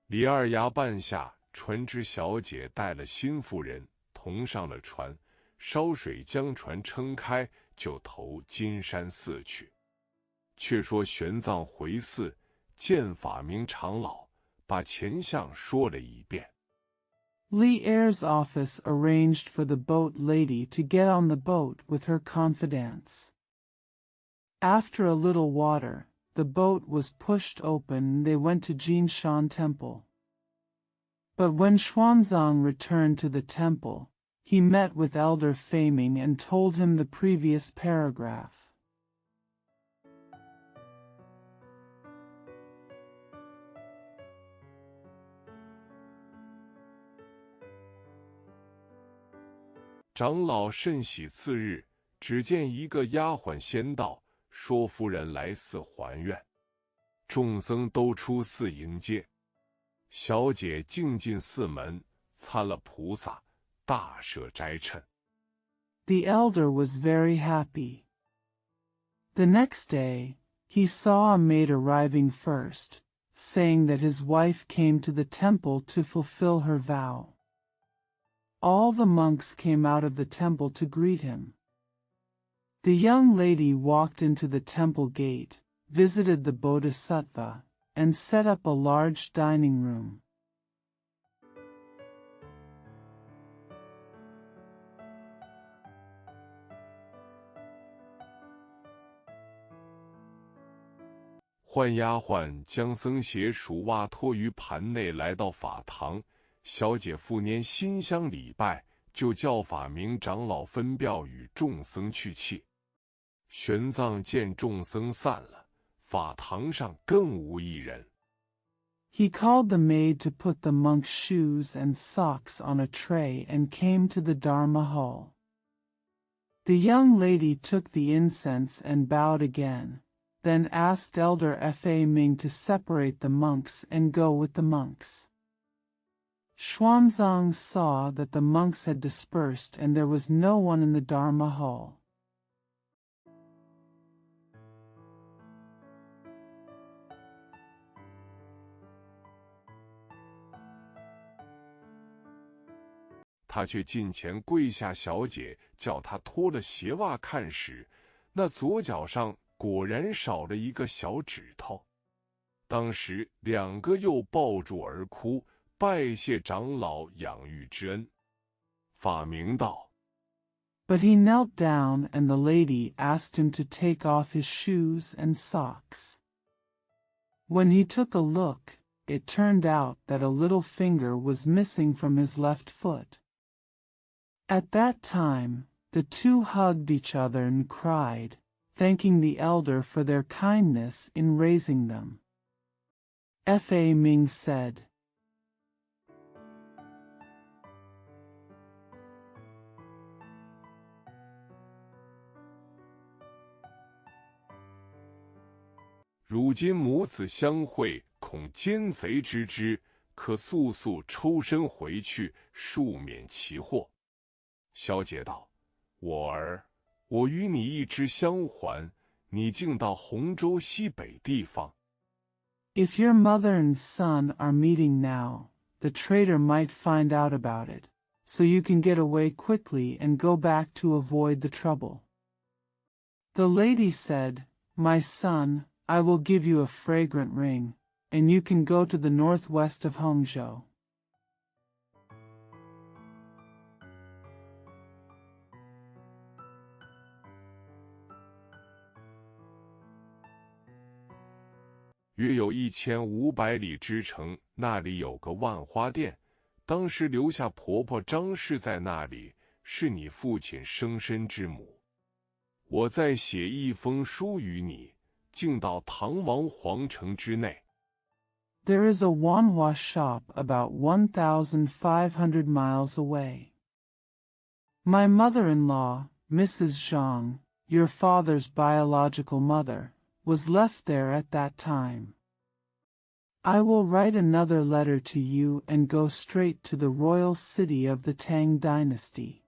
李二衙办下，船只小姐带了新妇人，同上了船，烧水将船撑开，就投金山寺去。却说玄奘回寺见法明长老，把前相说了一遍。Li Er's office arranged for the boat lady to get on the boat with her confidants. After a little water, the boat was pushed open and they went to Jinshan Temple. But when Xuanzang returned to the temple, he met with Elder Feiming and told him the previous paragraph. 长老甚喜次日，只见一个丫鬟先到，说夫人来寺还愿。众僧都出寺迎接。小姐径进寺门，参了菩萨，大设斋衬。The elder was very happy. The next day, he saw a maid arriving first, saying that his wife came to the temple to fulfill her vow. All the monks came out of the temple to greet him. The young lady walked into the temple gate, visited the Bodhisattva, and set up a large dining room. 换丫鬟将僧鞋数袜托于盘内，来到法堂。小姐复拈馨香礼拜，就叫法明长老分调与众僧去气。玄奘见众僧散了，法堂上更无一人。He called the maid to put the monk's shoes and socks on a tray and came to the Dharma hall. The young lady took the incense and bowed again, then asked Elder Fa Ming to separate the monks and go with the monks. Xuanzang saw that the monks had dispersed and there was no one in the Dharma hall. 他却近前跪下，小姐叫他脱了鞋袜看时，那左脚上果然少了一个小指头。当时两个又抱住而哭，拜谢长老养育之恩。法明道 But he knelt down and the lady asked him to take off his shoes and socks. When he took a look, it turned out that a little finger was missing from his left foot. At that time, the two hugged each other and cried, thanking the elder for their kindness in raising them. Fa Ming said, 如今母子相会，恐奸贼知之，可速速抽身回去，恕免其祸。小姐道：“我儿，我与你一支相还，你竟到洪州西北地方。” If your mother and son are meeting now, the traitor might find out about it, so you can get away quickly and go back to avoid the trouble. The lady said, My son, I will give you a fragrant ring, and you can go to the northwest of Hangzhou. 约有1500里之程，那里有个万花店，当时留下婆婆张氏在那里，是你父亲生身之母。我再写一封书与你，径到唐王皇城之内。There is a Wanhua shop about 1,500 miles away. My mother-in-law, Mrs. Zhang, your father's biological mother, was left there at that time. I will write another letter to you and go straight to the royal city of the Tang dynasty.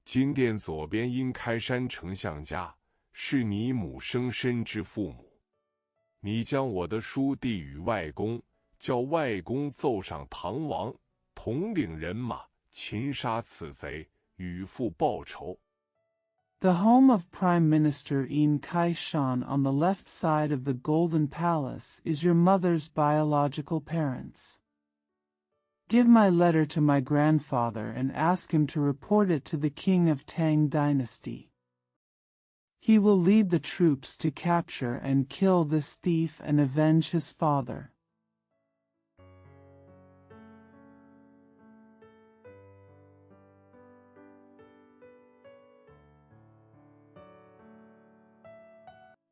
金殿左边因开山丞相家，是你母生身之父母。你将我的书递与外公，叫外公奏上唐王，统领人马，擒杀此贼，与父报仇。 The home of Prime Minister In Kai-shan on the left side of the Golden Palace is your mother's biological parents. Give my letter to my grandfather and ask him to report it to the king of Tang Dynasty. He will lead the troops to capture and kill this thief and avenge his father.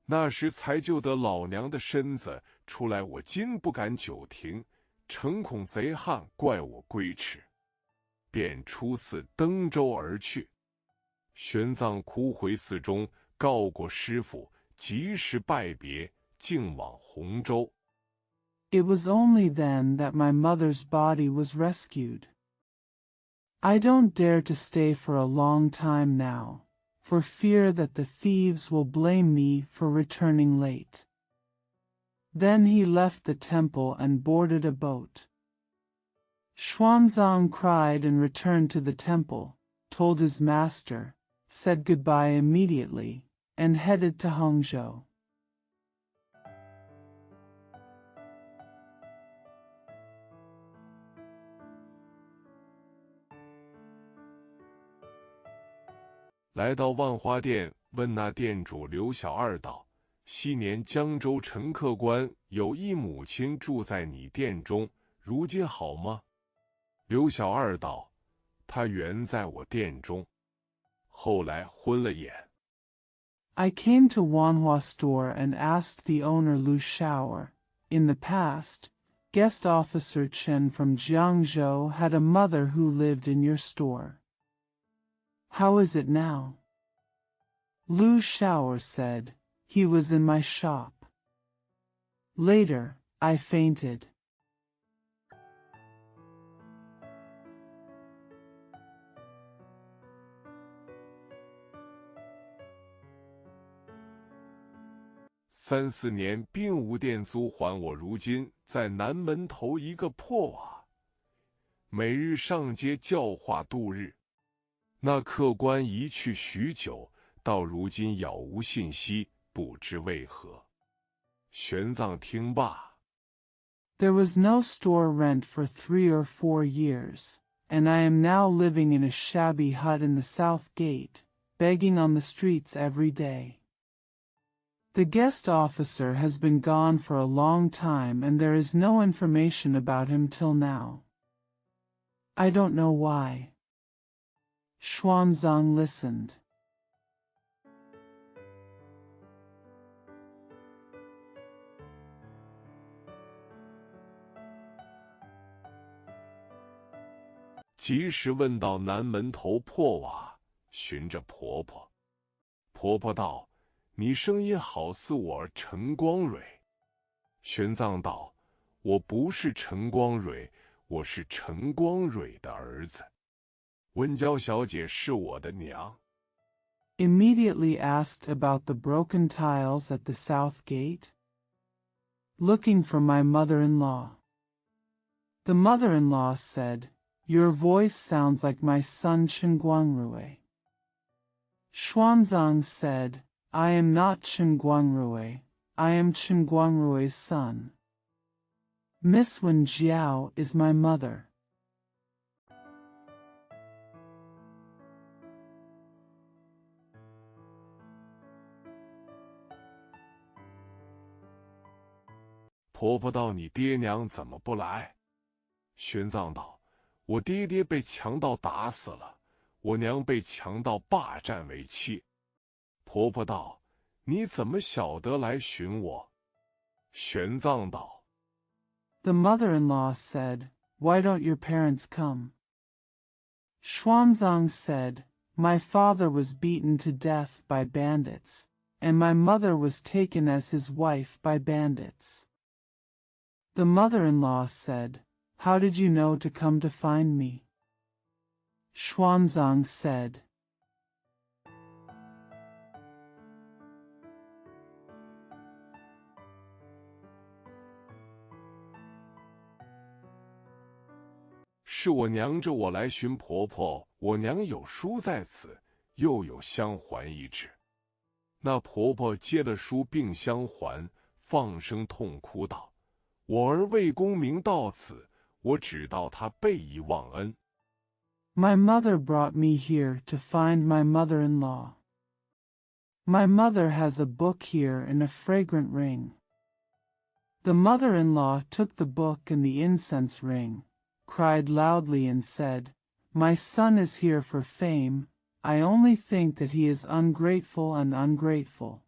那时才救得老娘的身子出来，我今不敢久停，诚恐贼汉怪我归迟，便出寺登舟而去。玄奘哭回寺中，告过师父，及时拜别，径往洪州。 It was only then that my mother's body was rescued. I don't dare to stay for a long time now, for fear that the thieves will blame me for returning late. Then he left the temple and boarded a boat. Xuanzang cried and returned to the temple, told his master, said goodbye immediately, and headed to Hangzhou. 来到万花店，问那店主刘小二道：“昔年江州陈客官有一母亲住在你店中，如今好吗？”刘小二道：“她原在我店中，后来昏了眼。” I came to Wanhua store and asked the owner Lu Shaoer. In the past, guest officer Chen from Jiangzhou had a mother who lived in your store. How is it now? Lu Shaoer said, he was in my shop. Later, I fainted. 3、4年并无店租还我，如今在南门头一个破瓦，每日上街教化度日。那客官一去许久，到如今杳无信息，不知为何。玄奘听罢， There was no store rent for 3 or 4 years, and I am now living in a shabby hut in the south gate, begging on the streets every day. The guest officer has been gone for a long time and there is no information about him till now. I don't know why. Xuanzang listened. 及时问到南门头破瓦，寻着婆婆。婆婆道：“你声音好似我儿陈光蕊。”玄奘道：“我不是陈光蕊，我是陈光蕊的儿子。温娇小姐是我的娘。” Immediately asked about the broken tiles at the south gate. Looking for my mother-in-law. The mother-in-law said, Your voice sounds like my son Chen Guangrui. Xuanzang said, I am not Chen Guangrui, I am Chen Guangrui's son. Miss Wen Jiao is my mother. 婆婆道：“你爹娘怎么不来？”玄奘道：“我爹爹被强盗打死了，我娘被强盗霸占为妻。”婆婆道：“你怎么晓得来寻我？”玄奘道： The mother-in-law said, Why don't your parents come? Xuanzang said, My father was beaten to death by bandits, and my mother was taken as his wife by bandits. The mother-in-law said, How did you know to come to find me? Xuanzang said, 是我娘着我来寻婆婆，我娘有书在此，又有香环一纸。那婆婆接了书并香环，放声痛哭道：我儿为功名到此，我只道她背义忘恩。My mother brought me here to find my mother-in-law. My mother has a book here and a fragrant ring. The mother-in-law took the book and the incense ring, cried loudly and said, My son is here for fame, I only think that he is ungrateful and ungrateful.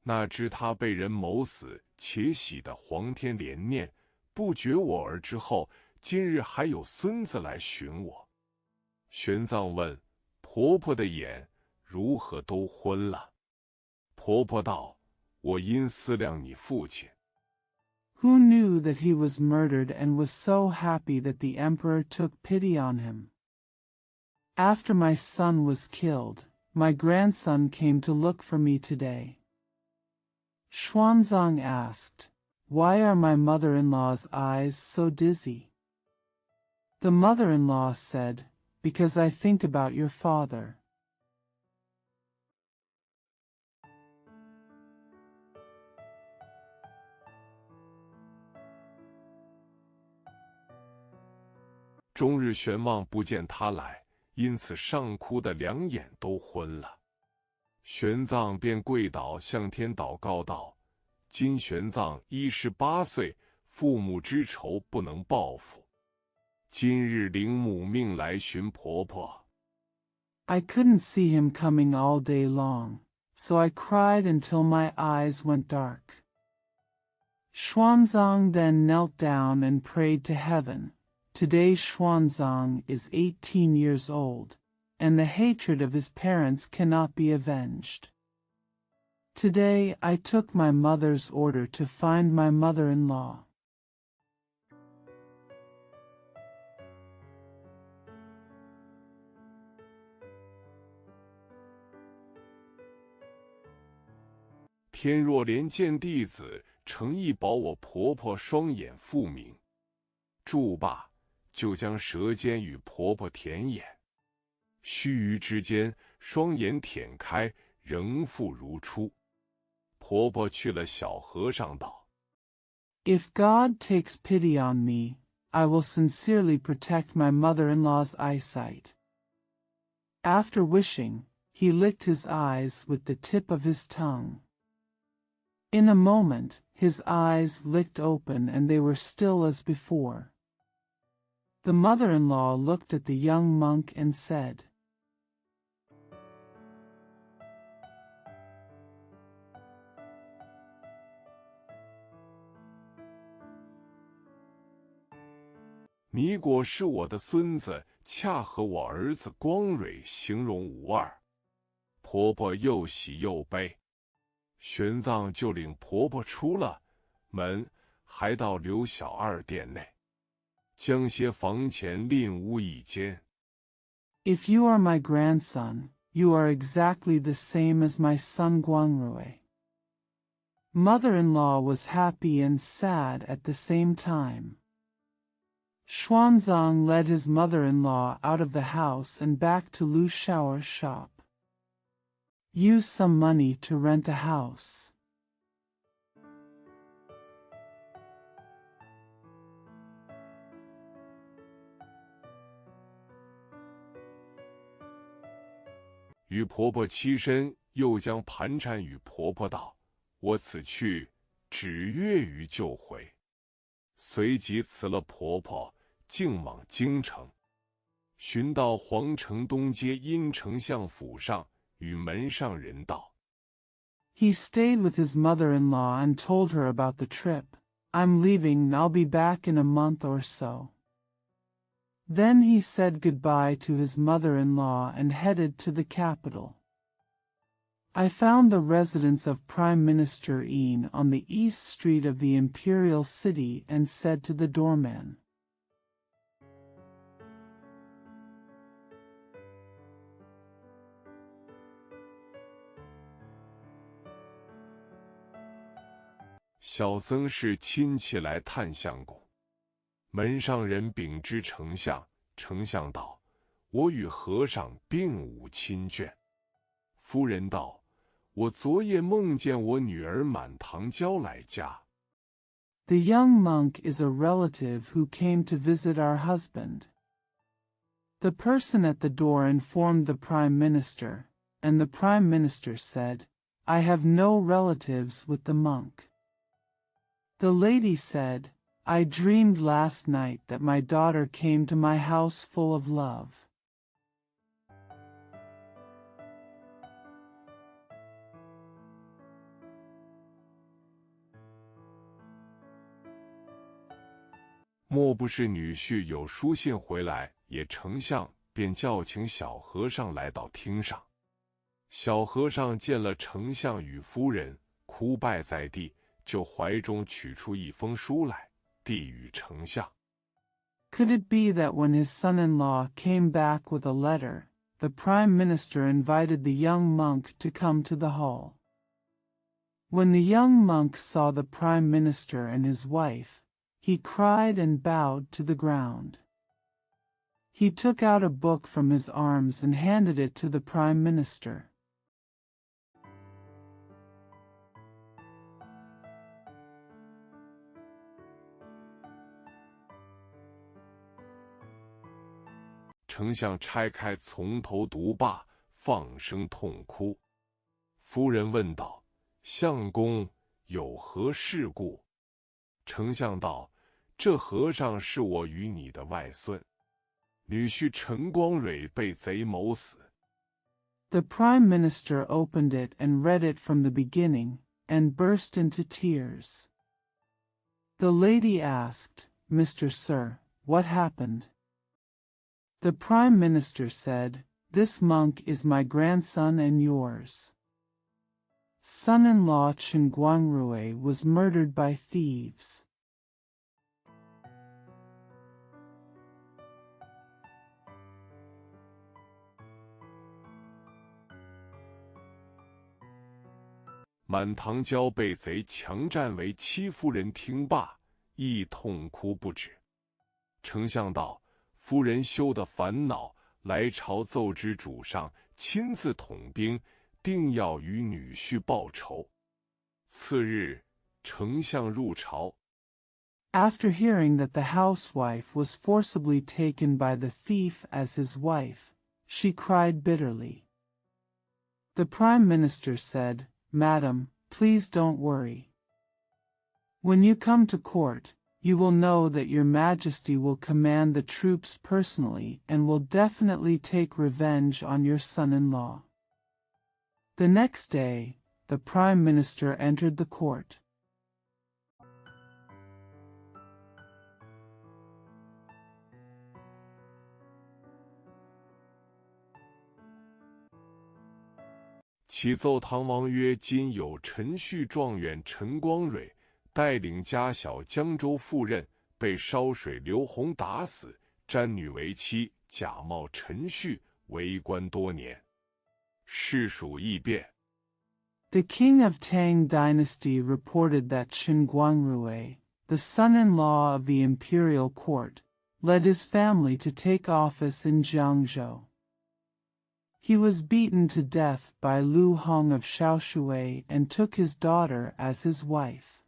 那知他被人谋死，且喜得皇天怜念，不绝我儿之后，今日还有孙子来寻我。玄奘问婆婆的眼如何都昏了？婆婆道：我因思量你父亲。 Who knew that he was murdered and was so happy that the emperor took pity on him? After my son was killed, my grandson came to look for me today. Xuanzang asked, Why are my mother-in-law's eyes so dizzy? The mother-in-law said, Because I think about your father. 终日玄望不见他来，因此上哭的两眼都昏了。玄奘便跪倒向天祷告道：今玄奘18岁，父母之仇不能报复，今日领母命来寻婆婆。 I couldn't see him coming all day long, so I cried until my eyes went dark. Xuanzang then knelt down and prayed to heaven. Today Xuanzang is 18 years old, and the hatred of his parents cannot be avenged. Today I took my mother's order to find my mother-in-law. 天若怜见弟子，诚意保我婆婆双眼复明。住罢，就将舌尖与婆婆舔眼，须臾之间，双眼舔开，仍复如初。婆婆去了小和尚道： If God takes pity on me, I will sincerely protect my mother-in-law's eyesight. After wishing, he licked his eyes with the tip of his tongue. In a moment, his eyes licked open and they were still as before. The mother-in-law looked at the young monk and said, 你果是我的孙子，恰和我儿子光蕊形容无二。婆婆又喜又悲。玄奘就领婆婆出了门，还到刘小二殿内，将些房钱另屋一间。 If you are my grandson, you are exactly the same as my son Guangrui. Mother-in-law was happy and sad at the same time. Xuanzang led his mother-in-law out of the house and back to Lu Shao's shop. Use some money to rent a house. 与婆婆栖身，又将盘缠与婆婆道：“我此去只月余就回。”随即辞了婆婆，径往京城。寻到皇城东街殷丞相府上，与门上人道： He stayed with his mother-in-law and told her about the trip. I'm leaving and I'll be back in a month or so. Then he said goodbye to his mother-in-law and headed to the capital. I found the residence of Prime Minister Yin on the east street of the imperial city and said to the doorman, 小僧是亲戚来探相公。门上人禀知丞相，丞相道：“我与和尚并无亲眷。”夫人道：“我昨夜梦见我女儿满堂娇来家。” The young monk is a relative who came to visit our husband. The person at the door informed the Prime Minister, and the Prime Minister said, "I have no relatives with the monk." The lady said, "I dreamed last night that my daughter came to my house full of love." 莫不是女婿有书信回来，也丞相便叫请小和尚来到厅上。小和尚见了丞相与夫人，哭拜在地，就怀中取出一封书来，递与丞相。Could it be that when his son-in-law came back with a letter, the Prime Minister invited the young monk to come to the hall? When the young monk saw the Prime Minister and his wife, he cried and bowed to the ground. He took out a book from his arms and handed it to the Prime Minister. 丞相拆开从头读罢，放声痛哭。夫人问道：“相公有何事故？”丞相道：“这和尚是我与你的外孙，女婿陈光蕊被贼谋死。” The Prime Minister opened it and read it from the beginning, and burst into tears. The lady asked, "Mr. Sir, what happened?" The Prime Minister said, "This monk is my grandson and yours. Son-in-law Chen Guangrui was murdered by thieves." 满堂娇被贼强占为妻夫人听罢，亦痛哭不止。丞相道：“夫人休得烦恼，来朝奏知主上，亲自统兵，定要与女婿报仇。”次日，丞相入朝。After hearing that the housewife was forcibly taken by the thief as his wife, she cried bitterly. The Prime Minister said, "Madam, please don't worry. When you come to court, you will know that your Majesty will command the troops personally and will definitely take revenge on your son-in-law." The next day, the Prime Minister entered the court. 启奏唐王曰：“今有陈旭状元陈光蕊带领家小江州赴任，被烧水刘洪打死，詹女为妻，假冒陈旭，为官多年，事属异变。” The king of Tang dynasty reported that Chen Guangrui, the son-in-law of the imperial court, led his family to take office in Jiangzhou. He was beaten to death by Lu Hong of Shaoshui and took his daughter as his wife.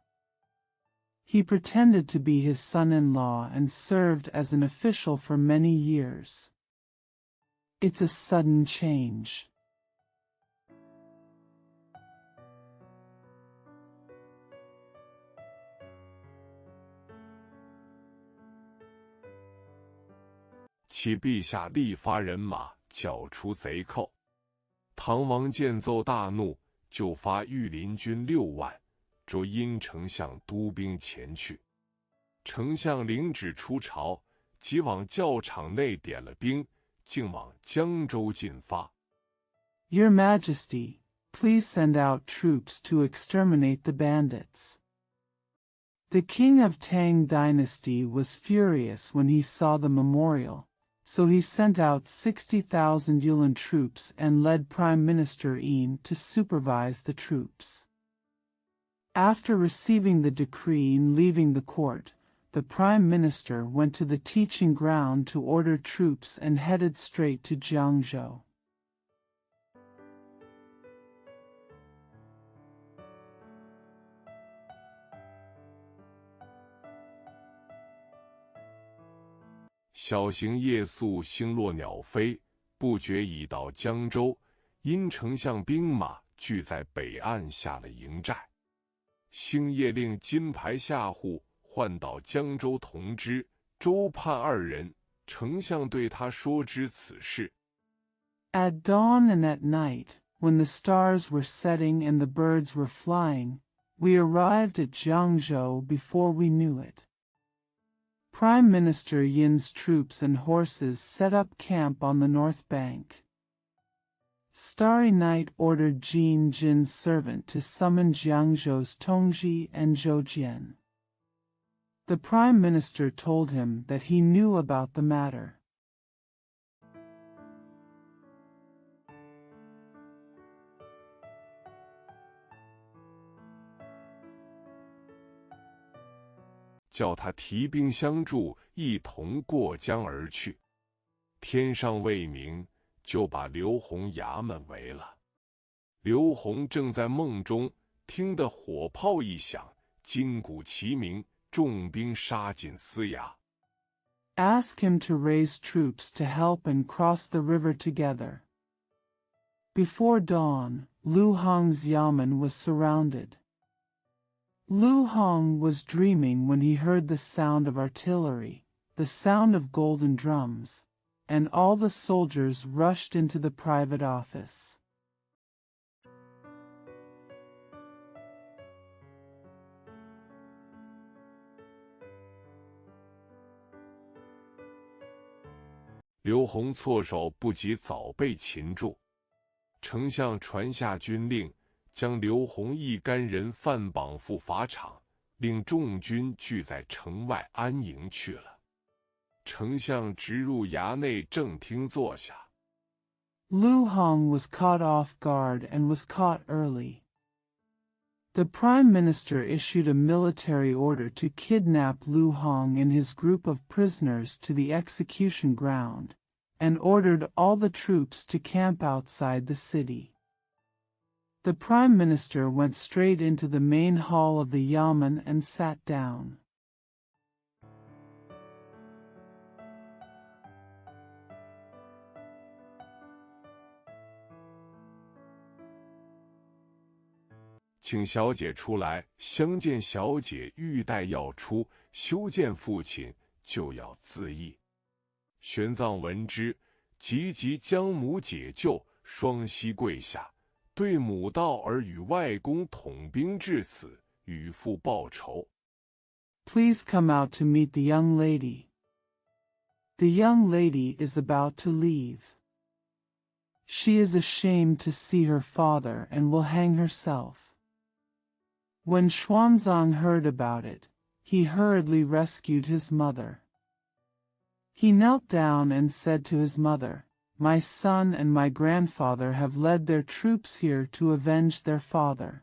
He pretended to be his son-in-law and served as an official for many years. It's a sudden change. 其陛下立发人马，剿除贼寇。唐王见奏大怒，就发御林军6万，着殷丞相督兵前去。丞相领旨出朝，即往教场内点了兵，竟往江州进发。Your Majesty, please send out troops to exterminate the bandits. The king of Tang dynasty was furious when he saw the memorial, so he sent out 60,000 Yulin troops and led Prime Minister Yin to supervise the troops. After receiving the decree and leaving the court, the Prime Minister went to the teaching ground to order troops and headed straight to Jiangzhou.小行夜宿，星落鸟飞，不觉已到江州。因丞相兵马聚在北岸下了营寨。星夜令金牌下户唤到江州同知、周盼二人，丞相对他说知此事。At dawn and at night, when the stars were setting and the birds were flying, we arrived at Jiangzhou before we knew it. Prime Minister Yin's troops and horses set up camp on the north bank. Starry Night ordered Jin Jin's servant to summon Jiangzhou's Tongji and Zhou Jian. The Prime Minister told him that he knew about the matter. 叫他提兵相助，一同过江而去。天尚未明，就把刘洪衙门围了。刘洪正在梦中，听得火炮一响，金鼓齐鸣，重兵杀进司衙。Ask him to raise troops to help and cross the river together. Before dawn, Lu Hong's yamen was surrounded. Lu Hong was dreaming when he heard the sound of artillery, the sound of golden drums, and all the soldiers rushed into the private office. Liu Hong 措手不及，早被擒住。丞相传下军令，将刘洪一干人犯绑赴法场，令众军聚在城外安营去了。丞相直入衙内正厅坐下。Lu Hong was caught off guard and was caught early. The Prime Minister issued a military order to kidnap Lu Hong and his group of prisoners to the execution ground, and ordered all the troops to camp outside the city. The Prime Minister went straight into the main hall of the Yamen and sat down. "请小姐出来，相见小姐欲待要出，休见父亲就要自缢。玄奘闻之，急急将母解救，双膝跪下，对母道儿与外公统兵至此，与父报仇。Please come out to meet the young lady. The young lady is about to leave. She is ashamed to see her father and will hang herself." When Xuanzang heard about it, he hurriedly rescued his mother. He knelt down and said to his mother, "My son and my grandfather have led their troops here to avenge their father."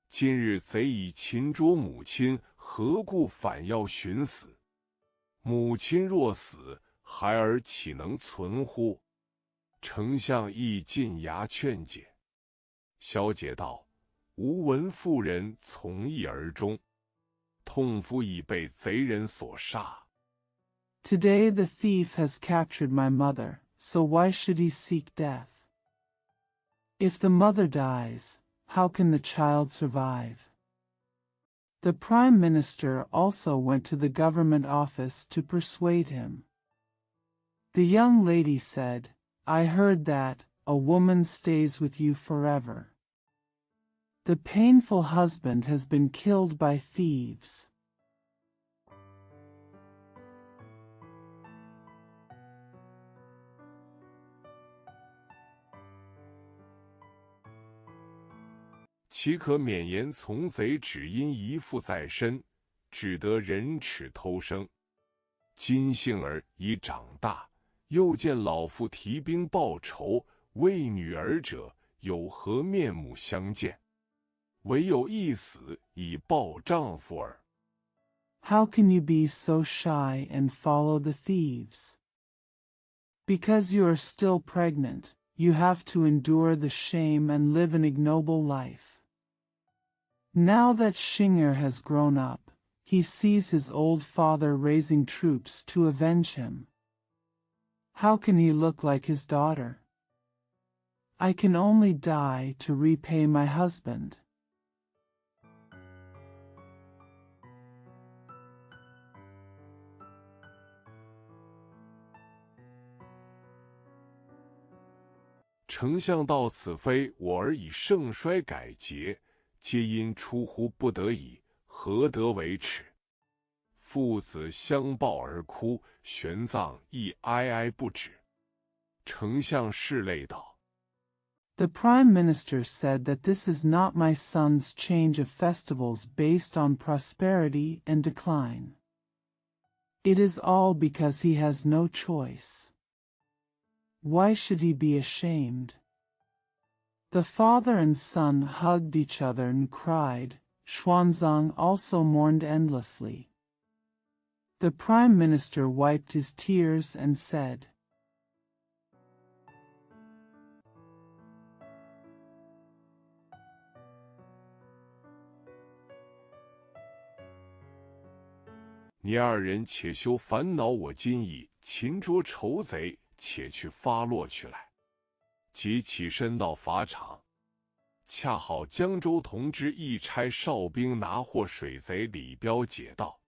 今日贼已擒捉母亲，何故反要寻死？母亲若死，孩儿岂能存乎？丞相亦进衙劝解。小姐道：“吾闻妇人从一而终，痛夫已被贼人所杀。” Today the thief has captured my mother, so why should he seek death? If the mother dies, how can the child survive? The Prime Minister also went to the government office to persuade him. The young lady said, "I heard that a woman stays with you forever. The painful husband has been killed by thieves." 岂可免言从贼，只因一父在身，只得忍耻偷生。今幸儿已长大，又见老父提兵报仇，为女儿者，有何面目相见？唯有一死以报丈夫耳。 How can you be so shy and follow the thieves? Because you are still pregnant, you have to endure the shame and live an ignoble life. Now that Shinger has grown up, he sees his old father raising troops to avenge him. How can he look like his daughter? I can only die to repay my husband. 丞相道：“此非我儿以盛衰改节，皆因出乎不得已，何得为耻？”父子相抱而哭，玄奘亦哀哀不止。丞相拭泪道： The Prime Minister said that this is not my son's change of festivals based on prosperity and decline. It is all because he has no choice. Why should he be ashamed? The father and son hugged each other and cried. Xuanzang also mourned endlessly. The Prime Minister wiped his tears and said, 你二人且休烦恼我今已，擒捉仇贼，且去发落去来。即起身到法场，恰好江州同知一差哨兵拿获水贼李彪解道。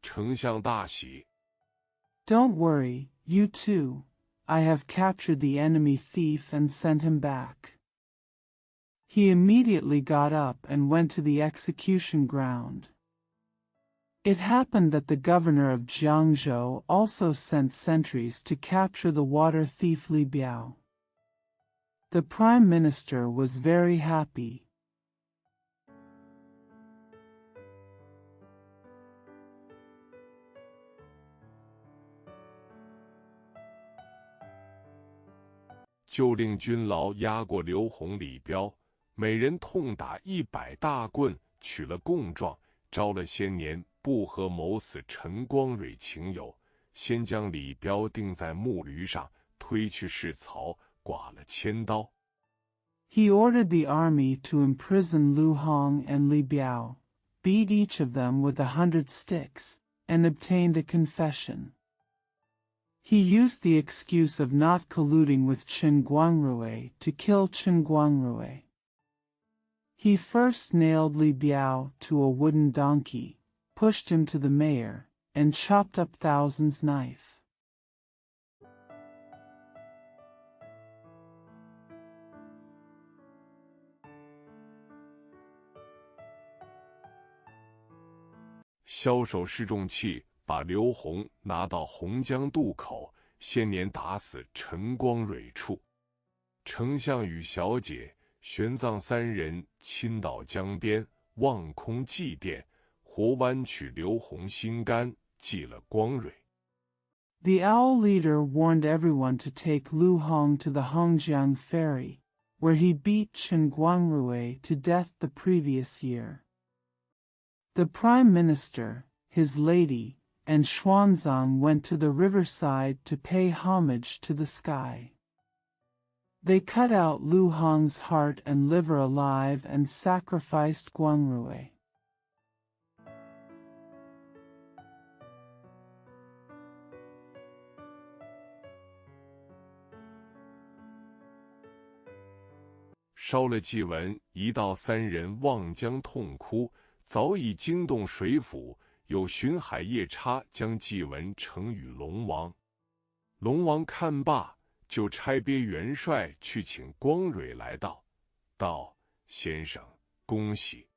丞相大喜。 Don't worry, you two. I have captured the enemy thief and sent him back. He immediately got up and went to the execution ground. It happened that the governor of Jiangzhou also sent sentries to capture the water thief Li Biao. The Prime Minister was very happy. 就令军牢押过刘洪、李彪，每人痛打100大棍，取了供状，招了先年不和谋死陈光蕊情由，先将李彪钉在木驴上，推去市曹，剐了千刀。 He ordered the army to imprison Lu Hong and Li Biao, beat each of them with 100 sticks, and obtained a confession. He used the excuse of not colluding with Chen Guangrui to kill Chen Guangrui. He first nailed Li Biao to a wooden donkey, pushed him to the mayor, and chopped up Thousand's knife. 枭首示众器，把刘洪拿到洪江渡口，先年打死陈光蕊处。丞相与小姐、玄奘三人亲到江边，望空祭奠，活剜取刘洪心肝，祭了光蕊。 The owl leader warned everyone to take Lu Hong to the Hongjiang ferry, where he beat Chen Guangrui to death the previous year. The Prime Minister, his lady, and Xuanzang went to the riverside to pay homage to the sky. They cut out Lu Hong's heart and liver alive and sacrificed Guangrui. 烧了祭文，一道三人望江痛哭，早已惊动水府，有巡海夜叉将祭文呈与龙王。龙王看罢，就差别元帅去请光蕊来道：“先生，恭喜。”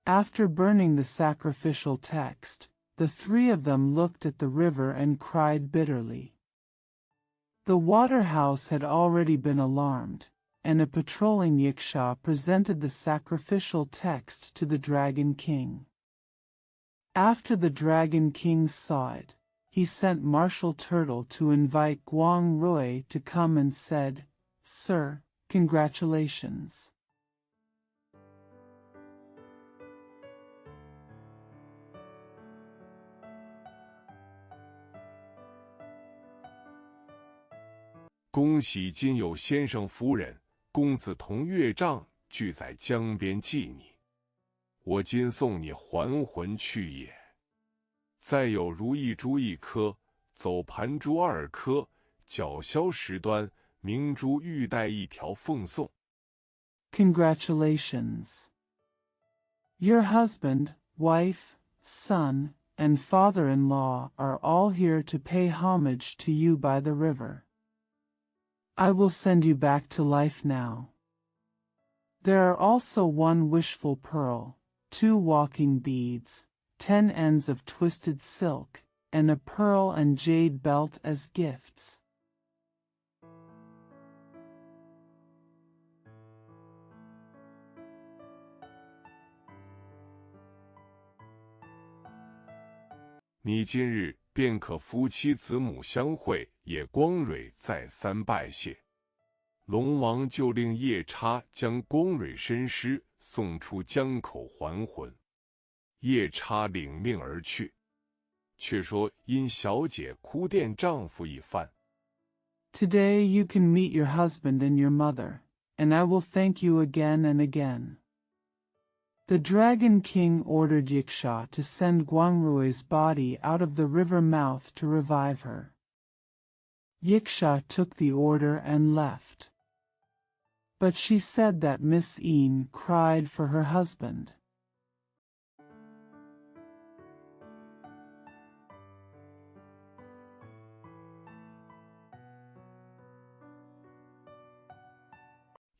After burning the sacrificial text, the three of them looked at the river and cried bitterly. The water-house had already been alarmed, and a patrolling Yiksha presented the sacrificial text to the Dragon King. After the Dragon King saw it, he sent Marshal Turtle to invite Guang Rui to come and said, "Sir, congratulations."恭喜今有先生夫人，公子同岳丈俱在江边祭你，我今送你还魂去也。再有如意珠1颗，走盘珠2颗，角销10端，明珠玉带1条奉送。Congratulations. Your husband, wife, son, and father-in-law are all here to pay homage to you by the river. I will send you back to life now. There are also 1 wishful pearl, 2 walking beads, 10 ends of twisted silk, and a pearl and jade belt as gifts. 你今日便可夫妻子母相会。也光蕊再三拜谢。龙王就令夜叉将光蕊身尸送出江口还魂。夜叉领命而去。却说因小姐哭奠丈夫一番。Today you can meet your husband and your mother, and I will thank you again and again. The Dragon King ordered Yiksha to send Guangrui's body out of the river mouth to revive her. Yiksha took the order and left. But she said that Miss Een cried for her husband.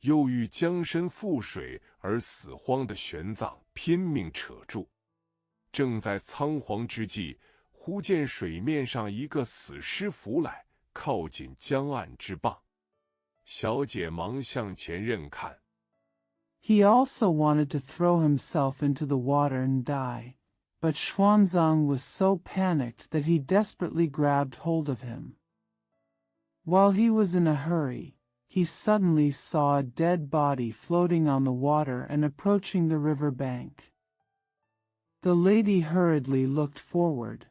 又遇将身覆水而死荒的玄奘拼命扯住，正在仓皇之际，忽见水面上一个死尸浮来，靠近江岸之傍。小姐忙向前认看。He also wanted to throw himself into the water and die, but Xuanzang was so panicked that he desperately grabbed hold of him. While he was in a hurry, he suddenly saw a dead body floating on the water and approaching the river bank. The lady hurriedly looked forward. "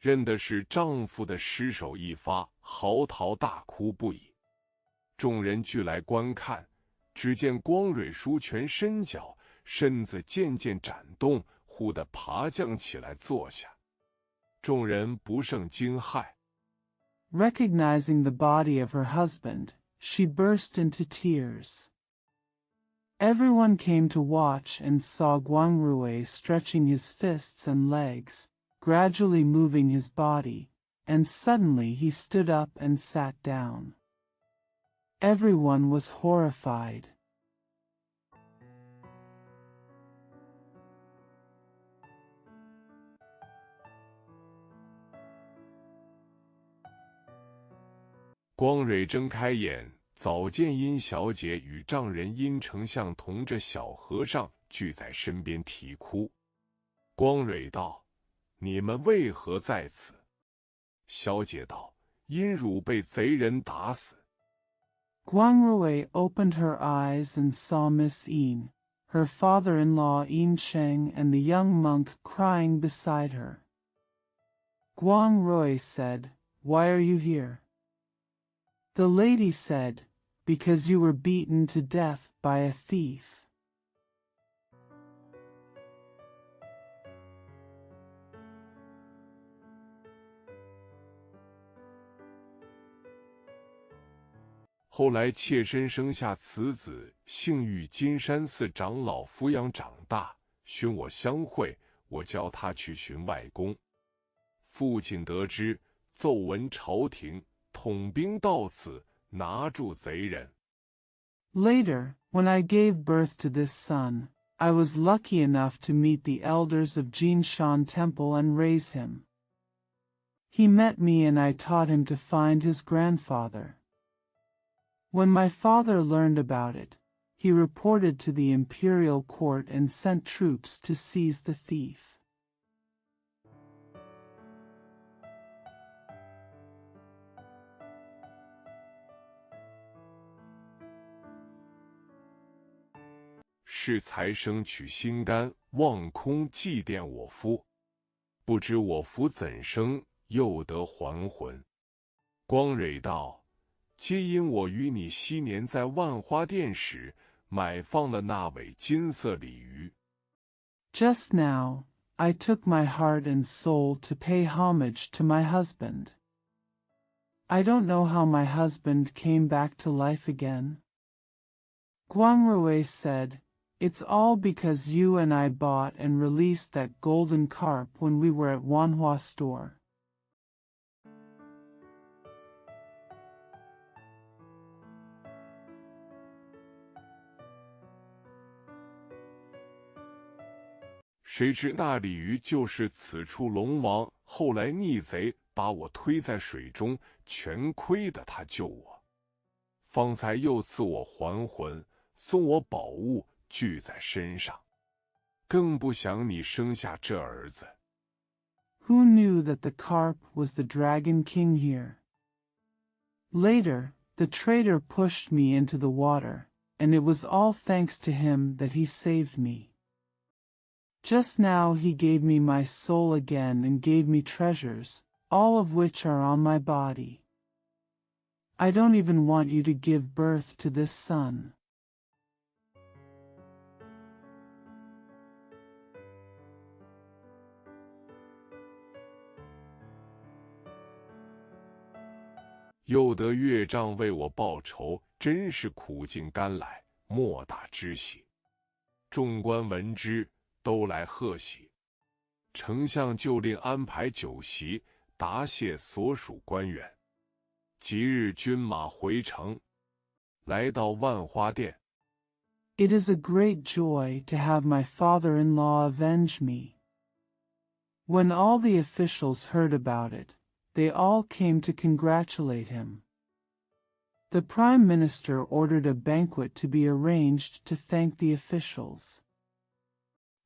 认的是丈夫的尸首一发，嚎啕大哭不已。众人俱来观看，只见光蕊舒拳伸脚，身子渐渐展动，忽地爬将起来坐下。众人不胜惊骇。Recognizing the body of her husband, she burst into tears. Everyone came to watch and saw Guangrui stretching his fists and legs, gradually moving his body, and suddenly he stood up and sat down. Everyone was horrified. "光蕊睁开眼，早见殷小姐与丈人殷丞相同着小和尚聚在身边啼哭。光蕊道：“你们为何在此？”小姐道：“殷汝被贼人打死。” Guangrui opened her eyes and saw Miss Een, her father-in-law Een Cheng and the young monk crying beside her. Guangrui said, "Why are you here?" The lady said, "Because you were beaten to death by a thief." 后来妾身生下此子，幸遇金山寺长老抚养长大，寻我相会，我教他去寻外公。父亲得知，奏闻朝廷，统兵到此，拿住贼人。 Later, when I gave birth to this son, I was lucky enough to meet the elders of Jinshan Temple and raise him. He met me and I taught him to find his grandfather. When my father learned about it, he reported to the imperial court and sent troops to seize the thief.适才生取心肝，望空祭奠我夫。不知我夫怎生，又得还魂。光蕊道：皆因我与你昔年在万花殿时买放了那尾金色鲤鱼。Just now, I took my heart and soul to pay homage to my husband. I don't know how my husband came back to life again. Guangrui said, It's all because you and I bought and released that golden carp when we were at Wanhua store. 谁知那鲤鱼就是此处龙王，后来逆贼把我推在水中，全亏得他救我，方才又赐我还魂，送我宝物具在身上，更不想你生下这儿子。Who knew that the carp was the Dragon King here? Later, the traitor pushed me into the water, and it was all thanks to him that he saved me. Just now he gave me my soul again and gave me treasures, all of which are on my body. I don't even want you to give birth to this son. 又得岳丈为我报仇，真是苦尽甘来，莫大之喜。众官闻之，都来贺喜。丞相就令安排酒席，答谢所属官员。即日军马回城，来到万花殿。It is a great joy to have my father-in-law avenge me. When all the officials heard about it, they all came to congratulate him. The Prime Minister ordered a banquet to be arranged to thank the officials.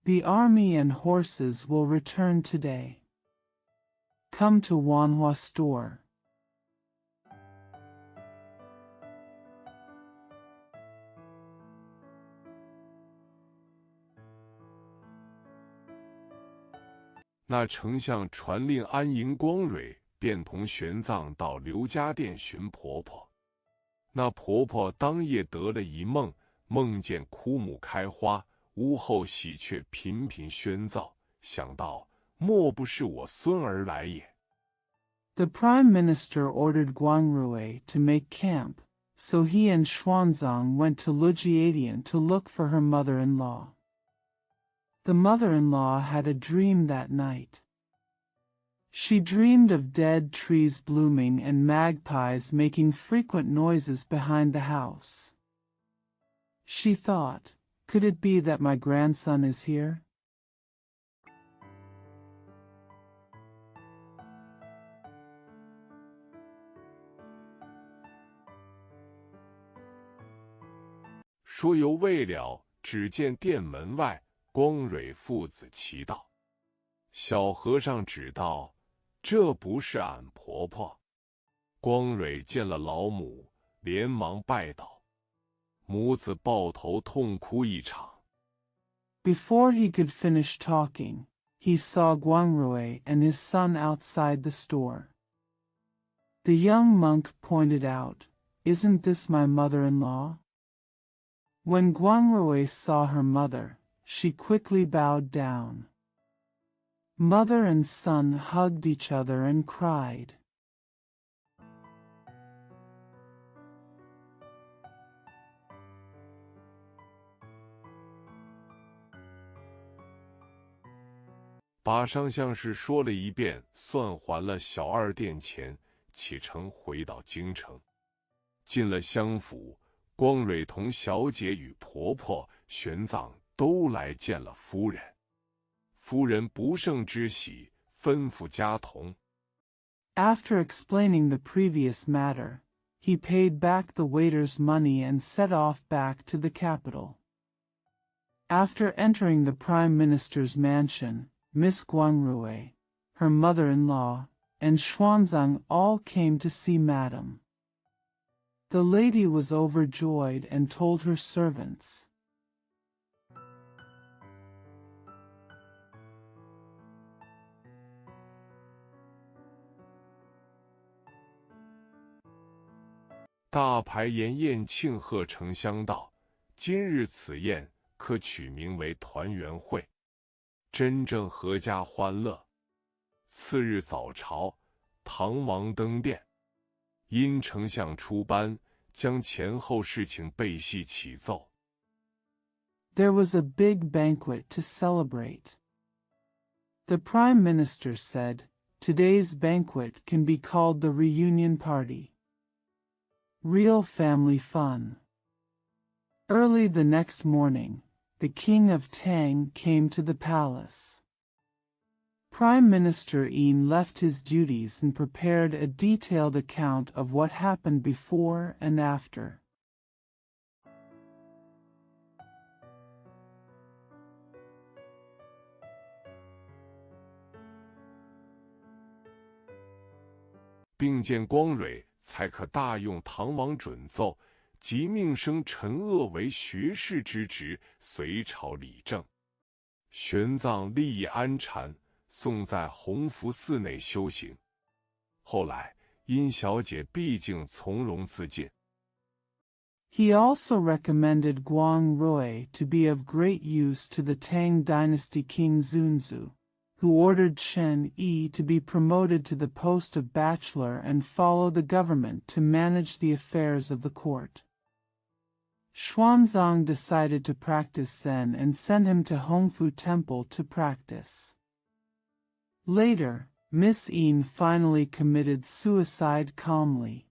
The army and horses will return today. Come to Wanhua store. 那丞相传令安营光蕊，便同玄奘到刘家店寻婆婆。那婆婆当夜得了一梦，梦见枯木开花，屋后喜鹊频频喧噪，想到莫不是我孙儿来也。The Prime Minister ordered Guangrui to make camp, so he and Xuanzang went to Lujiadian to look for her mother-in-law. The mother-in-law had a dream that night. She dreamed of dead trees blooming and magpies making frequent noises behind the house. She thought, could it be that my grandson is here? 说犹未了，只见殿门外光蕊父子齐到。小和尚指道：“这不是俺婆婆。”光蕊见了老母，连忙拜倒，母子抱头痛哭一场。Before he could finish talking, he saw Guangrui and his son outside the store. The young monk pointed out, "Isn't this my mother-in-law?" When Guangrui saw her mother, she quickly bowed down. Mother and son hugged each other and cried. 把上相事说了一遍，算还了小二殿钱，启程回到京城。进了襄府，光蕊同小姐与婆婆、玄奘都来见了夫人。夫人不胜之喜，吩咐家童。After explaining the previous matter, he paid back the waiter's money and set off back to the capital. After entering the Prime Minister's mansion, Miss Guangrui, her mother-in-law, and Xuanzang all came to see Madame. The lady was overjoyed and told her servants,大排筵宴庆贺丞相道：今日此宴可取名为团圆会，真正阖家欢乐。次日早朝，唐王登殿，因丞相出班，将前后事情背细启奏。There was a big banquet to celebrate. The Prime Minister said, "Today's banquet can be called the reunion party. Real family fun." Early the next morning, the King of Tang came to the palace. Prime Minister Yin left his duties and prepared a detailed account of what happened before and after. 并见光蕊才可大用唐王准奏，即命升陈鄂为学士之职，隋朝理政。玄奘立以安禅，送在弘福寺内修行。后来殷小姐毕竟从容自尽。He also recommended Guang Rui to be of great use to the Tang dynasty King Zunzu, who ordered Chen Yi to be promoted to the post of bachelor and follow the government to manage the affairs of the court. Xuanzang decided to practice Zen and sent him to Hongfu Temple to practice. Later, Miss Yin finally committed suicide calmly.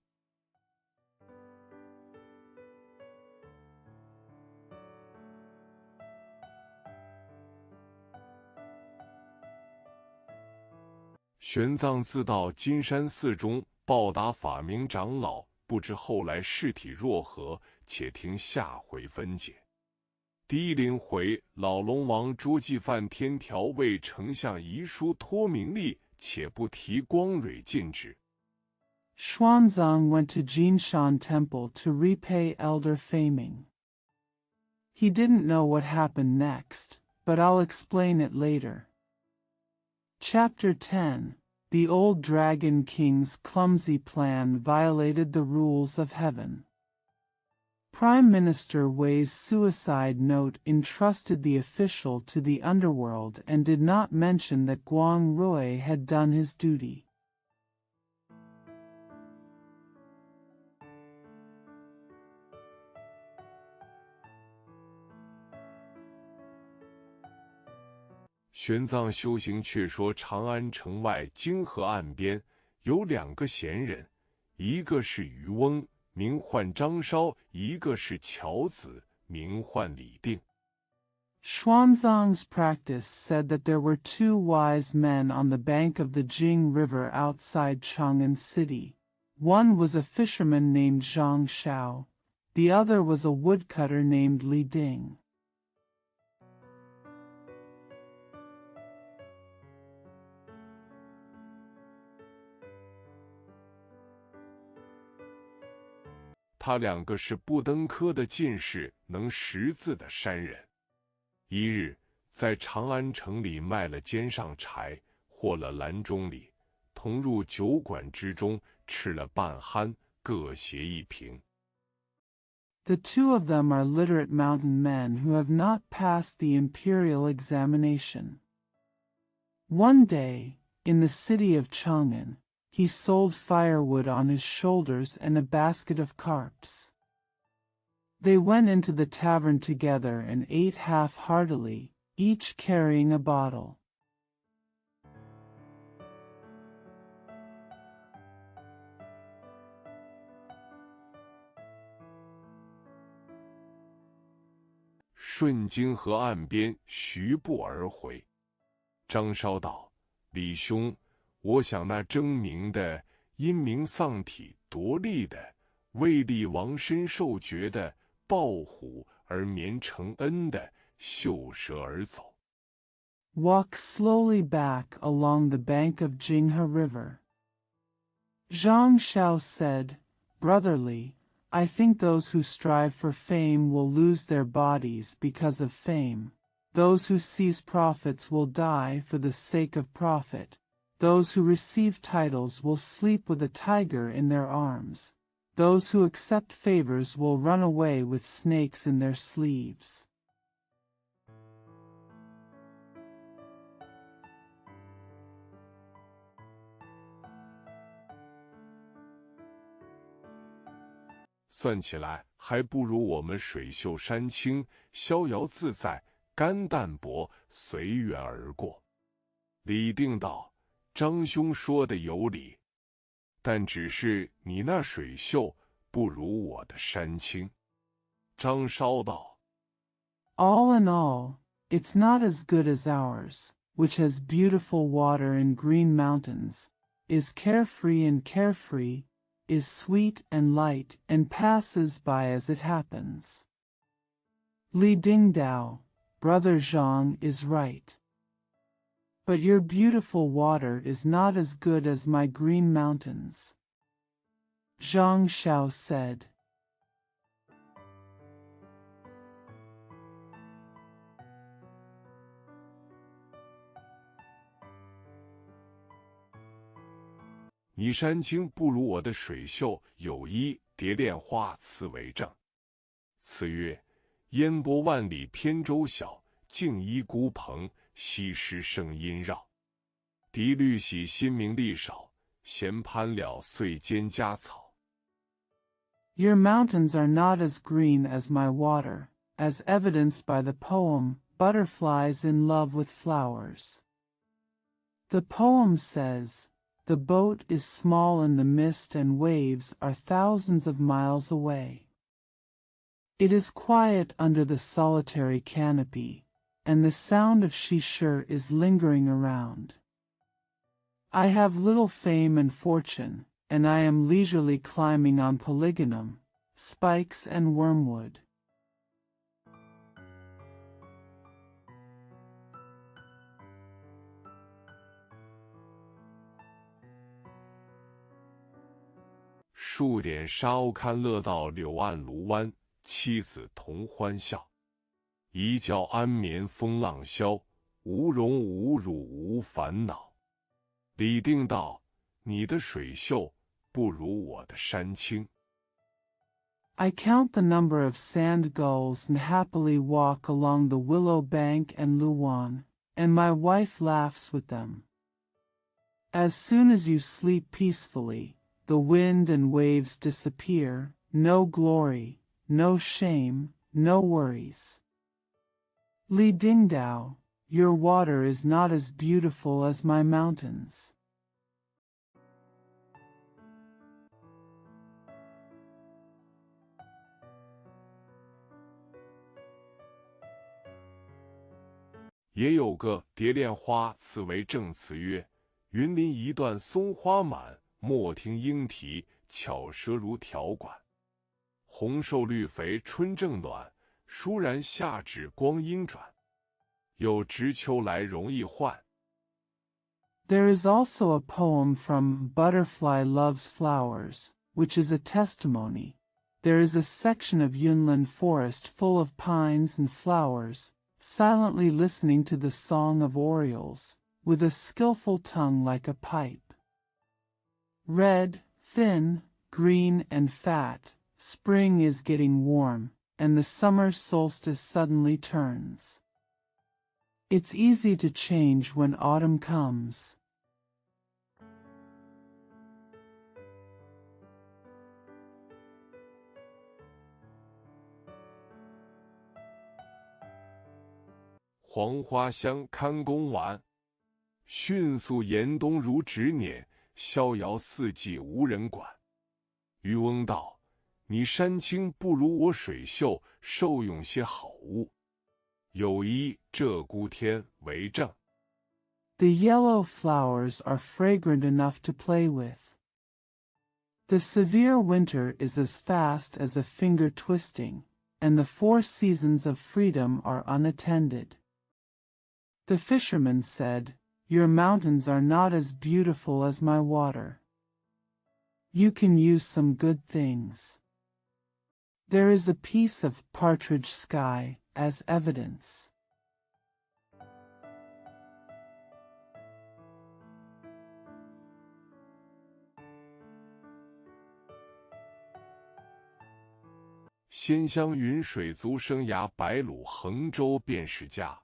玄奘自到金山寺中报答法明长老，不知后来事体若何，且听下回分解。第10回，老龙王捉纪犯天条为丞相遗书托名利，且不提光蕊禁止。Xuanzang went to Jinshan Temple to repay Elder Faming. He didn't know what happened next, but I'll explain it later. Chapter 10. The old Dragon King's clumsy plan violated the rules of heaven. Prime Minister Wei's suicide note entrusted the official to the underworld and did not mention that Guang Rui had done his duty. 玄奘修行却说，长安城外泾河岸边有2个贤人，一个是渔翁，名唤张稍；一个是樵子，名唤李定。Xuanzang's practice said that there were 2 wise men on the bank of the Jing River outside Chang'an City. One was a fisherman named Zhang Shao. The other was a woodcutter named Li Ding. 他2个是不登科的进士，能识字的山人。一日，在长安城里卖了肩上柴，获了篮中礼，同入酒馆之中，吃了半酣，各携1瓶。The 2 of them are literate mountain men who have not passed the imperial examination. One day, in the city of Chang'an, he sold firewood on his shoulders and a basket of carps. They went into the tavern together and ate half-heartedly, each carrying a bottle. 顺泾河岸边徐步而回。张稍道：“李兄，我想那争名的因名丧体夺利的，为立王身受爵的抱虎而绵承恩的绣蛇而走。Walk slowly back along the bank of Jinghe River. Zhang Xiao said, Brotherly, I think those who strive for fame will lose their bodies because of fame. Those who seize profits will die for the sake of profit. Those who receive titles will sleep with a tiger in their arms. Those who accept favors will run away with snakes in their sleeves. 算起来，还不如我们水秀山清，逍遥自在，肝淡薄，随缘而过。李定道：“张兄说的有理，但只是你那水秀不如我的山清。”张稍道 All in all, it's not as good as ours, which has beautiful water and green mountains, is carefree and carefree, is sweet and light and passes by as it happens. Li Dingdao, Brother Zhang is right. But your beautiful water is not as good as my green mountains. Zhang Xiao said. 你山清不如我的水秀，有一蝶恋花此为证。此曰：烟波万里扁舟小，静依孤蓬，西施声音绕。笛律喜新名利少，闲攀了岁间佳草。Your mountains are not as green as my water, as evidenced by the poem, Butterflies in Love with Flowers. The poem says, the boat is small in the mist and waves are thousands of miles away. It is quiet under the solitary canopy, and the sound of shishir is lingering around. I have little fame and fortune, and I am leisurely climbing on polygonum, spikes and wormwood. 数点沙鸥堪乐到柳岸卢湾，妻子同欢笑。一觉安眠风浪消，无荣无辱无烦恼。李定道：你的水秀不如我的山清。I count the number of sand gulls and happily walk along the willow bank and Luwan, and my wife laughs with them. As soon as you sleep peacefully, the wind and waves disappear, no glory, no shame, no worries. Li Dingdao, your water is not as beautiful as my mountains. 也有个蝶恋花此为证词曰：云林一段松花满，莫听莺啼，巧舌如条管。红瘦绿肥春正暖，倏然夏至光阴转。有值秋来容易换。There is also a poem from Butterfly Loves Flowers, which is a testimony. There is a section of Yunlin forest full of pines and flowers, silently listening to the song of orioles, with a skillful tongue like a pipe. Red, thin, green and fat, spring is getting warm, and the summer solstice suddenly turns. It's easy to change when autumn comes. 黄花香堪宫玩，迅速严冬如指捻，逍遥四季无人管。渔翁道：你山清不如我水秀，受用些好物。有一鹧鸪天为证。The yellow flowers are fragrant enough to play with. The severe winter is as fast as a finger twisting, and the 4 seasons of freedom are unattended. The fisherman said, "Your mountains are not as beautiful as my water. You can use some good things. There is a piece of partridge sky as evidence."鲜香云水族生涯白鹭衡州便是家。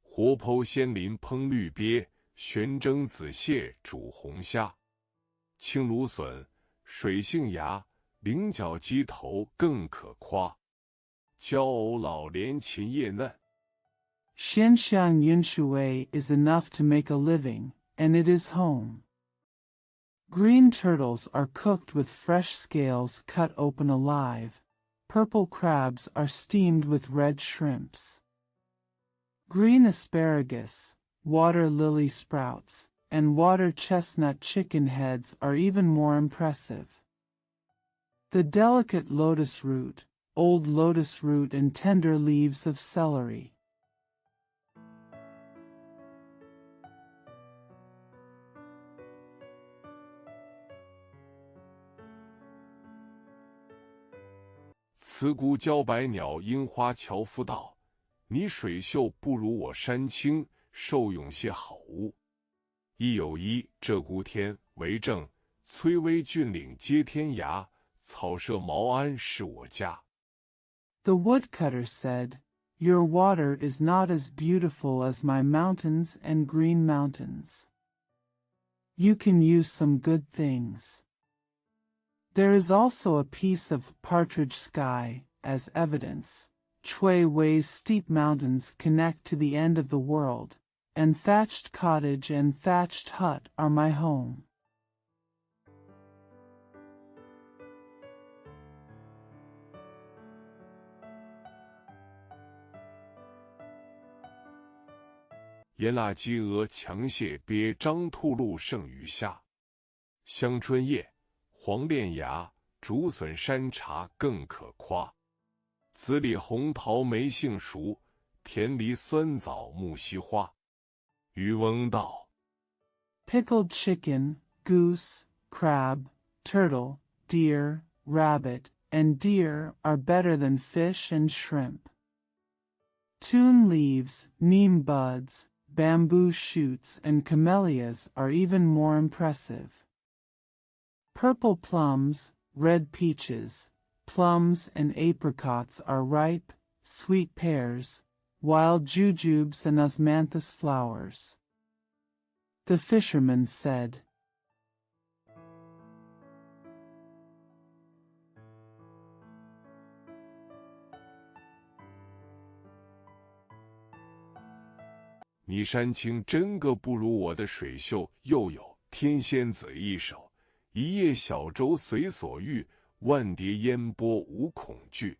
活剖鲜鳞烹绿鳖，悬蒸紫蟹煮红虾。青芦笋、水杏芽、菱角鸡头更可夸。焦藕老莲琴叶嫩。Xianxiang Yunshui is enough to make a living, and it is home. Green turtles are cooked with fresh scales cut open alive. Purple crabs are steamed with red shrimps. Green asparagus, water lily sprouts, and water chestnut chicken heads are even more impressive. The delicate lotus root, old lotus root and tender leaves of celery.慈姑教百鸟樱花樵夫道，你水秀不如我山青，受用些好物。一有一，鹧鸪天为证，崔巍峻岭接天涯，草舍茅庵是我家。The woodcutter said, "Your water is not as beautiful as my mountains and green mountains. You can use some good things. There is also a piece of partridge sky as evidence. Chui Wei's steep mountains connect to the end of the world, and thatched cottage and thatched hut are my home." 盐辣鸡鹅强蟹鳖张兔鹿胜鱼虾。香椿叶、黄连芽、竹笋山茶更可夸。紫李红桃梅杏熟，甜梨酸枣木樨花。渔翁道 Pickled chicken, goose, crab, turtle, deer, rabbit, and deer are better than fish and shrimp. Tune leaves, neem buds, bamboo shoots, and camellias are even more impressive. Purple plums, red peaches, plums and apricots are ripe, sweet pears, wild jujubes and osmanthus flowers. The fisherman said, "你山青真个不如我的水秀，又有天仙子一手，一叶小舟随所欲，万叠烟波无恐惧。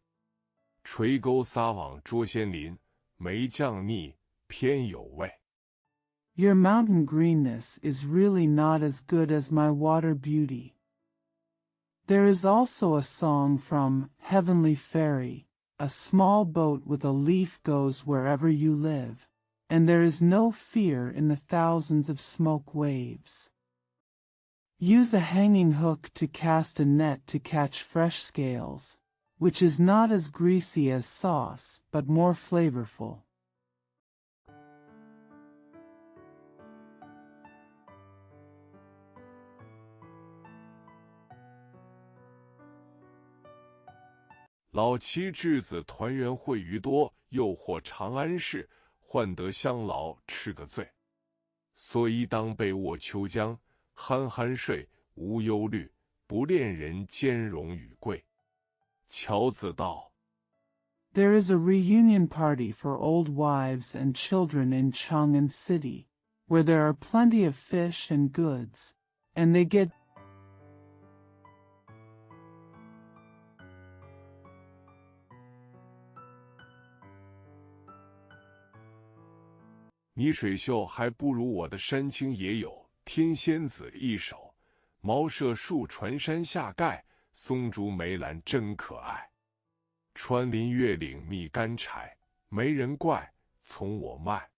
垂钩撒网捉仙鳞，没酱腻偏有味。" Your mountain greenness is really not as good as my water beauty. There is also a song from Heavenly Fairy, a small boat with a leaf goes wherever you live, and there is no fear in the thousands of smoke waves. Use a hanging hook to cast a net to catch fresh scales, which is not as greasy as sauce but more flavorful. 老妻稚子团圆会鱼多，又或长安市，换得乡老吃个醉。蓑衣当被卧秋江，酣酣睡，无忧虑，不恋人兼容与贵。乔子道 There is a reunion party for old wives and children in Chang'an City, where there are plenty of fish and goods, and they get你水秀还不如我的山青，也有天仙子一手，茅舍树船山下盖，松竹梅兰真可爱。穿林越岭觅干柴，没人怪，从我卖。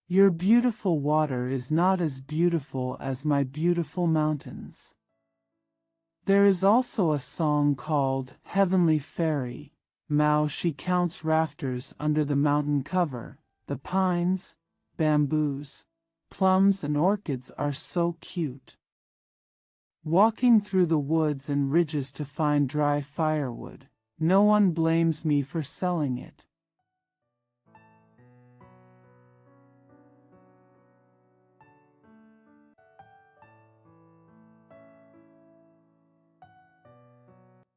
Your beautiful water is not as beautiful as my beautiful mountains. There is also a song called Heavenly Fairy. Mao she counts rafters under the mountain cover. The pines, bamboos, plums and orchids are so cute. Walking through the woods and ridges to find dry firewood, no one blames me for selling it.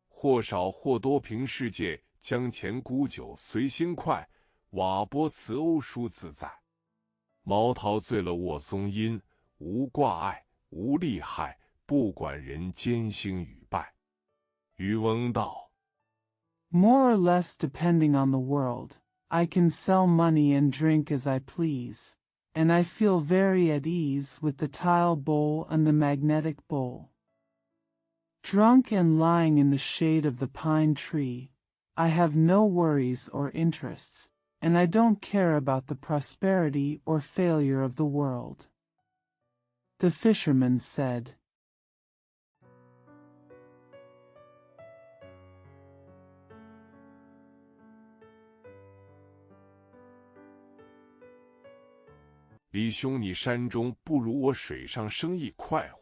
或少或多凭世界，江前沽酒随心快，瓦钵辞欧舒自在。毛陶醉了卧松阴，无挂碍，无利害，不管人间兴与败。渔翁道 More or less depending on the world, I can sell money and drink as I please, and I feel very at ease with the tile bowl and the magnetic bowl. Drunk and lying in the shade of the pine tree, I have no worries or interests, and I don't care about the prosperity or failure of the world. The fisherman said, 李兄，你山中不如我水上生意快活。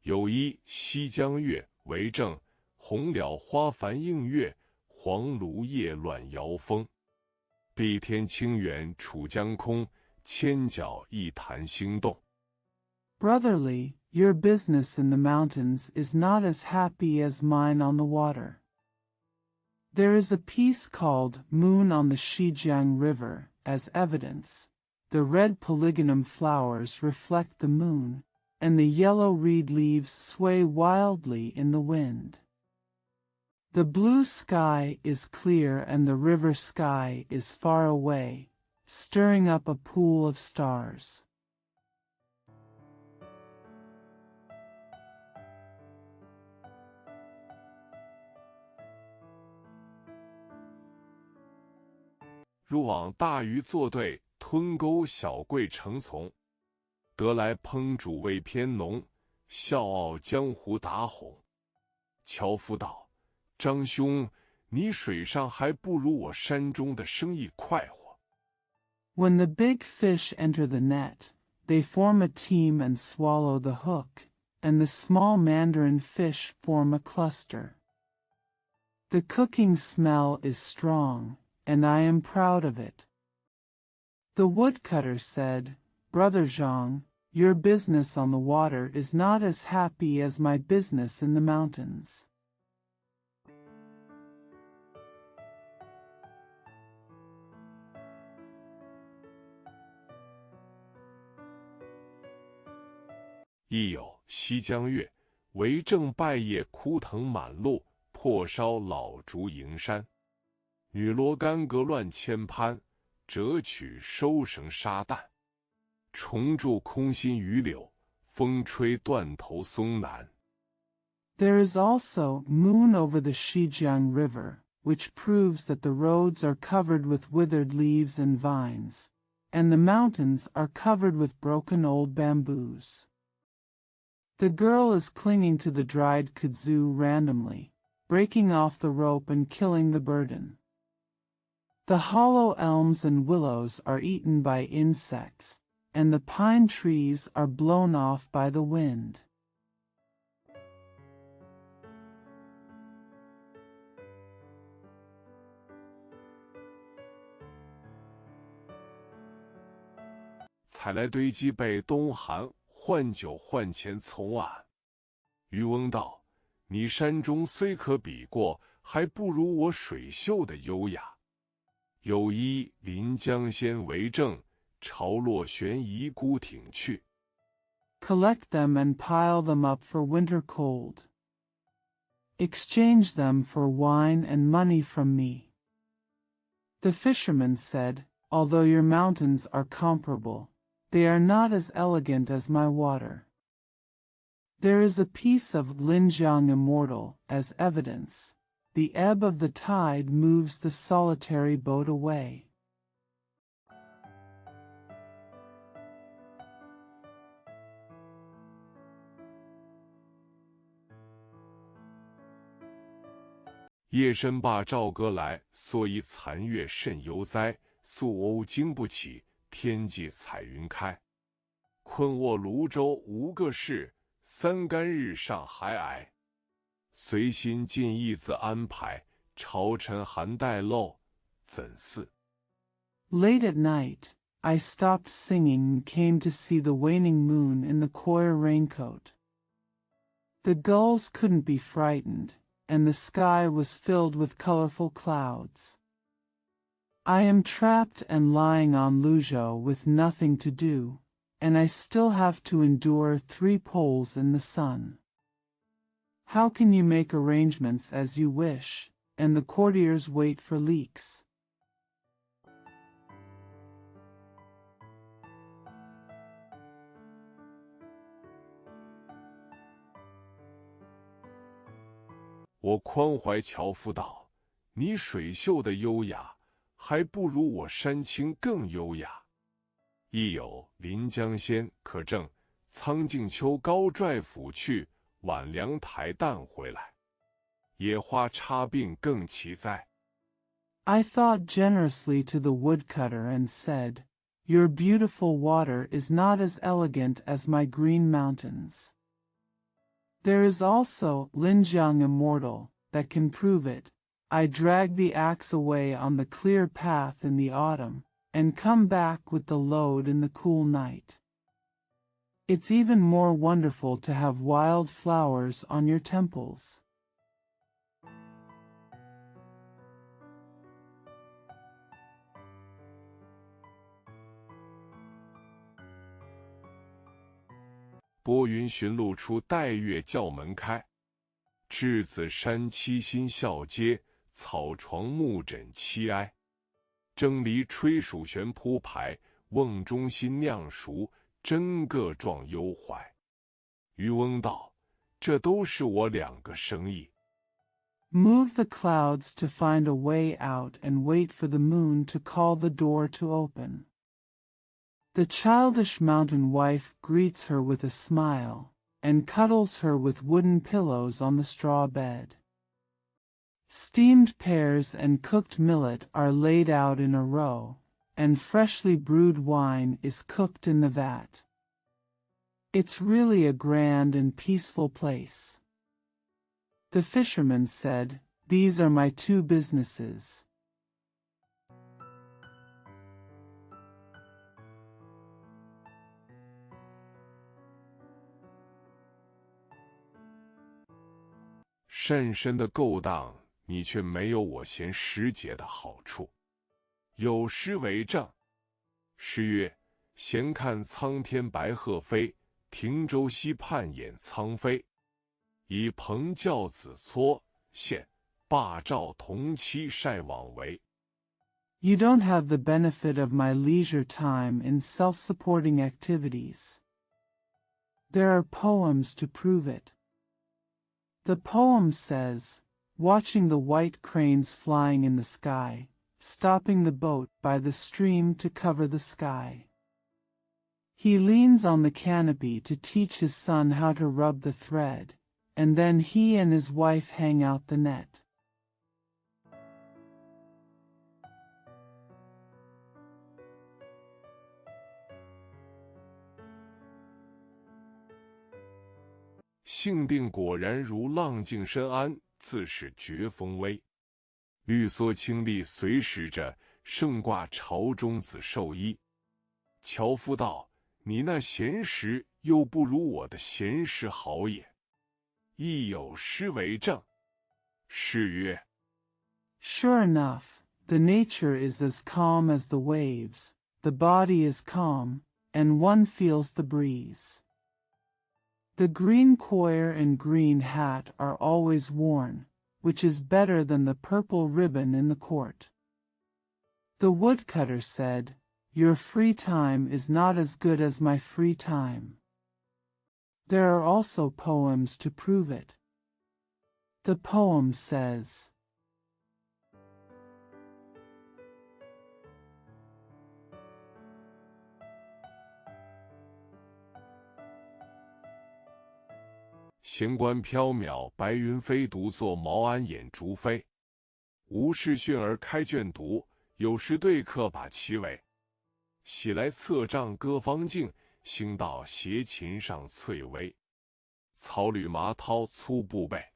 有一西江月为证，红蓼花繁映月，黄芦叶乱摇风。碧天清远楚江空，千角一潭星动。 Brotherly, your business in the mountains is not as happy as mine on the water. There is a piece called Moon on the Shijiang River, as evidence. The red polygonum flowers reflect the moon, and the yellow reed leaves sway wildly in the wind. The blue sky is clear and the river sky is far away, stirring up a pool of stars. 入往大鱼作对，吞钩小贵成从。得来烹煮味偏浓，笑傲江湖打哄。樵夫道：“张兄，你水上还不如我山中的生意快活。” When the big fish enter the net, they form a team and swallow the hook, and the small mandarin fish form a cluster. The cooking smell is strong, and I am proud of it. The woodcutter said, Brother Zhang, your business on the water is not as happy as my business in the mountains. 亦有西江月，为正败叶枯藤满路，破烧老竹迎山。女罗干戈乱千攀，折取收绳沙旦。重铸空心榆柳，风吹断头松南。 There is also moon over the Shijiang River, which proves that the roads are covered with withered leaves and vines, and the mountains are covered with broken old bamboos. The girl is clinging to the dried kudzu randomly, breaking off the rope and killing the burden. The hollow elms and willows are eaten by insects, and the pine trees are blown off by the wind. 采来堆积被冬寒，换酒换钱从俺。渔翁道：“你山中虽可比过，还不如我水秀的优雅。有一临江仙为证，潮落悬疑孤挺去。” Collect them and pile them up for winter cold. Exchange them for wine and money from me. The fisherman said, Although your mountains are comparable, they are not as elegant as my water. There is a piece of Linjiang Immortal as evidence. The ebb of the tide moves the solitary boat away.夜深罢赵歌来，所以残月甚幽哉。宿鸥经不起，天际彩云开。困卧泸州无个事，三竿日上还挨。随心尽意自安排，朝臣寒带漏，怎似？ Late at night, I stopped singing and came to see the waning moon in the coir raincoat. The gulls couldn't be frightened, and the sky was filled with colorful clouds. I am trapped and lying on Luzhou with nothing to do, and I still have to endure 3 poles in the sun. How can you make arrangements as you wish, and the courtiers wait for leaks? 我宽怀樵夫道：“你水秀的优雅，还不如我山青更优雅。亦有临江仙可证，苍劲秋高拽斧去，晚凉台淡回来。野花插鬓更奇哉。” I thought generously to the woodcutter and said, "Your beautiful water is not as elegant as my green mountains. There is also Linjiang Immortal that can prove it. I drag the axe away on the clear path in the autumn, and come back with the load in the cool night. It's even more wonderful to have wild flowers on your temples." 拨云寻路出，带月校门开。稚子山栖新校阶，草床木枕凄哀。蒸梨吹蜀悬铺排，瓮中新酿熟，真个壮幽怀。渔翁道：“这都是我2个生意。” Move the clouds to find a way out and wait for the moon to call the door to open. The childish mountain wife greets her with a smile, and cuddles her with wooden pillows on the straw bed. Steamed pears and cooked millet are laid out in a row, and freshly brewed wine is cooked in the vat. It's really a grand and peaceful place. The fisherman said, "These are my 2 businesses." 甚深的勾当，你却没有我贤时节的好处。有诗为证：诗曰：“闲看苍天白鹤飞，停舟溪畔掩苍飞。以蓬教子撮现，罢照同期晒网围。” You don't have the benefit of my leisure time in self-supporting activities. There are poems to prove it. The poem says, watching the white cranes flying in the sky, stopping the boat by the stream to cover the sky. He leans on the canopy to teach his son how to rub the thread, and then he and his wife hang out the net. 性病果然如浪静深谙，自是绝风微。绿蓑清丽随时着，胜挂朝中子寿衣。樵夫道：“你那闲时又不如我的闲时好也。”亦有诗为证：诗曰 Sure enough, the nature is as calm as the waves, the body is calm, and one feels the breeze. The green coir and green hat are always worn, which is better than the purple ribbon in the court. The woodcutter said, "Your free time is not as good as my free time." There are also poems to prove it. The poem says,闲观缥缈，白云飞，独坐茅庵掩烛飞。无事训而开卷读，有时对客把棋围。喜来策杖歌方静，兴到斜琴上翠微。草履麻绦粗布被。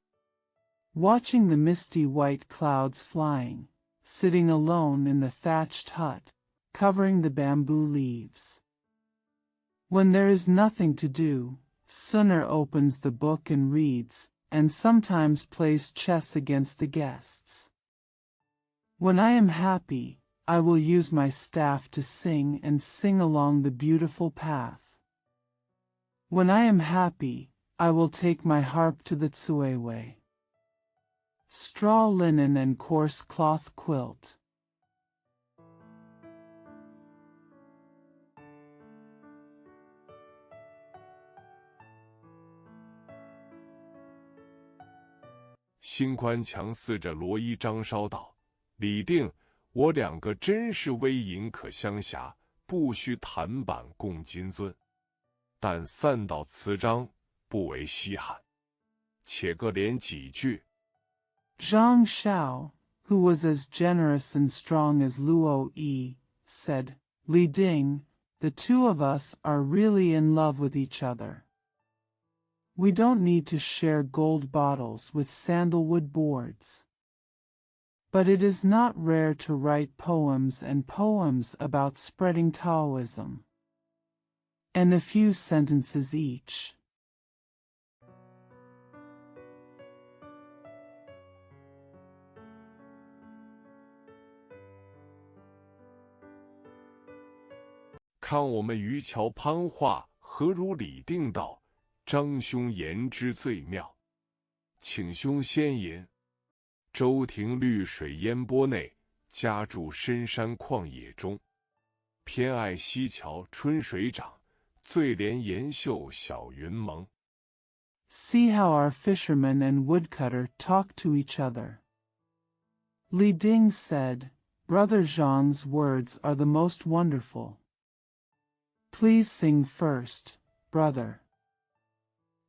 watching the misty white clouds flying, sitting alone in the thatched hut, covering the bamboo leaves. When there is nothing to do, Sunner opens the book and reads, and sometimes plays chess against the guests. When I am happy, I will use my staff to sing and sing along the beautiful path. When I am happy, I will take my harp to the Tsuewe. Straw linen and coarse cloth quilt. 心宽强似着罗衣张稍道：“李定，我两个真是微吟可相狎，不须弹板共金樽。但散到词章，不为稀罕。且各连几句。” Zhang Xiao, who was as generous and strong as Luo Yi, said, "Li Ding, the two of us are really in love with each other. We don't need to share gold bottles with sandalwood boards." But it is not rare to write poems and poems about spreading Taoism. And a few sentences each. 看我们渔樵攀话，何如李定道？张兄言之最妙，请兄先吟。周庭绿水烟波内，家住深山旷野中。偏爱溪桥春水涨，最怜岩秀小云蒙。 See how our fisherman and woodcutter talk to each other. Li Ding said, "Brother Zhang's words are the most wonderful. Please sing first, brother."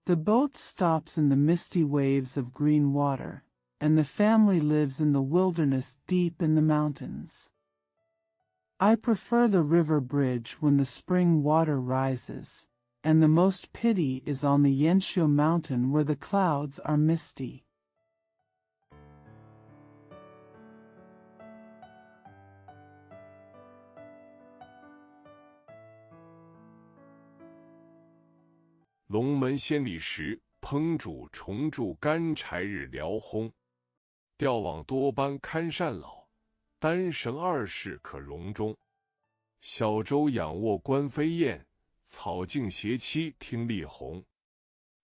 The boat stops in the misty waves of green water, and the family lives in the wilderness deep in the mountains. I prefer the river bridge when the spring water rises, and the most pity is on the Yanxiu mountain where the clouds are misty. 龙门千里时，烹煮重铸干柴日燎烘。钓网多般看善老，单绳二世可容中。小舟仰卧观飞燕，草径斜栖听丽红。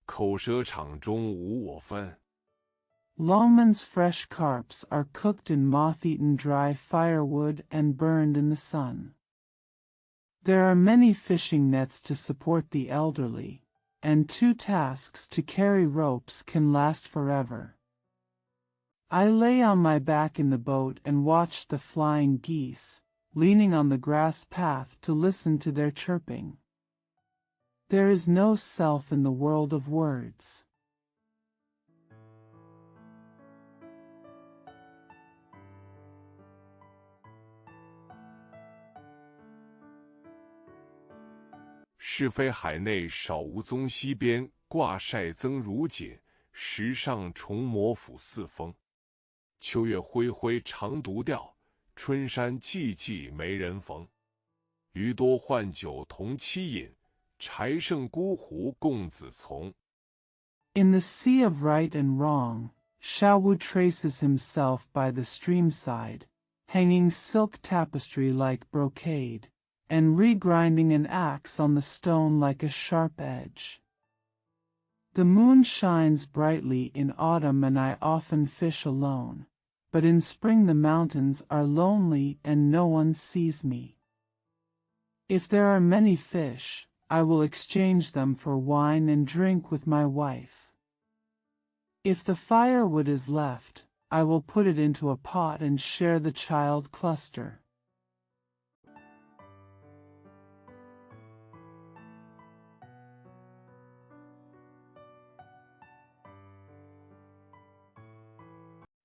口舌场中无我分。 Longman's fresh carps are cooked in moth-eaten dry firewood and burned in the sun. There are many fishing nets to support the elderly, and 2 tasks to carry ropes can last forever. I lay on my back in the boat and watch the flying geese, leaning on the grass path to listen to their chirping. There is no self in the world of words. 是非海内少无踪，西边挂晒增如锦，石上重磨斧似风。秋月恢恢长独钓，春山寂寂没人逢。鱼多换酒同妻饮，柴剩孤壶共子从。 In the sea of right and wrong, Xiaowu traces himself by the streamside, hanging silk tapestry like brocade, and regrinding an axe on the stone like a sharp edge. The moon shines brightly in autumn and I often fish alone, but in spring the mountains are lonely and no one sees me. If there are many fish, I will exchange them for wine and drink with my wife. If the firewood is left, I will put it into a pot and share the child cluster.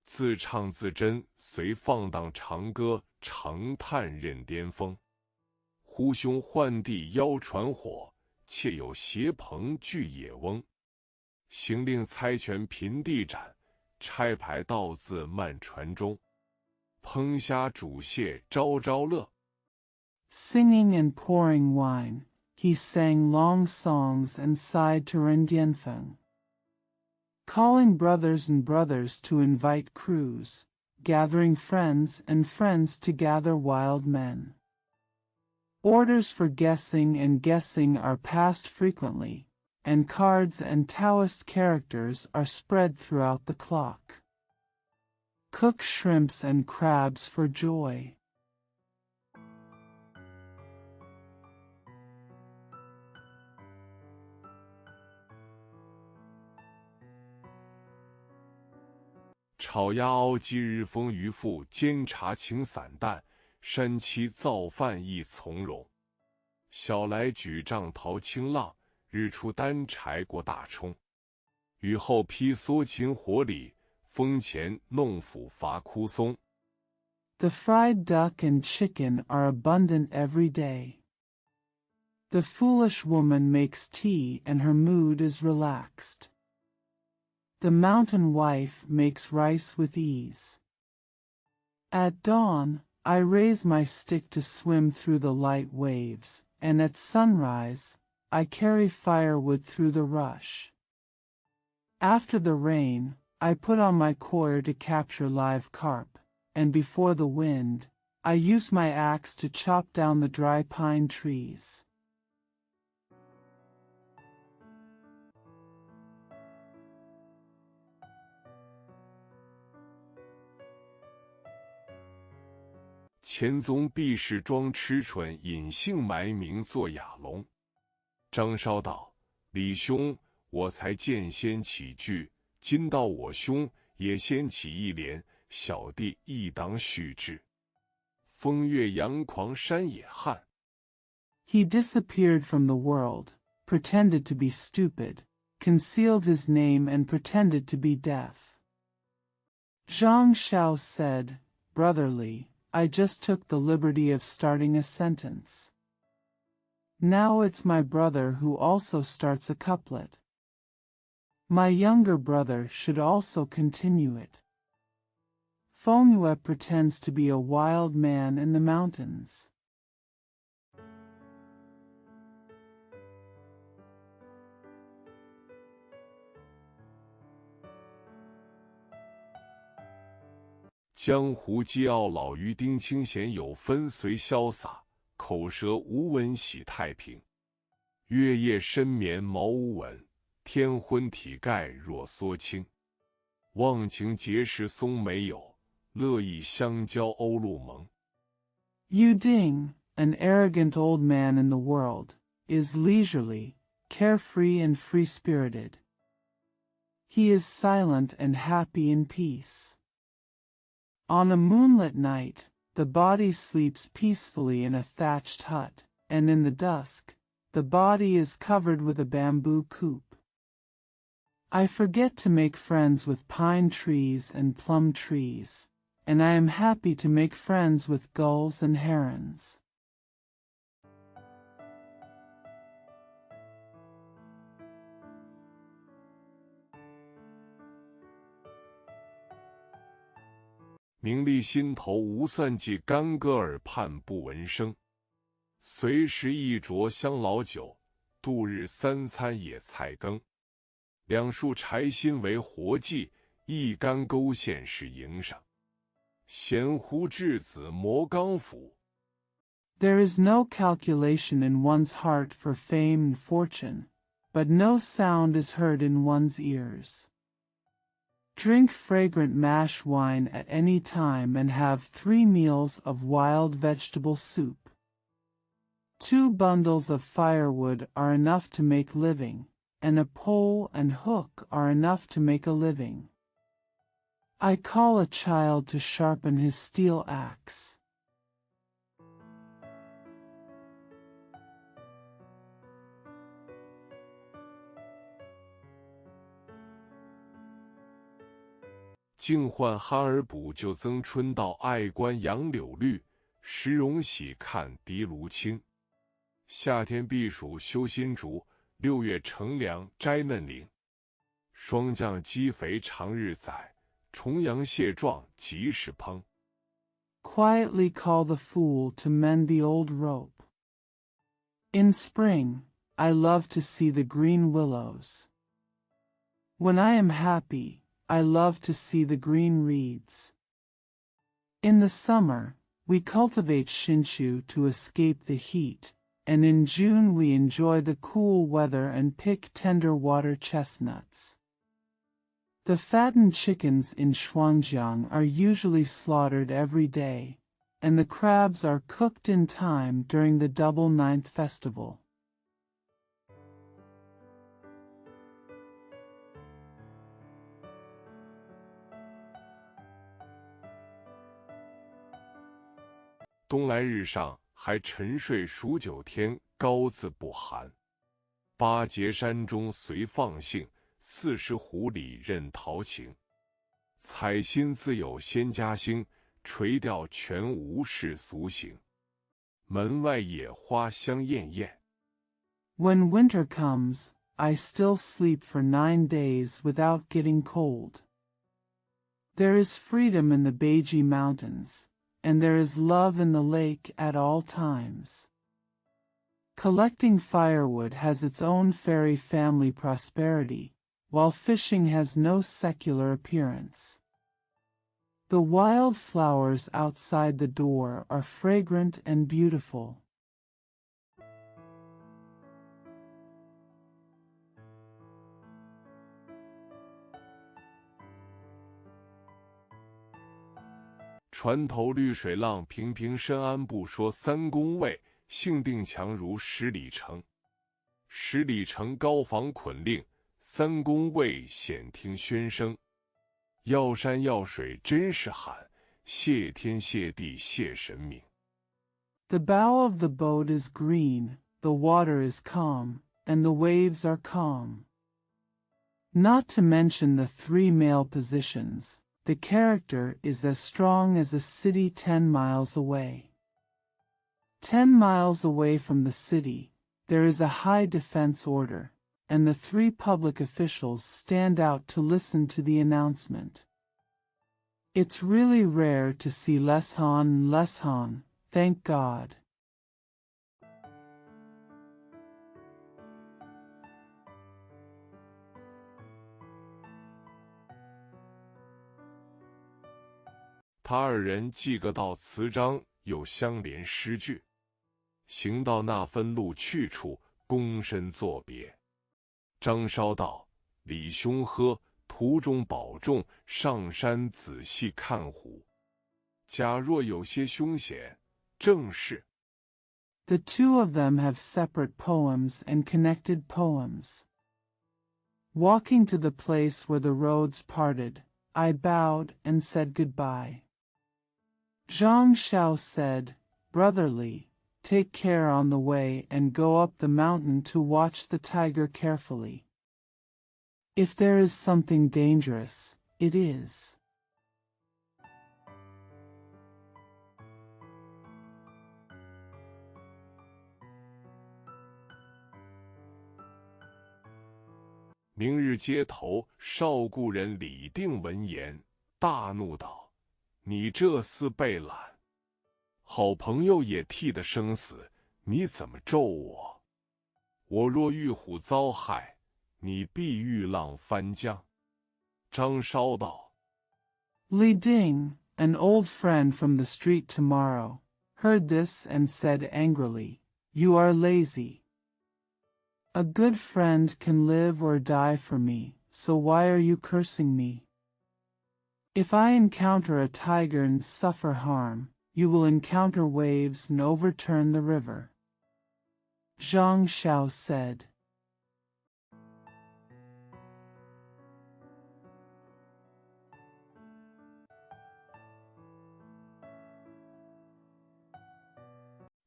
自唱自斟，随放荡长歌，长叹任巅峰。呼兄唤弟邀传火，妾有携朋聚野翁。行令猜拳平地斩，差牌道字漫船中。烹虾煮蟹朝朝乐。Singing and pouring wine, he sang long songs and sighed to Rendianfeng. Calling brothers and brothers to invite crews, gathering friends and friends to gather wild men. Orders for guessing and guessing are passed frequently, and cards and Taoist characters are spread throughout the clock. Cook shrimps and crabs for joy. 炒鸭熬鸡日丰鱼腹，煎茶请散淡，山妻造饭亦从容。小来举杖淘清浪，日出担柴过大冲。雨后披蓑擒火鲤，风前弄斧伐枯松。The fried duck and chicken are abundant every day. The foolish woman makes tea and her mood is relaxed. The mountain wife makes rice with ease. At dawn, I raise my stick to swim through the light waves, and at sunrise, I carry firewood through the rush. After the rain, I put on my coir to capture live carp, and before the wind, I use my axe to chop down the dry pine trees. 前宗毕氏装痴蠢，隐姓埋名做哑龙。张稍道：“李兄，我才见先起句，今到我兄也先起一联，小弟亦当续之。风月扬狂山野汉。” He disappeared from the world, pretended to be stupid, concealed his name and pretended to be deaf. Zhang Shao said, brotherly, I just took the liberty of starting a sentence. Now it's my brother who also starts a couplet. My younger brother should also continue it. Fengyue pretends to be a wild man in the mountains. 江湖嗟傲老于丁清闲有分随潇洒，口舌无闻喜太平。月夜深眠茅屋稳，天昏体盖若梭青。忘情结识松梅友，乐意相交欧陆盟。Yu Ding, an arrogant old man in the world, is leisurely, carefree and free-spirited. He is silent and happy in peace. On a moonlit night, the body sleeps peacefully in a thatched hut, and in the dusk, the body is covered with a bamboo coop. I forget to make friends with pine trees and plum trees, and I am happy to make friends with gulls and herons. 名利心头无算计，干戈耳畔不闻声。随时一酌香老酒，度日三餐野菜羹。两束柴薪为活计，一竿钩线是营生。闲乎稚子磨钢斧。 There is no calculation in one's heart for fame and fortune, but no sound is heard in one's ears. Drink fragrant mash wine at any time and have 3 meals of wild vegetable soup. 2 bundles of firewood are enough to make living, and a pole and hook are enough to make a living. I call a child to sharpen his steel axe.竟唤哈尔补救曾春到爱观杨柳绿，时荣喜看荻芦青。夏天避暑修新竹，6月乘凉摘嫩菱。霜降积肥长日载，重阳蟹壮及时烹。Quietly call the fool to mend the old rope. In spring, I love to see the green willows. When I am happy, I love to see the green reeds. In the summer, we cultivate shinshu to escape the heat, and in June we enjoy the cool weather and pick tender water chestnuts. The fattened chickens in Shuangjiang are usually slaughtered every day, and the crabs are cooked in time during the Double Ninth Festival.《冬来日上，还沉睡数9天，高自不寒。八节山中随放性，40湖里任陶情。采薪自有仙家兴，垂钓全无世俗行。门外野花香艳艳。When winter comes, I still sleep for 9 days without getting cold. There is freedom in the Beiji Mountains, and there is love in the lake at all times. Collecting firewood has its own fairy family prosperity, while fishing has no secular appearance. The wild flowers outside the door are fragrant and beautiful.《船头绿水浪平平深安不说3公卫，性定强如10里城。10里城高房捆令，3公卫险听喧声。要山要水真是喊，谢天谢地谢神明。The bow of the boat is green, the water is calm, and the waves are calm. Not to mention the 3 male positions, the character is as strong as a city 10 miles away. 10 miles away from the city, there is a high defense order, and the 3 public officials stand out to listen to the announcement. It's really rare to see less Han, thank God. « 他2人寄个道词章，又相连诗句。行到那分路去处，躬身作别。张稍道：“李兄呵，途中保重，上山仔细看湖。假若有些凶险，正是。” The 2 of them have separate poems and connected poems. Walking to the place where the roads parted, I bowed and said goodbye. Zhang Xiao said, "Brotherly, take care on the way and go up the mountain to watch the tiger carefully. If there is something dangerous, it is." 明日街头，少故人李定闻言，大怒道：“你这厮背懒！好朋友也替的生死，你怎么咒我？我若遇虎遭害，你必遇浪翻江。”张稍道：“ Li Ding, an old friend from the street tomorrow, heard this and said angrily, "You are lazy. A good friend can live or die for me, so why are you cursing me? If I encounter a tiger and suffer harm, you will encounter waves and overturn the river. Zhang Xiao said.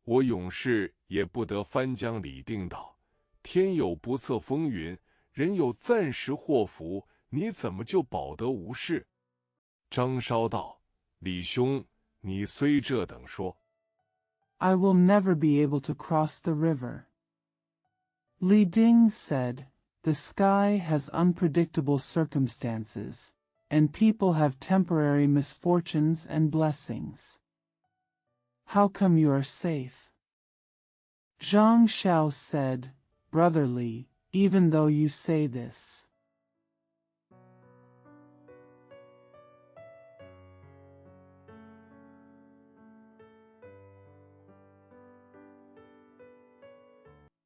我勇士也不得翻江。李定道：天有不测风云，人有暂时祸福，你怎么就保得无事？张稍道：李兄，你虽这等说， I will never be able to cross the river. Li Ding said, the sky has unpredictable circumstances, and people have temporary misfortunes and blessings. How come you are safe? Zhang Xiao said, Brother Li, even though you say this,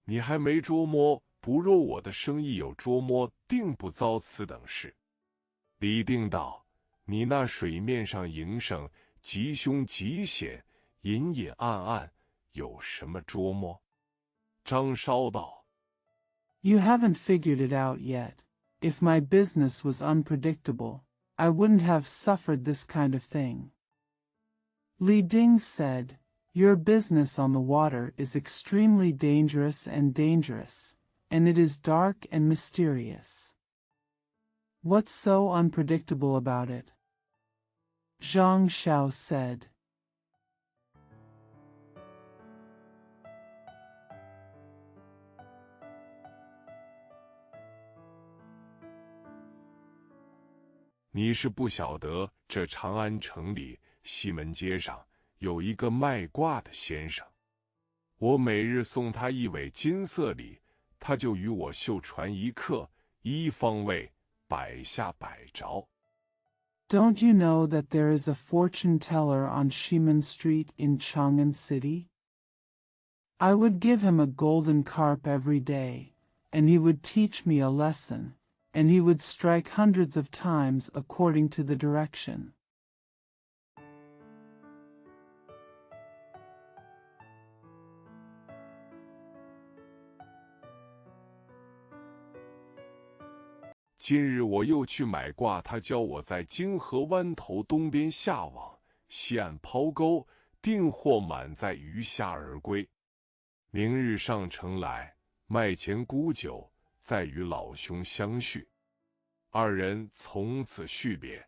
你还没捉摸，不若我的生意有捉摸，定不遭此等事。李定道：你那水面上营生，吉凶吉险，隐隐暗暗，有什么捉摸？张稍道： You haven't figured it out yet. If my business was unpredictable, I wouldn't have suffered this kind of thing. Li Ding said, Your business on the water is extremely dangerous, and it is dark and mysterious. What's so unpredictable about it? Zhang Xiao said.「你是不晓得，这长安城里西门街上有一个卖卦的先生，我每日送他一尾金色礼，他就与我绣传一刻，一方位，百下百着。 Don't you know that there is a fortune teller on Ximen Street in Chang'an City? I would give him a golden carp every day, and he would teach me a lesson, and he would strike hundreds of times according to the direction. 今日我又去买卦，他教我在泾河湾头东边下网，西岸抛钩，定获满载鱼虾而归。明日上城来，卖钱沽酒，再与老兄相叙。二人从此续别。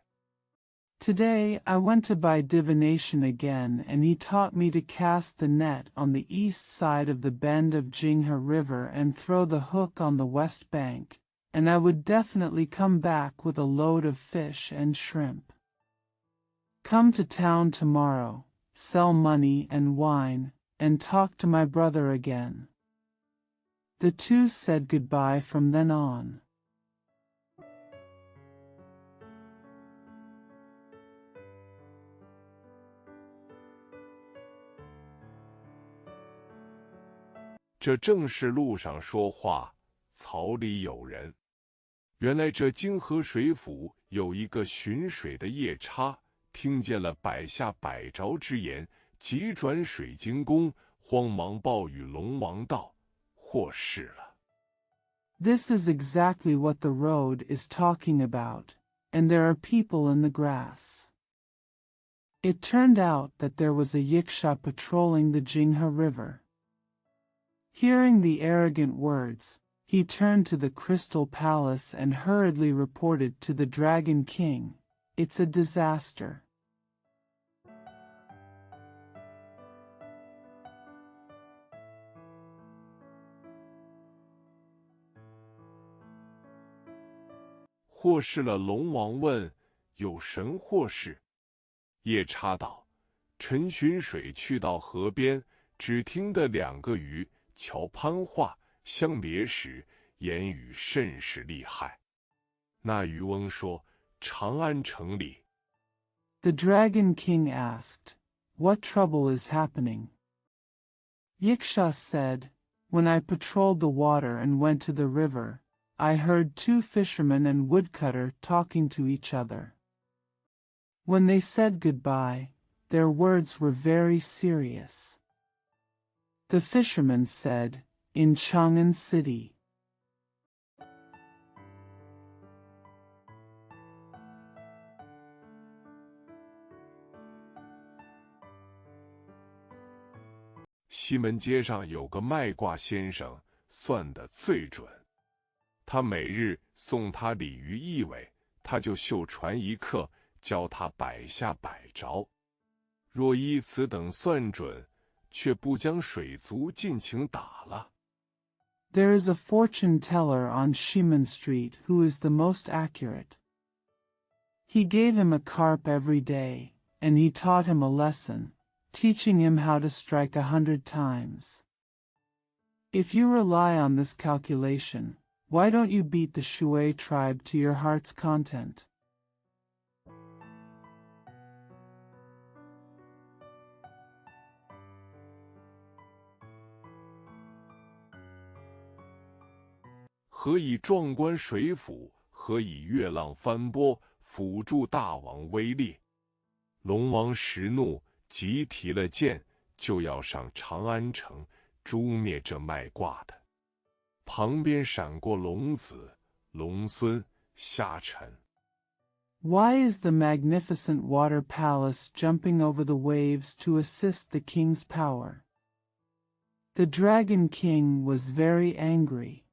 Today I went to buy divination again, and he taught me to cast the net on the east side of the bend of Jinghe River and throw the hook on the west bank, and I would definitely come back with a load of fish and shrimp. Come to town tomorrow, sell money and wine, and talk to my brother again. The two said goodbye from then on.「这正是路上说话，草里有人。原来这泾河水府有一个巡水的夜叉，听见了百下百着之言，急转水晶宫，慌忙报与龙王道：获释了。 This is exactly what the road is talking about, and there are people in the grass. It turned out that there was a Yiksha patrolling the Jinghe River. Hearing the arrogant words, he turned to the Crystal Palace and hurriedly reported to the Dragon King, "It's a disaster." 获释了。龙王问：有神获释？夜叉道：陈巡水去到河边，只听得两个渔樵攀话，相别时言语甚是厉害。那渔翁说：长安城里。 The Dragon King asked, "What trouble is happening?" Yiksha said, "When I patrolled the water and went to the river, I heard two fishermen and woodcutter talking to each other. When they said goodbye, their words were very serious. The fisherman said, in Chang'an City.西门街上有个卖卦先生，算得最准。他每日送他鲤鱼1尾，他就绣船一刻，教他摆下摆着。若依此等算准，却不将水族尽情打了。There is a fortune teller on Shimen Street who is the most accurate. He gave him a carp every day, and he taught him a lesson, teaching him how to strike 100 times. If you rely on this calculation, why don't you beat the Shui tribe to your heart's content? 何以壮观水府？何以越浪翻波，辅助大王威力？龙王时怒，即提了剑，就要上长安城诛灭这卖卦的。旁边闪过龙子、龙孙、夏臣。Why is the magnificent water palace jumping over the waves to assist the king's power? The Dragon King was very angry.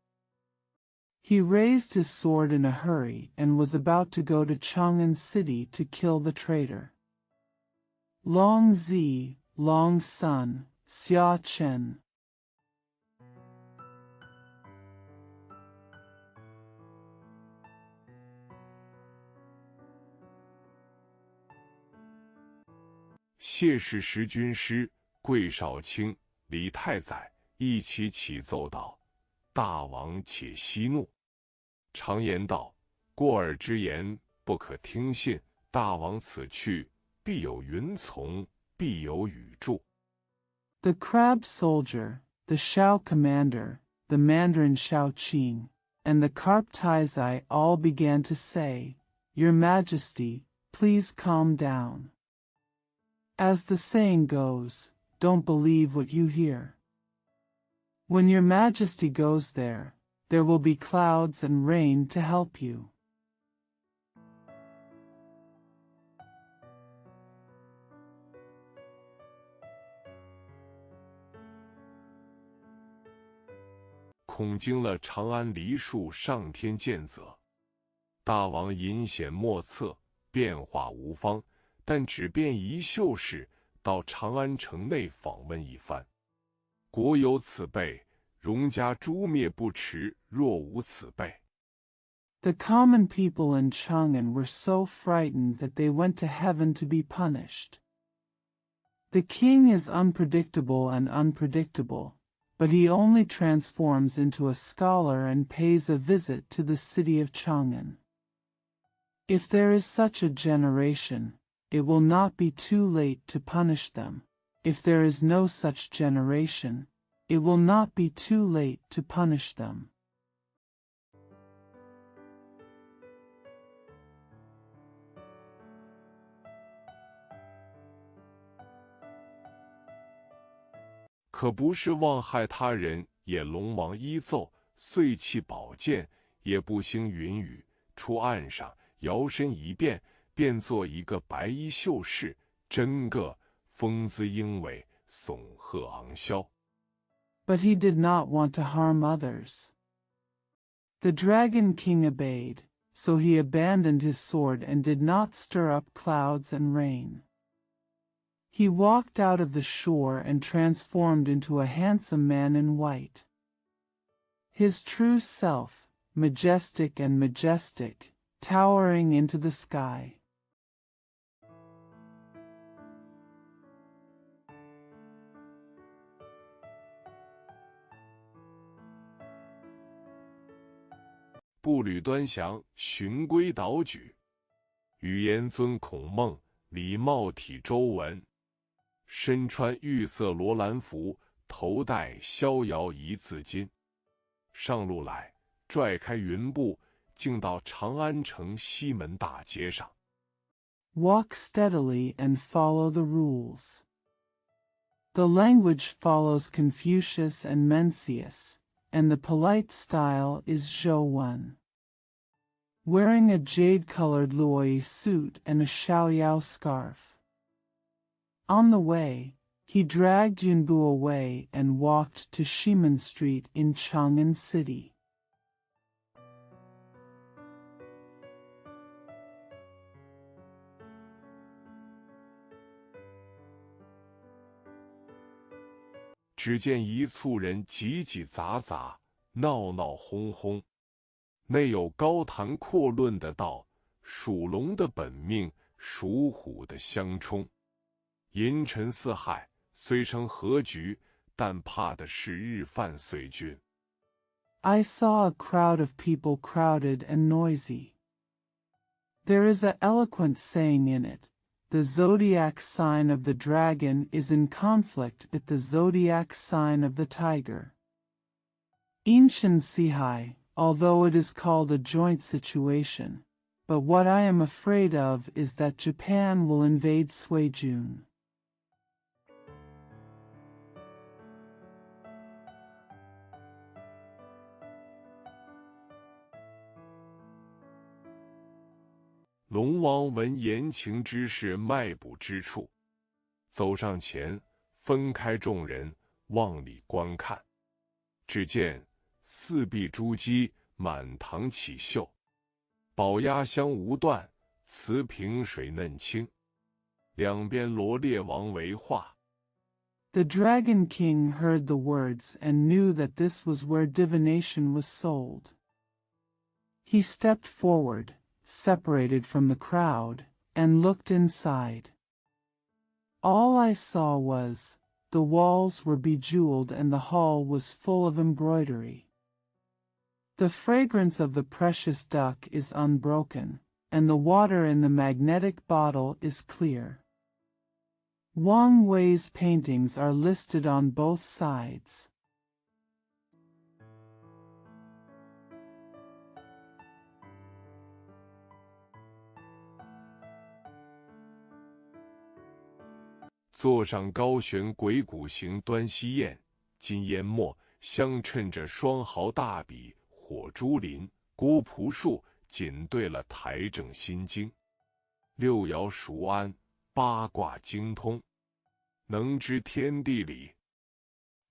He raised his sword in a hurry and was about to go to Chang'an City to kill the traitor. Long Zi, Long Sun, Xia Chen. 谢氏十军师桂少卿、李太宰一起启奏道：“大王且息怒。常言道，过耳之言不可听信。大王此去，必有云从，必有雨助。” The crab soldier, the Shao commander, the Mandarin Shao Qing, and the carp Taizai all began to say, "Your Majesty, please calm down. As the saying goes, don't believe what you hear. When your Majesty goes there, there will be clouds and rain to help you." 恐惊了长安梨树上天见责。大王隐显莫测，变化无方，但只便一秀士到长安城内访问一番。国有此备，容家诛灭不迟；若无此备， The common people in Chang'an were so frightened that they went to heaven to be punished. The king is unpredictable and unpredictable, but he only transforms into a scholar and pays a visit to the city of Chang'an. If there is such a generation, it will not be too late to punish them. If there is no such generation, it will not be too late to punish them. 可不是妄害他人，也龙王依奏，遂弃宝剑，也不兴云雨，出岸上，摇身一变，变作一个白衣秀士，真个风姿英伟，耸鹤昂霄。But he did not want to harm others. The Dragon King obeyed, so he abandoned his sword and did not stir up clouds and rain. He walked out of the shore and transformed into a handsome man in white. His true self, majestic and majestic, towering into the sky. 步履端详，循规蹈矩。语言尊孔孟，礼貌体周文。身穿玉色罗兰服，头戴逍遥一字巾。上路来，拽开云步，径到长安城西门大街上。Walk steadily and follow the rules. The language follows Confucius and Mencius, and the polite style is Zhou Wen. Wearing a jade-colored luoyi suit and a xiaoyao scarf. On the way, he dragged Yunbu away and walked to Shimen Street in Chang'an City.只见一簇人挤挤杂杂，闹闹哄哄，内有高谈阔论的道：属龙的本命，属虎的相冲。淫尘四害，虽成和局，但怕的是日犯岁君。I saw a crowd of people crowded and noisy. There is an eloquent saying in it. The zodiac sign of the dragon is in conflict with the zodiac sign of the tiger. Inshin Sihai, although it is called a joint situation, but what I am afraid of is that Japan will invade Suijun. 龙王闻言情之事脉卜之处，走上前，分开众人，往里观看。只见四壁珠玑，满堂起绣，宝鸭香无断，瓷瓶水嫩清，两边罗列王维画。The Dragon King heard the words and knew that this was where divination was sold. He stepped forward, separated from the crowd, and looked inside. All I saw was, the walls were bejeweled and the hall was full of embroidery. The fragrance of the precious duck is unbroken, and the water in the magnetic bottle is clear. Wang Wei's paintings are listed on both sides. 座上高悬鬼谷行端西宴，金烟墨相衬着双毫大笔，火珠林、郭璞树紧对了台正心经，六爻熟谙，八卦精通，能知天地理。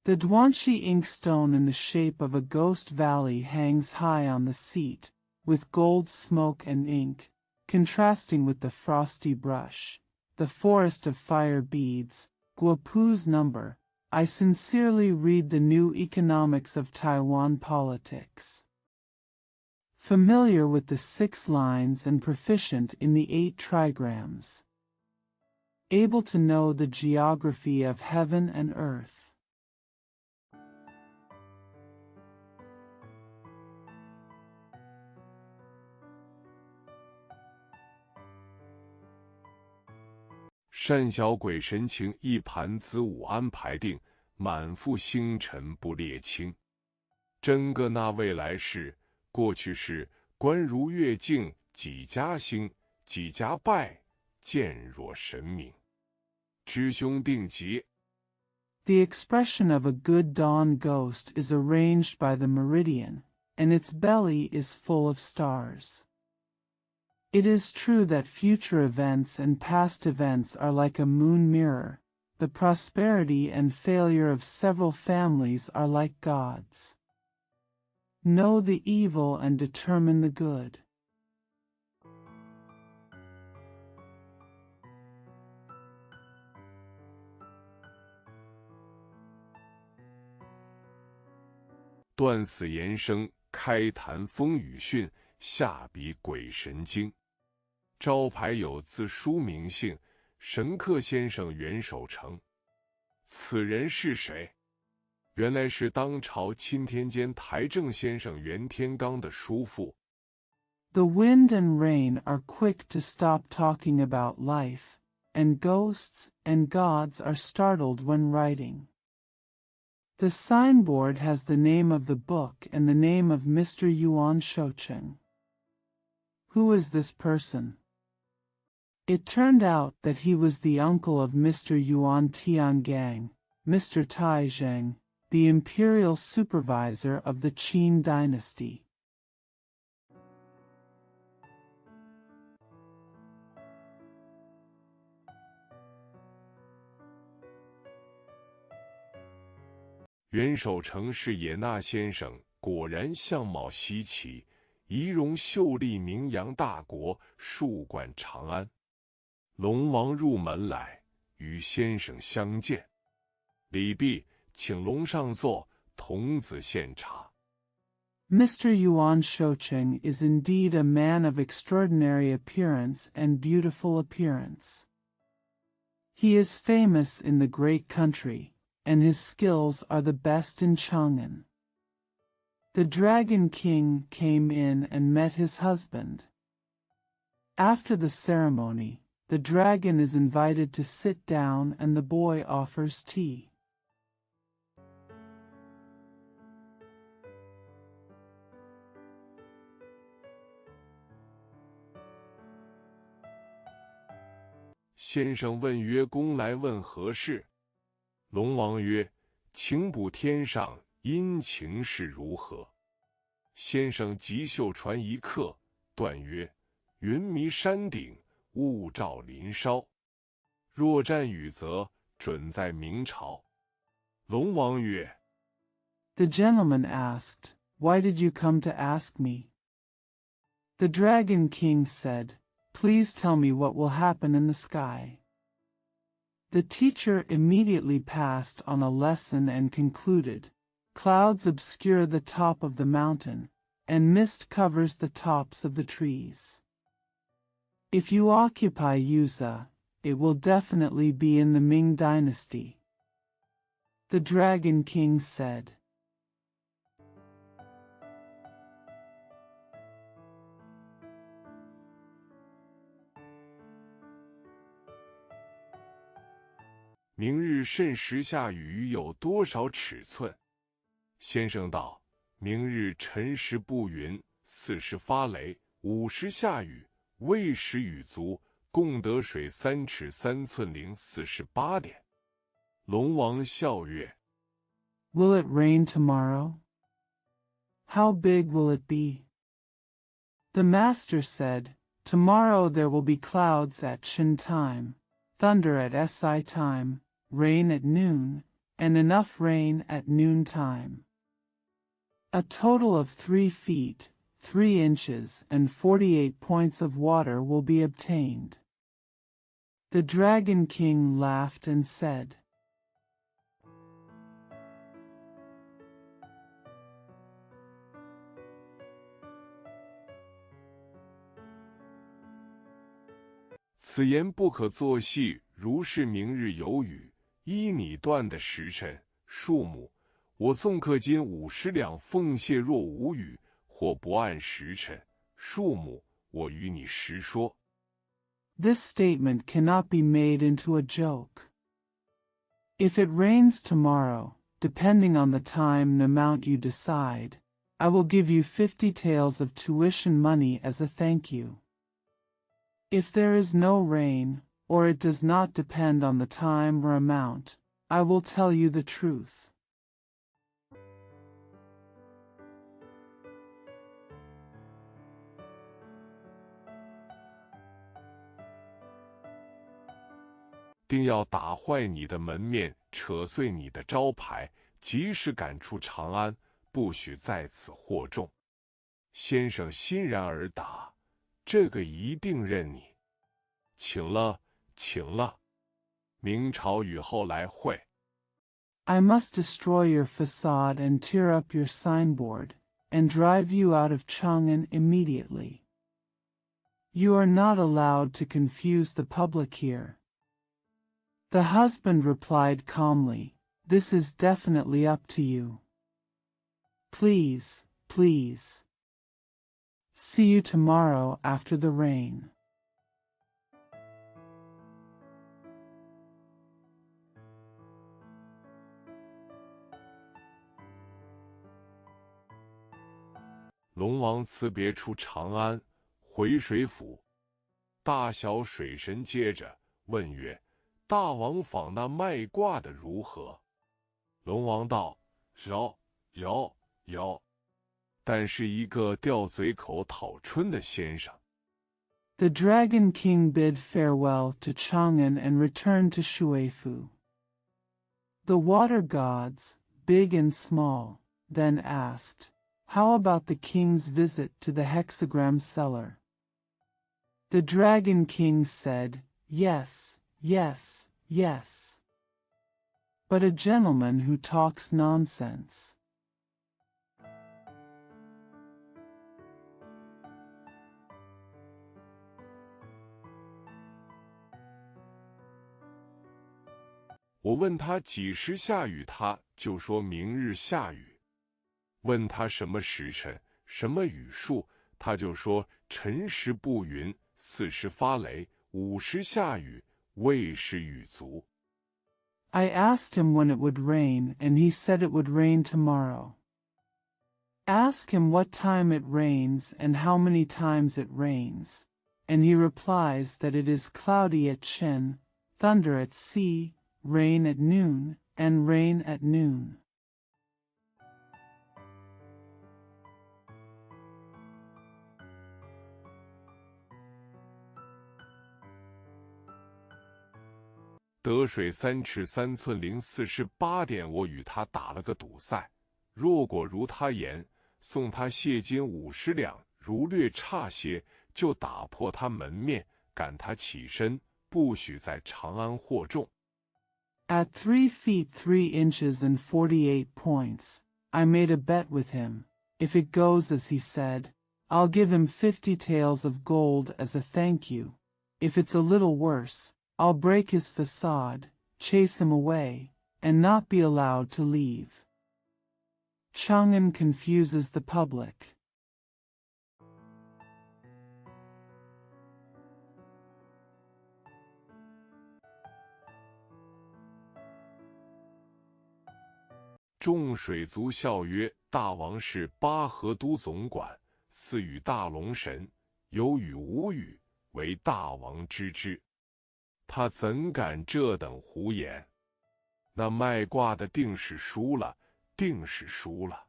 The Duanxi inkstone in the shape of a ghost valley hangs high on the seat, with gold smoke and ink, contrasting with the frosty brush. The forest of fire beads, Guopu's number. I sincerely read the new economics of Taiwan politics. Familiar with the 6 lines and proficient in the 8 trigrams. Able to know the geography of heaven and earth. 单小鬼神情一盘子午安排定，满腹星辰不列清。真个那未来事、过去事，观如月镜，几家兴，几家败，见若神明。知兄定吉。The expression of a good dawn ghost is arranged by the meridian, and its belly is full of stars. It is true that future events and past events are like a moon mirror. The prosperity and failure of several families are like gods. Know the evil and determine the good. 断死言生，开谈风雨讯，下笔鬼神经。招牌有字书名姓，神客先生袁守诚。此人是谁？原来是当朝钦天监台正先生袁天罡的叔父。The wind and rain are quick to stop talking about life, and ghosts and gods are startled when writing. The signboard has the name of the book and the name of Mr. Yuan Shoucheng. Who is this person? It turned out that he was the uncle of Mr. Yuan Tiangang, Mr. Taizheng, the imperial supervisor of the Qin dynasty.元守诚是也纳先生果然相貌稀奇，仪容秀丽，名扬大国，数冠长安。龙王入门来，与先生相见。礼毕，请龙上座，童子献茶。Mr. Yuan Shoucheng is indeed a man of extraordinary appearance and beautiful appearance. He is famous in the great country, and his skills are the best in Chang'an. The Dragon King came in and met his husband. After the ceremony, the dragon is invited to sit down and the boy offers tea. 先生问曰：“公来问何事？”龙王曰：“请卜天上阴晴是如何？”先生即袖传一刻，断曰：“云迷山顶，雾罩林梢。若占雨则，准在明朝。”龙王曰 The gentleman asked, "Why did you come to ask me?" The Dragon King said, "Please tell me what will happen in the sky." The teacher immediately passed on a lesson and concluded, "Clouds obscure the top of the mountain, and mist covers the tops of the trees. If you occupy Yuza, it will definitely be in the Ming dynasty." The Dragon King said. 明日甚时下雨有多少尺寸？先生道：明日辰时不云，4时发雷，5时下雨，未时雨足，共得水3尺3寸零48点。龙王笑曰 Will it rain tomorrow? How big will it be? The master said, Tomorrow there will be clouds at Shin time, thunder at Si time, rain at noon, and enough rain at noon time. A total of 3 feet, 3 inches, and 48 points of water will be obtained. The Dragon King laughed and said, 此言不可作戏，如是明日有雨，依你断的时辰、数目，我纵氪金50两奉谢；若无雨，或不按时辰、数目，我与你实说。 This statement cannot be made into a joke. If it rains tomorrow, depending on the time and amount you decide, I will give you 50 taels of tuition money as a thank you. If there is no rain, or it does not depend on the time or amount, I will tell you the truth. 定要打坏你的门面，扯碎你的招牌，及时赶出长安，不许在此惑众。先生欣然而答：“这个一定认你。请了，请了。明朝雨后来会。” I must destroy your facade and tear up your signboard, and drive you out of Chang'an immediately. You are not allowed to confuse the public here. The husband replied calmly, This is definitely up to you. Please, please. See you tomorrow after the rain. 龙王辞别出长安，回水府。大小水神接着问曰：“大王访那卖卦的如何？”龙王道：“有。”但是一个吊嘴口讨春的先生。The Dragon King bid farewell to Chang'an and returned to Shuifu. The water gods, big and small, then asked, "How about the king's visit to the hexagram cellar?" The Dragon King said, "Yes, yes, yes. But a gentleman who talks nonsense." 我问他几时下雨，他就说明日下雨。问他什么时辰、什么雨数，他就说辰时布云，4时发雷，5时下雨，未是雨足。I asked him when it would rain, and he said it would rain tomorrow. Ask him what time it rains and how many times it rains, and he replies that it is cloudy at Chen, thunder at sea, rain at noon, and rain at noon. 得水3尺3寸04时8点，我与他打了个赌赛，若果如他言，送他谢金50两；如略差些，就打破他门面，赶他起身，不许在长安获众。At 3 feet 3 inches and 48 points, I made a bet with him. If it goes as he said, I'll give him 50 taels of gold as a thank you. If it's a little worse, I'll break his facade, chase him away, and not be allowed to leave. Chang'an confuses the public. 众水族笑曰：“大王是巴河都总管，似与大龙神，有与无与，为大王知之。他怎敢这等胡言？那卖卦的定是输了，定是输了。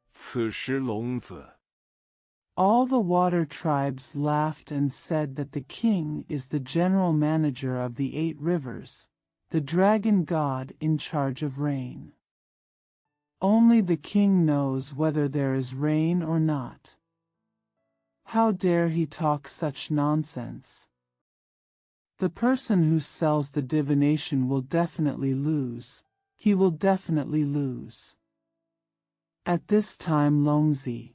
此时龙子。” All the water tribes laughed and said that the king is the general manager of the 8 rivers, the dragon god in charge of rain. Only the king knows whether there is rain or not. How dare he talk such nonsense? The person who sells the divination will definitely lose. He will definitely lose. At this time Longzi.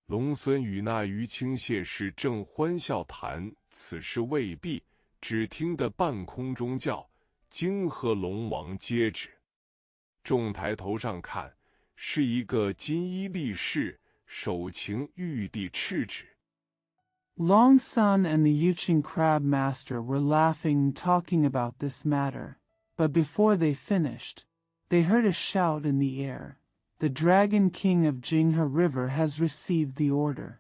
龙孙与那于清谢氏正欢笑谈此事未毕，只听得半空中叫：“京和龙王接旨。”众抬头上看，是一个金衣力士，手擎玉帝敕旨。Longsun and the Yuqing crab master were laughing, talking about this matter, but before they finished, they heard a shout in the air. The Dragon King of Jinghe River has received the order.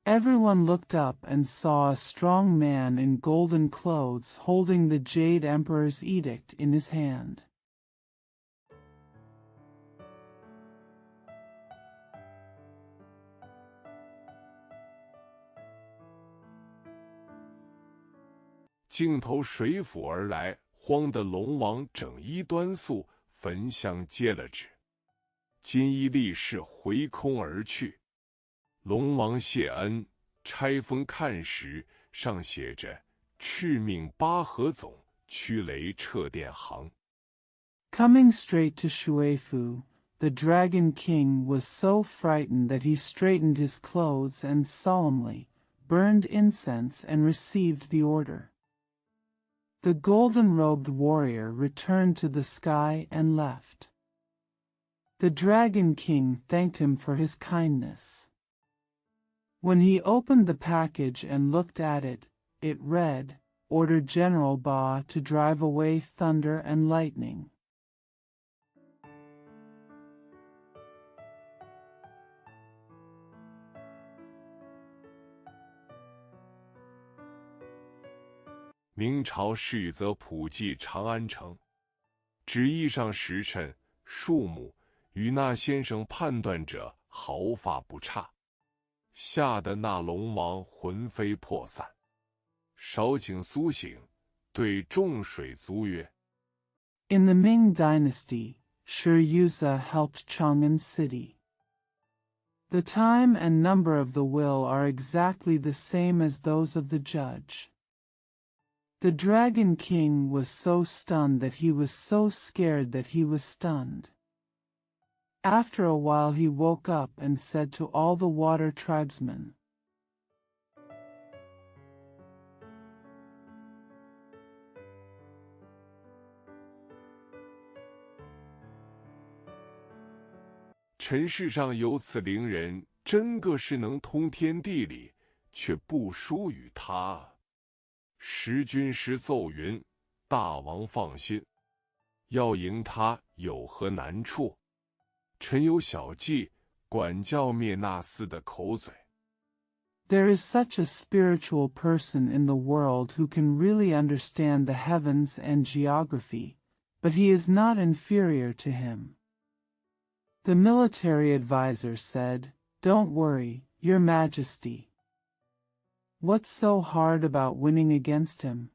Everyone looked up and saw a strong man in golden clothes holding the Jade Emperor's edict in his hand. 镜头水府而来，慌得龙王整衣端肃，焚香接了旨。金衣力士回空而去。龙王谢恩，拆封看时，上写着“敕命巴河总，驱雷掣电行”。Coming straight to Shuifu, the Dragon King was so frightened that he straightened his clothes and solemnly burned incense and received the order. The golden-robed warrior returned to the sky and left. The Dragon King thanked him for his kindness. When he opened the package and looked at it, it read, "Order General Ba to drive away thunder and lightning." 明朝世则普济长安城，旨意上时辰、数目与那先生判断者毫发不差，吓得那龙王魂飞魄散。少顷苏醒，对众水族曰： In the Ming dynasty, Shi Yuza helped Chang'an city. The time and number of the will are exactly the same as those of the judge. The Dragon King was so stunned that he was so scared that he was stunned. After a while he woke up and said to all the water tribesmen, 尘世上有此灵人，真个是能通天地理，却不输于他。时军师奏云：大王放心，要赢他有何难处？臣有小计，管教灭那厮的口嘴。 There is such a spiritual person in the world who can really understand the heavens and geography, but he is not inferior to him. The military advisor said, Don't worry, Your Majesty. What's so hard about winning against him?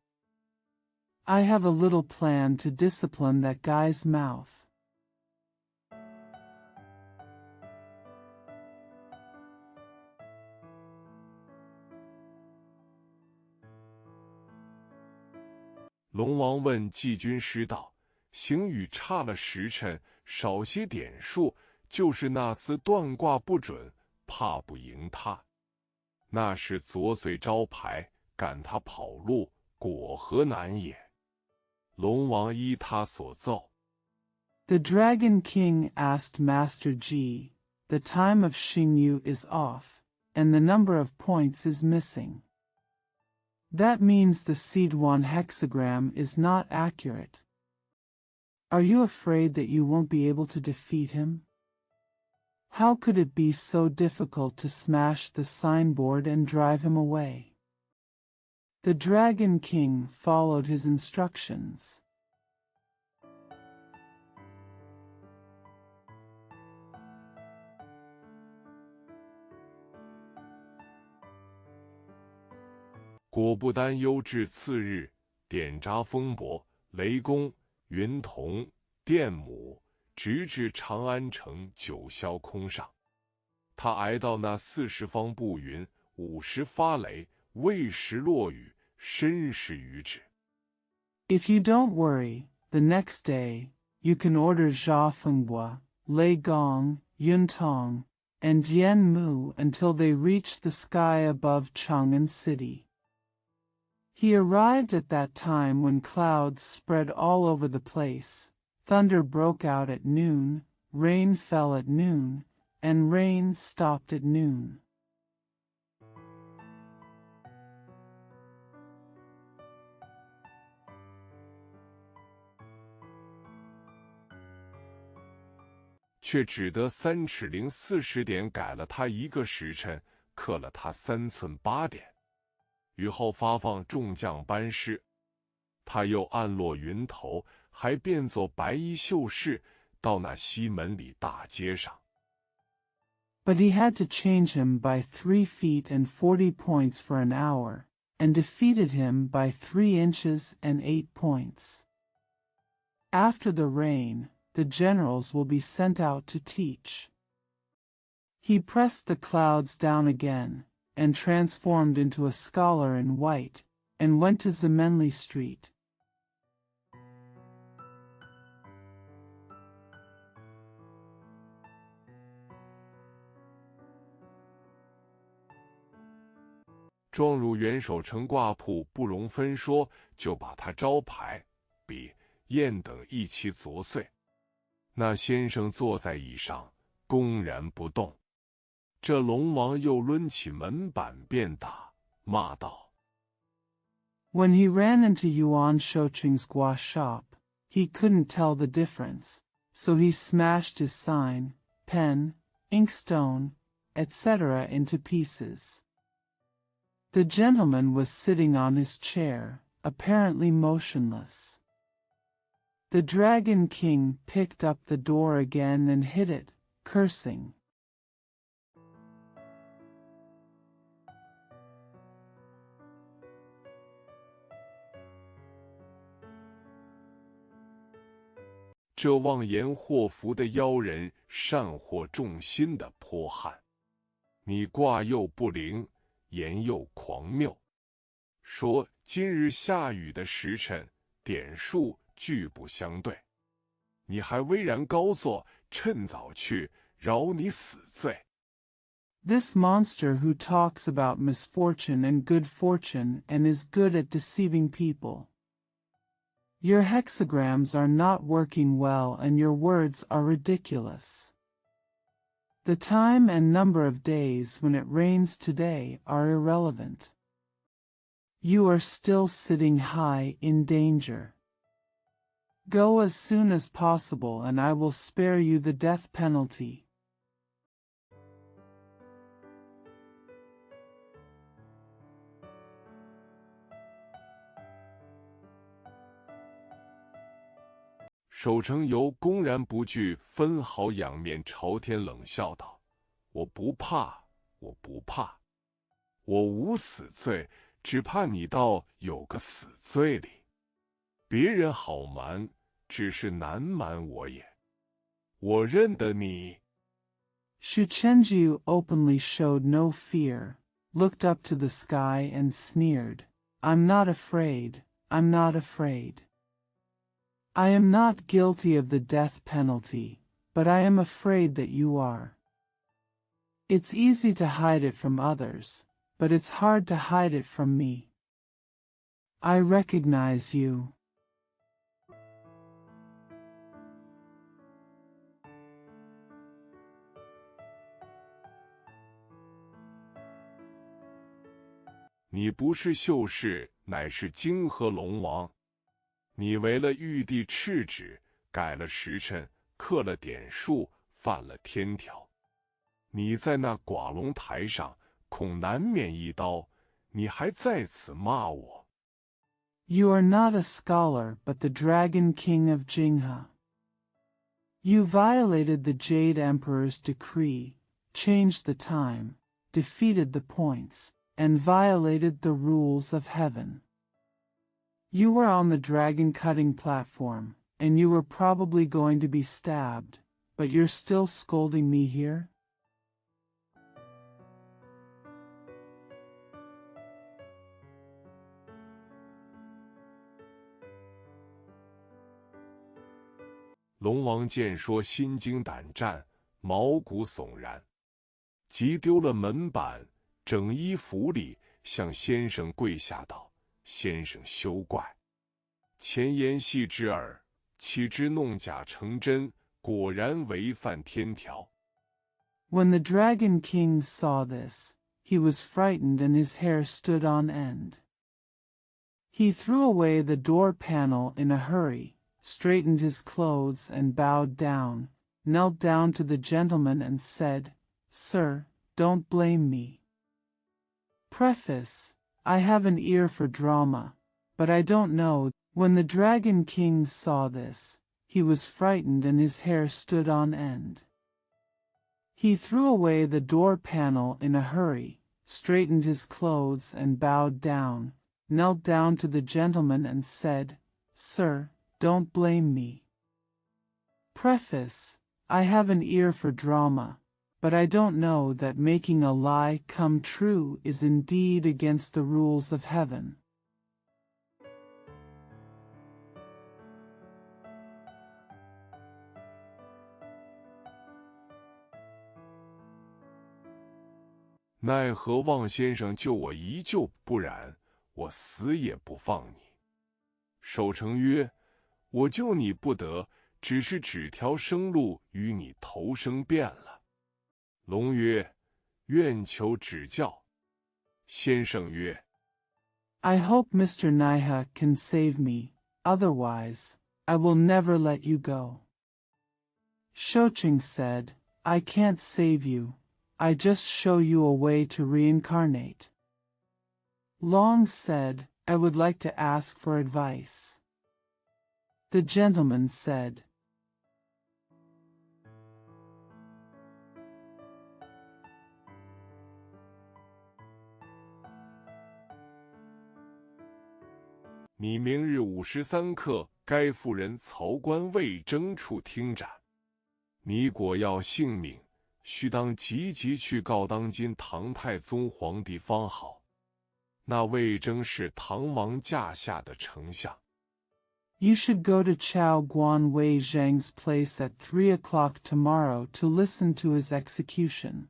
I have a little plan to discipline that guy's mouth. 龙王问季军师道：“行雨差了时辰，少些点数，就是那厮断卦不准，怕不赢他。那是左嘴招牌，赶他跑路，果何难也。”龙王依他所奏。The Dragon King asked Master Ji, "The time of Xingyu is off, and the number of points is missing. That means the Siduan hexagram is not accurate. Are you afraid that you won't be able to defeat him? How could it be so difficult to smash the signboard and drive him away?" The Dragon King followed his instructions. 果不担忧至次日，点札风伯、雷公、云童、电母，直至长安城九霄空上。他挨到那40方步云，50发雷，未时落雨，申时雨止。 If you don't worry, the next day, you can order Zha Fengbua, Lei Gong, Yuntong, and Jian Mu until they reach the sky above Chang'an City. He arrived at that time when clouds spread all over the place, thunder broke out at noon, rain fell at noon, and rain stopped at noon. 却只得3尺零40点改了他1个时辰，刻了他3寸8点。雨后发放众将班师，他又暗落云头，还变作白衣秀士，到那西门里大街上。 But he had to change him by 3 feet and 40 points for an hour, and defeated him by 3 inches and 8 points. After the rain, the generals will be sent out to teach. He pressed the clouds down again, and transformed into a scholar in white, and went to Zemenli Street. 撞入元首城挂铺，不容分说，就把他招牌、笔、砚等一齐凿碎。那先生坐在椅上，公然不动。这龙王又抡起门板便打，骂道： When he ran into Yuan Shouqing's gua shop, he couldn't tell the difference, so he smashed his sign, pen, inkstone, etc. into pieces. The gentleman was sitting on his chair, apparently motionless. The Dragon King picked up the door again and hit it, cursing.这妄言祸福的妖人善惑众心的泼汉，你卦又不灵，言又狂谬，说今日下雨的时辰点数俱不相对，你还巍然高坐，趁早去，饶你死罪。 This monster who talks about misfortune and good fortune and is good at deceiving people. Your hexagrams are not working well and your words are ridiculous. The time and number of days when it rains today are irrelevant. You are still sitting high in danger. Go as soon as possible and I will spare you the death penalty. 守城游公然不惧，分毫仰面朝天冷笑道：“我不怕，我不怕，我无死罪，只怕你倒有个死罪哩。别人好瞒，只是难瞒我也。我认得你。” Shu Chenjiu openly showed no fear, looked up to the sky and sneered, "I'm not afraid, I'm not afraid. I am not guilty of the death penalty, but I am afraid that you are. It's easy to hide it from others, but it's hard to hide it from me. I recognize you." 你不是秀士，乃是泾河龙王。你违了玉帝敕旨，改了时辰，刻了点数，犯了天条。你在那寡龙台上，恐难免一刀，你还在此骂我。You are not a scholar but the Dragon King of Jingha. You violated the Jade Emperor's decree, changed the time, defeated the points, and violated the rules of heaven. You were on the dragon-cutting platform, and you were probably going to be stabbed, but you're still scolding me here? 龙王见说，心惊胆战，毛骨悚然，急丢了门板，整衣服里向先生跪下道：“先生休怪，前言戏之耳，岂知弄假成真，果然违犯天条。” When the Dragon King saw this, he was frightened and his hair stood on end. He threw away the door panel in a hurry, straightened his clothes and bowed down, knelt down to the gentleman and said, "Sir, don't blame me. Preface: I have an ear for drama, but I don't know." When the Dragon King saw this, he was frightened and his hair stood on end. He threw away the door panel in a hurry, straightened his clothes and bowed down, knelt down to the gentleman and said, "Sir, don't blame me. Preface: I have an ear for drama, but I don't know that making a lie come true is indeed against the rules of heaven. 奈何望先生救我一救，不然我死也不放你。守城曰：“我救你不得，只是指条生路与你投生变了。”龙曰：“愿求指教。”先生曰：“ I hope Mr. Naiha can save me, otherwise, I will never let you go. Shocheng said, "I can't save you, I just show you a way to reincarnate." Long said, I would like to ask for advice." The gentleman said,你明日53刻该妇人曹官魏征处听斩。你果要性命，须当急急去告当今唐太宗皇帝方好。那魏征是唐王驾下的丞相。"You should go to Chao Guan Wei Zhang's place at 3 o'clock tomorrow to listen to his execution.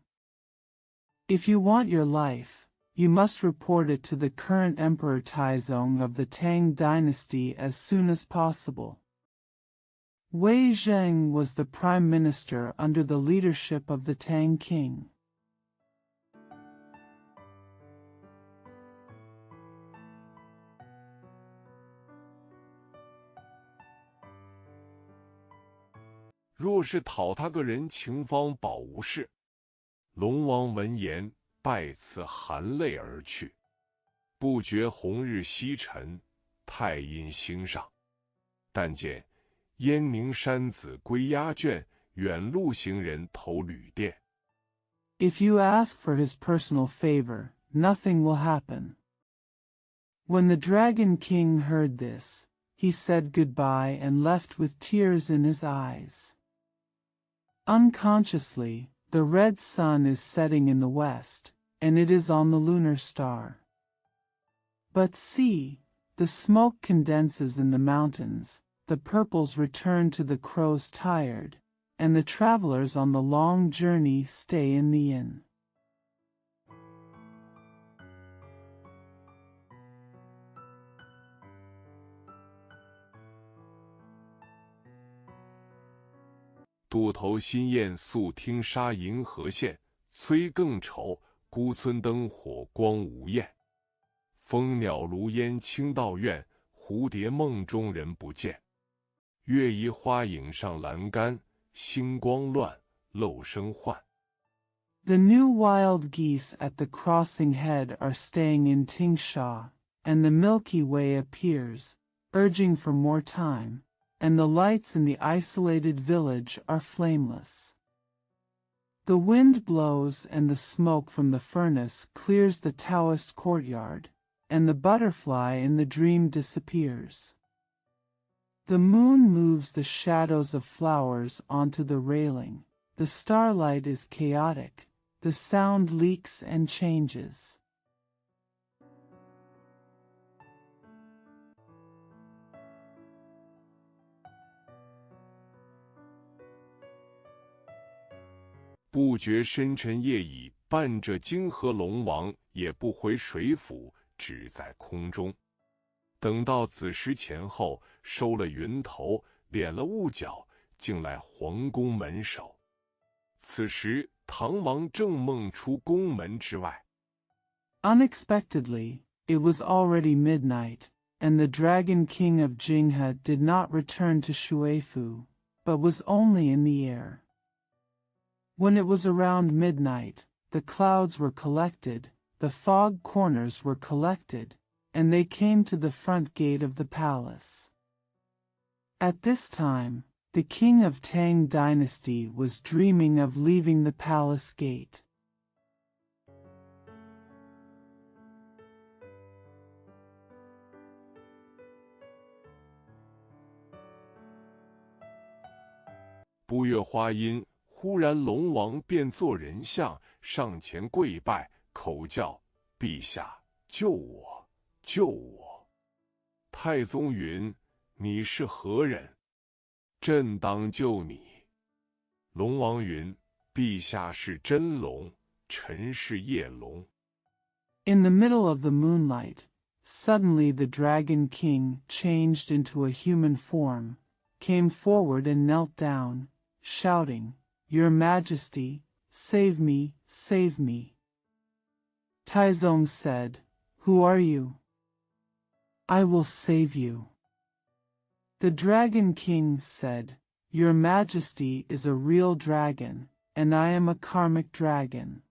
If you want your life, you must report it to the current Emperor Taizong of the Tang dynasty as soon as possible." Wei Zhang was the prime minister under the leadership of the Tang king. 若是讨他个人情方保无事。龙王闻言，拜辞含泪而去。不觉红日西沉，太阴星上。但见燕宁山子归鸦圈，远路行人投旅店。If you ask for his personal favor, nothing will happen. When the Dragon King heard this, he said goodbye and left with tears in his eyes. Unconsciously, the red sun is setting in the west, and it is on the lunar star. But see, the smoke condenses in the mountains, the purples return to the crows tired, and the travelers on the long journey stay in the inn. 渡头新雁宿听沙银河线，催更愁，孤村灯火光无焰。蜂鸟炉烟清道院，蝴蝶梦中人不见。月移花影上栏杆，星光乱，漏声唤。The new wild geese at the crossing head are staying in Tingsha, and the Milky Way appears, urging for more time, and the lights in the isolated village are flameless. The wind blows and the smoke from the furnace clears the Taoist courtyard, and the butterfly in the dream disappears. The moon moves the shadows of flowers onto the railing. The starlight is chaotic. The sound leaks and changes. 不觉深沉夜已，伴着金河龙王也不回水府，只在空中。等到子时前后，收了云头，敛了雾角，竟来皇宫门首。此时唐王正梦出宫门之外。Unexpectedly, it was already midnight, and the Dragon King of Jinghe did not return to Shuifu, but was only in the air. When it was around midnight, the clouds were collected, the fog corners were collected, and they came to the front gate of the palace. At this time, the king of Tang dynasty was dreaming of leaving the palace gate. 不越花阴，忽然龙王变作人像，上前跪拜，口叫：“陛下，救我，救我！”太宗云：“你是何人？朕当救你。”龙王云：“陛下是真龙，臣是夜龙。” In the middle of the moonlight, suddenly the Dragon King changed into a human form, came forward and knelt down, shouting, "Your Majesty, save me, save me." Taizong said, "Who are you?" "I will save you." The Dragon King said, "Your Majesty is a real dragon, and I am a karmic dragon."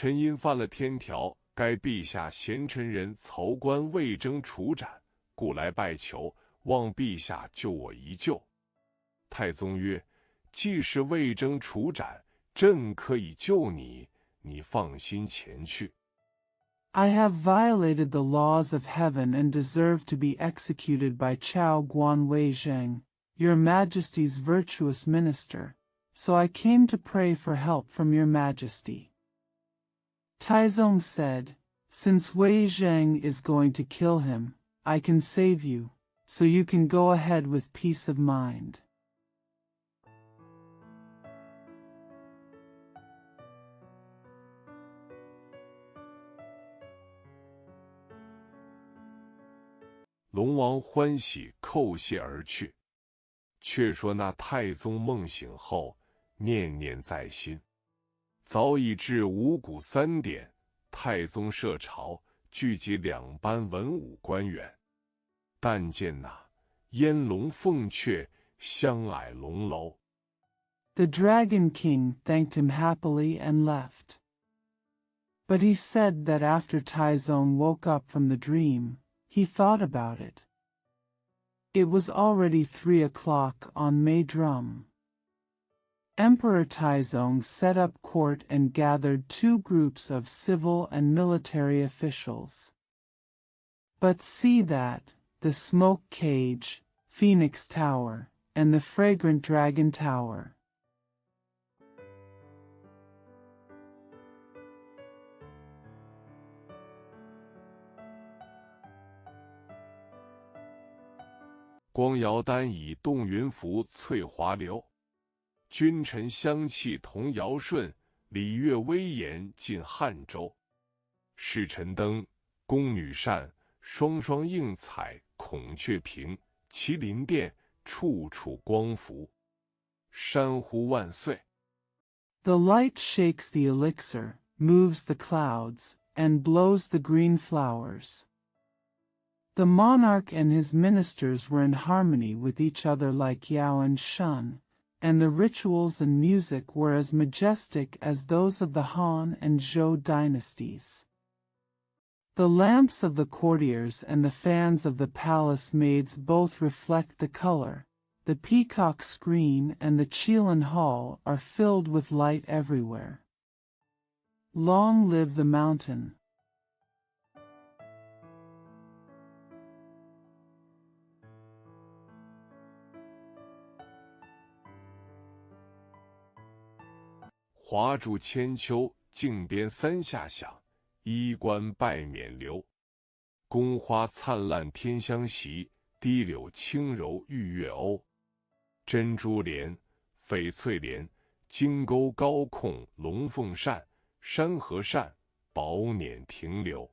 臣因犯了天条，该陛下贤臣人曹官魏征处斩，故来拜求，望陛下救我一救。太宗曰：既是魏征处斩，朕可以救你，你放心前去。I have violated the laws of heaven and deserve to be executed by Chao Guan Wei Zheng, your Majesty's virtuous minister, so I came to pray for help from your Majesty. Taizong said, since Wei Zheng is going to kill him, I can save you, so you can go ahead with peace of mind. 龙王欢喜叩谢而去。却说那太宗梦醒后，念念在心。早已至五谷3点，太宗设朝，聚集2班文武官员。但见那烟龙凤阙，相矮龙楼。The Dragon King thanked him happily and left. But he said that after Taizong woke up from the dream, he thought about it. It was already 3 o'clock on May Drum. Emperor Taizong set up court and gathered 2 groups of civil and military officials. But see that, the Smoke Cage, Phoenix Tower, and the Fragrant Dragon Tower. "光瑶丹以动云浮翠华流，君臣相弃同尧舜，礼乐威严尽汉周。侍臣登，宫女扇，双双映彩孔雀屏，麒麟殿，处处光浮。山呼万岁！" The light shakes the elixir, moves the clouds, and blows the green flowers. The monarch and his ministers were in harmony with each other like Yao and Shun, and the rituals and music were as majestic as those of the Han and Zhou dynasties. The lamps of the courtiers and the fans of the palace maids both reflect the color. The peacock screen and the Qilin Hall are filled with light everywhere. Long live the mountain! 华柱千秋，镜边3下响。衣冠拜冕旒，宫花灿烂天香袭，滴柳轻柔玉月瓯。珍珠帘、翡翠帘，金钩高控龙凤扇，山河扇，宝辇停留。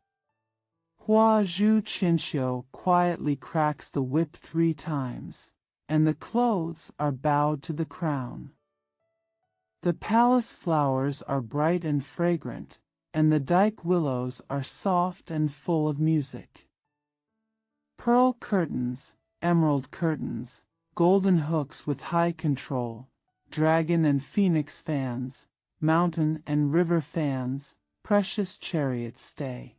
Hua Zhu Qinqiu quietly cracks the whip 3 times, and the clothes are bowed to the crown. The palace flowers are bright and fragrant, and the dyke willows are soft and full of music. Pearl curtains, emerald curtains, golden hooks with high control, dragon and phoenix fans, mountain and river fans, precious chariots stay.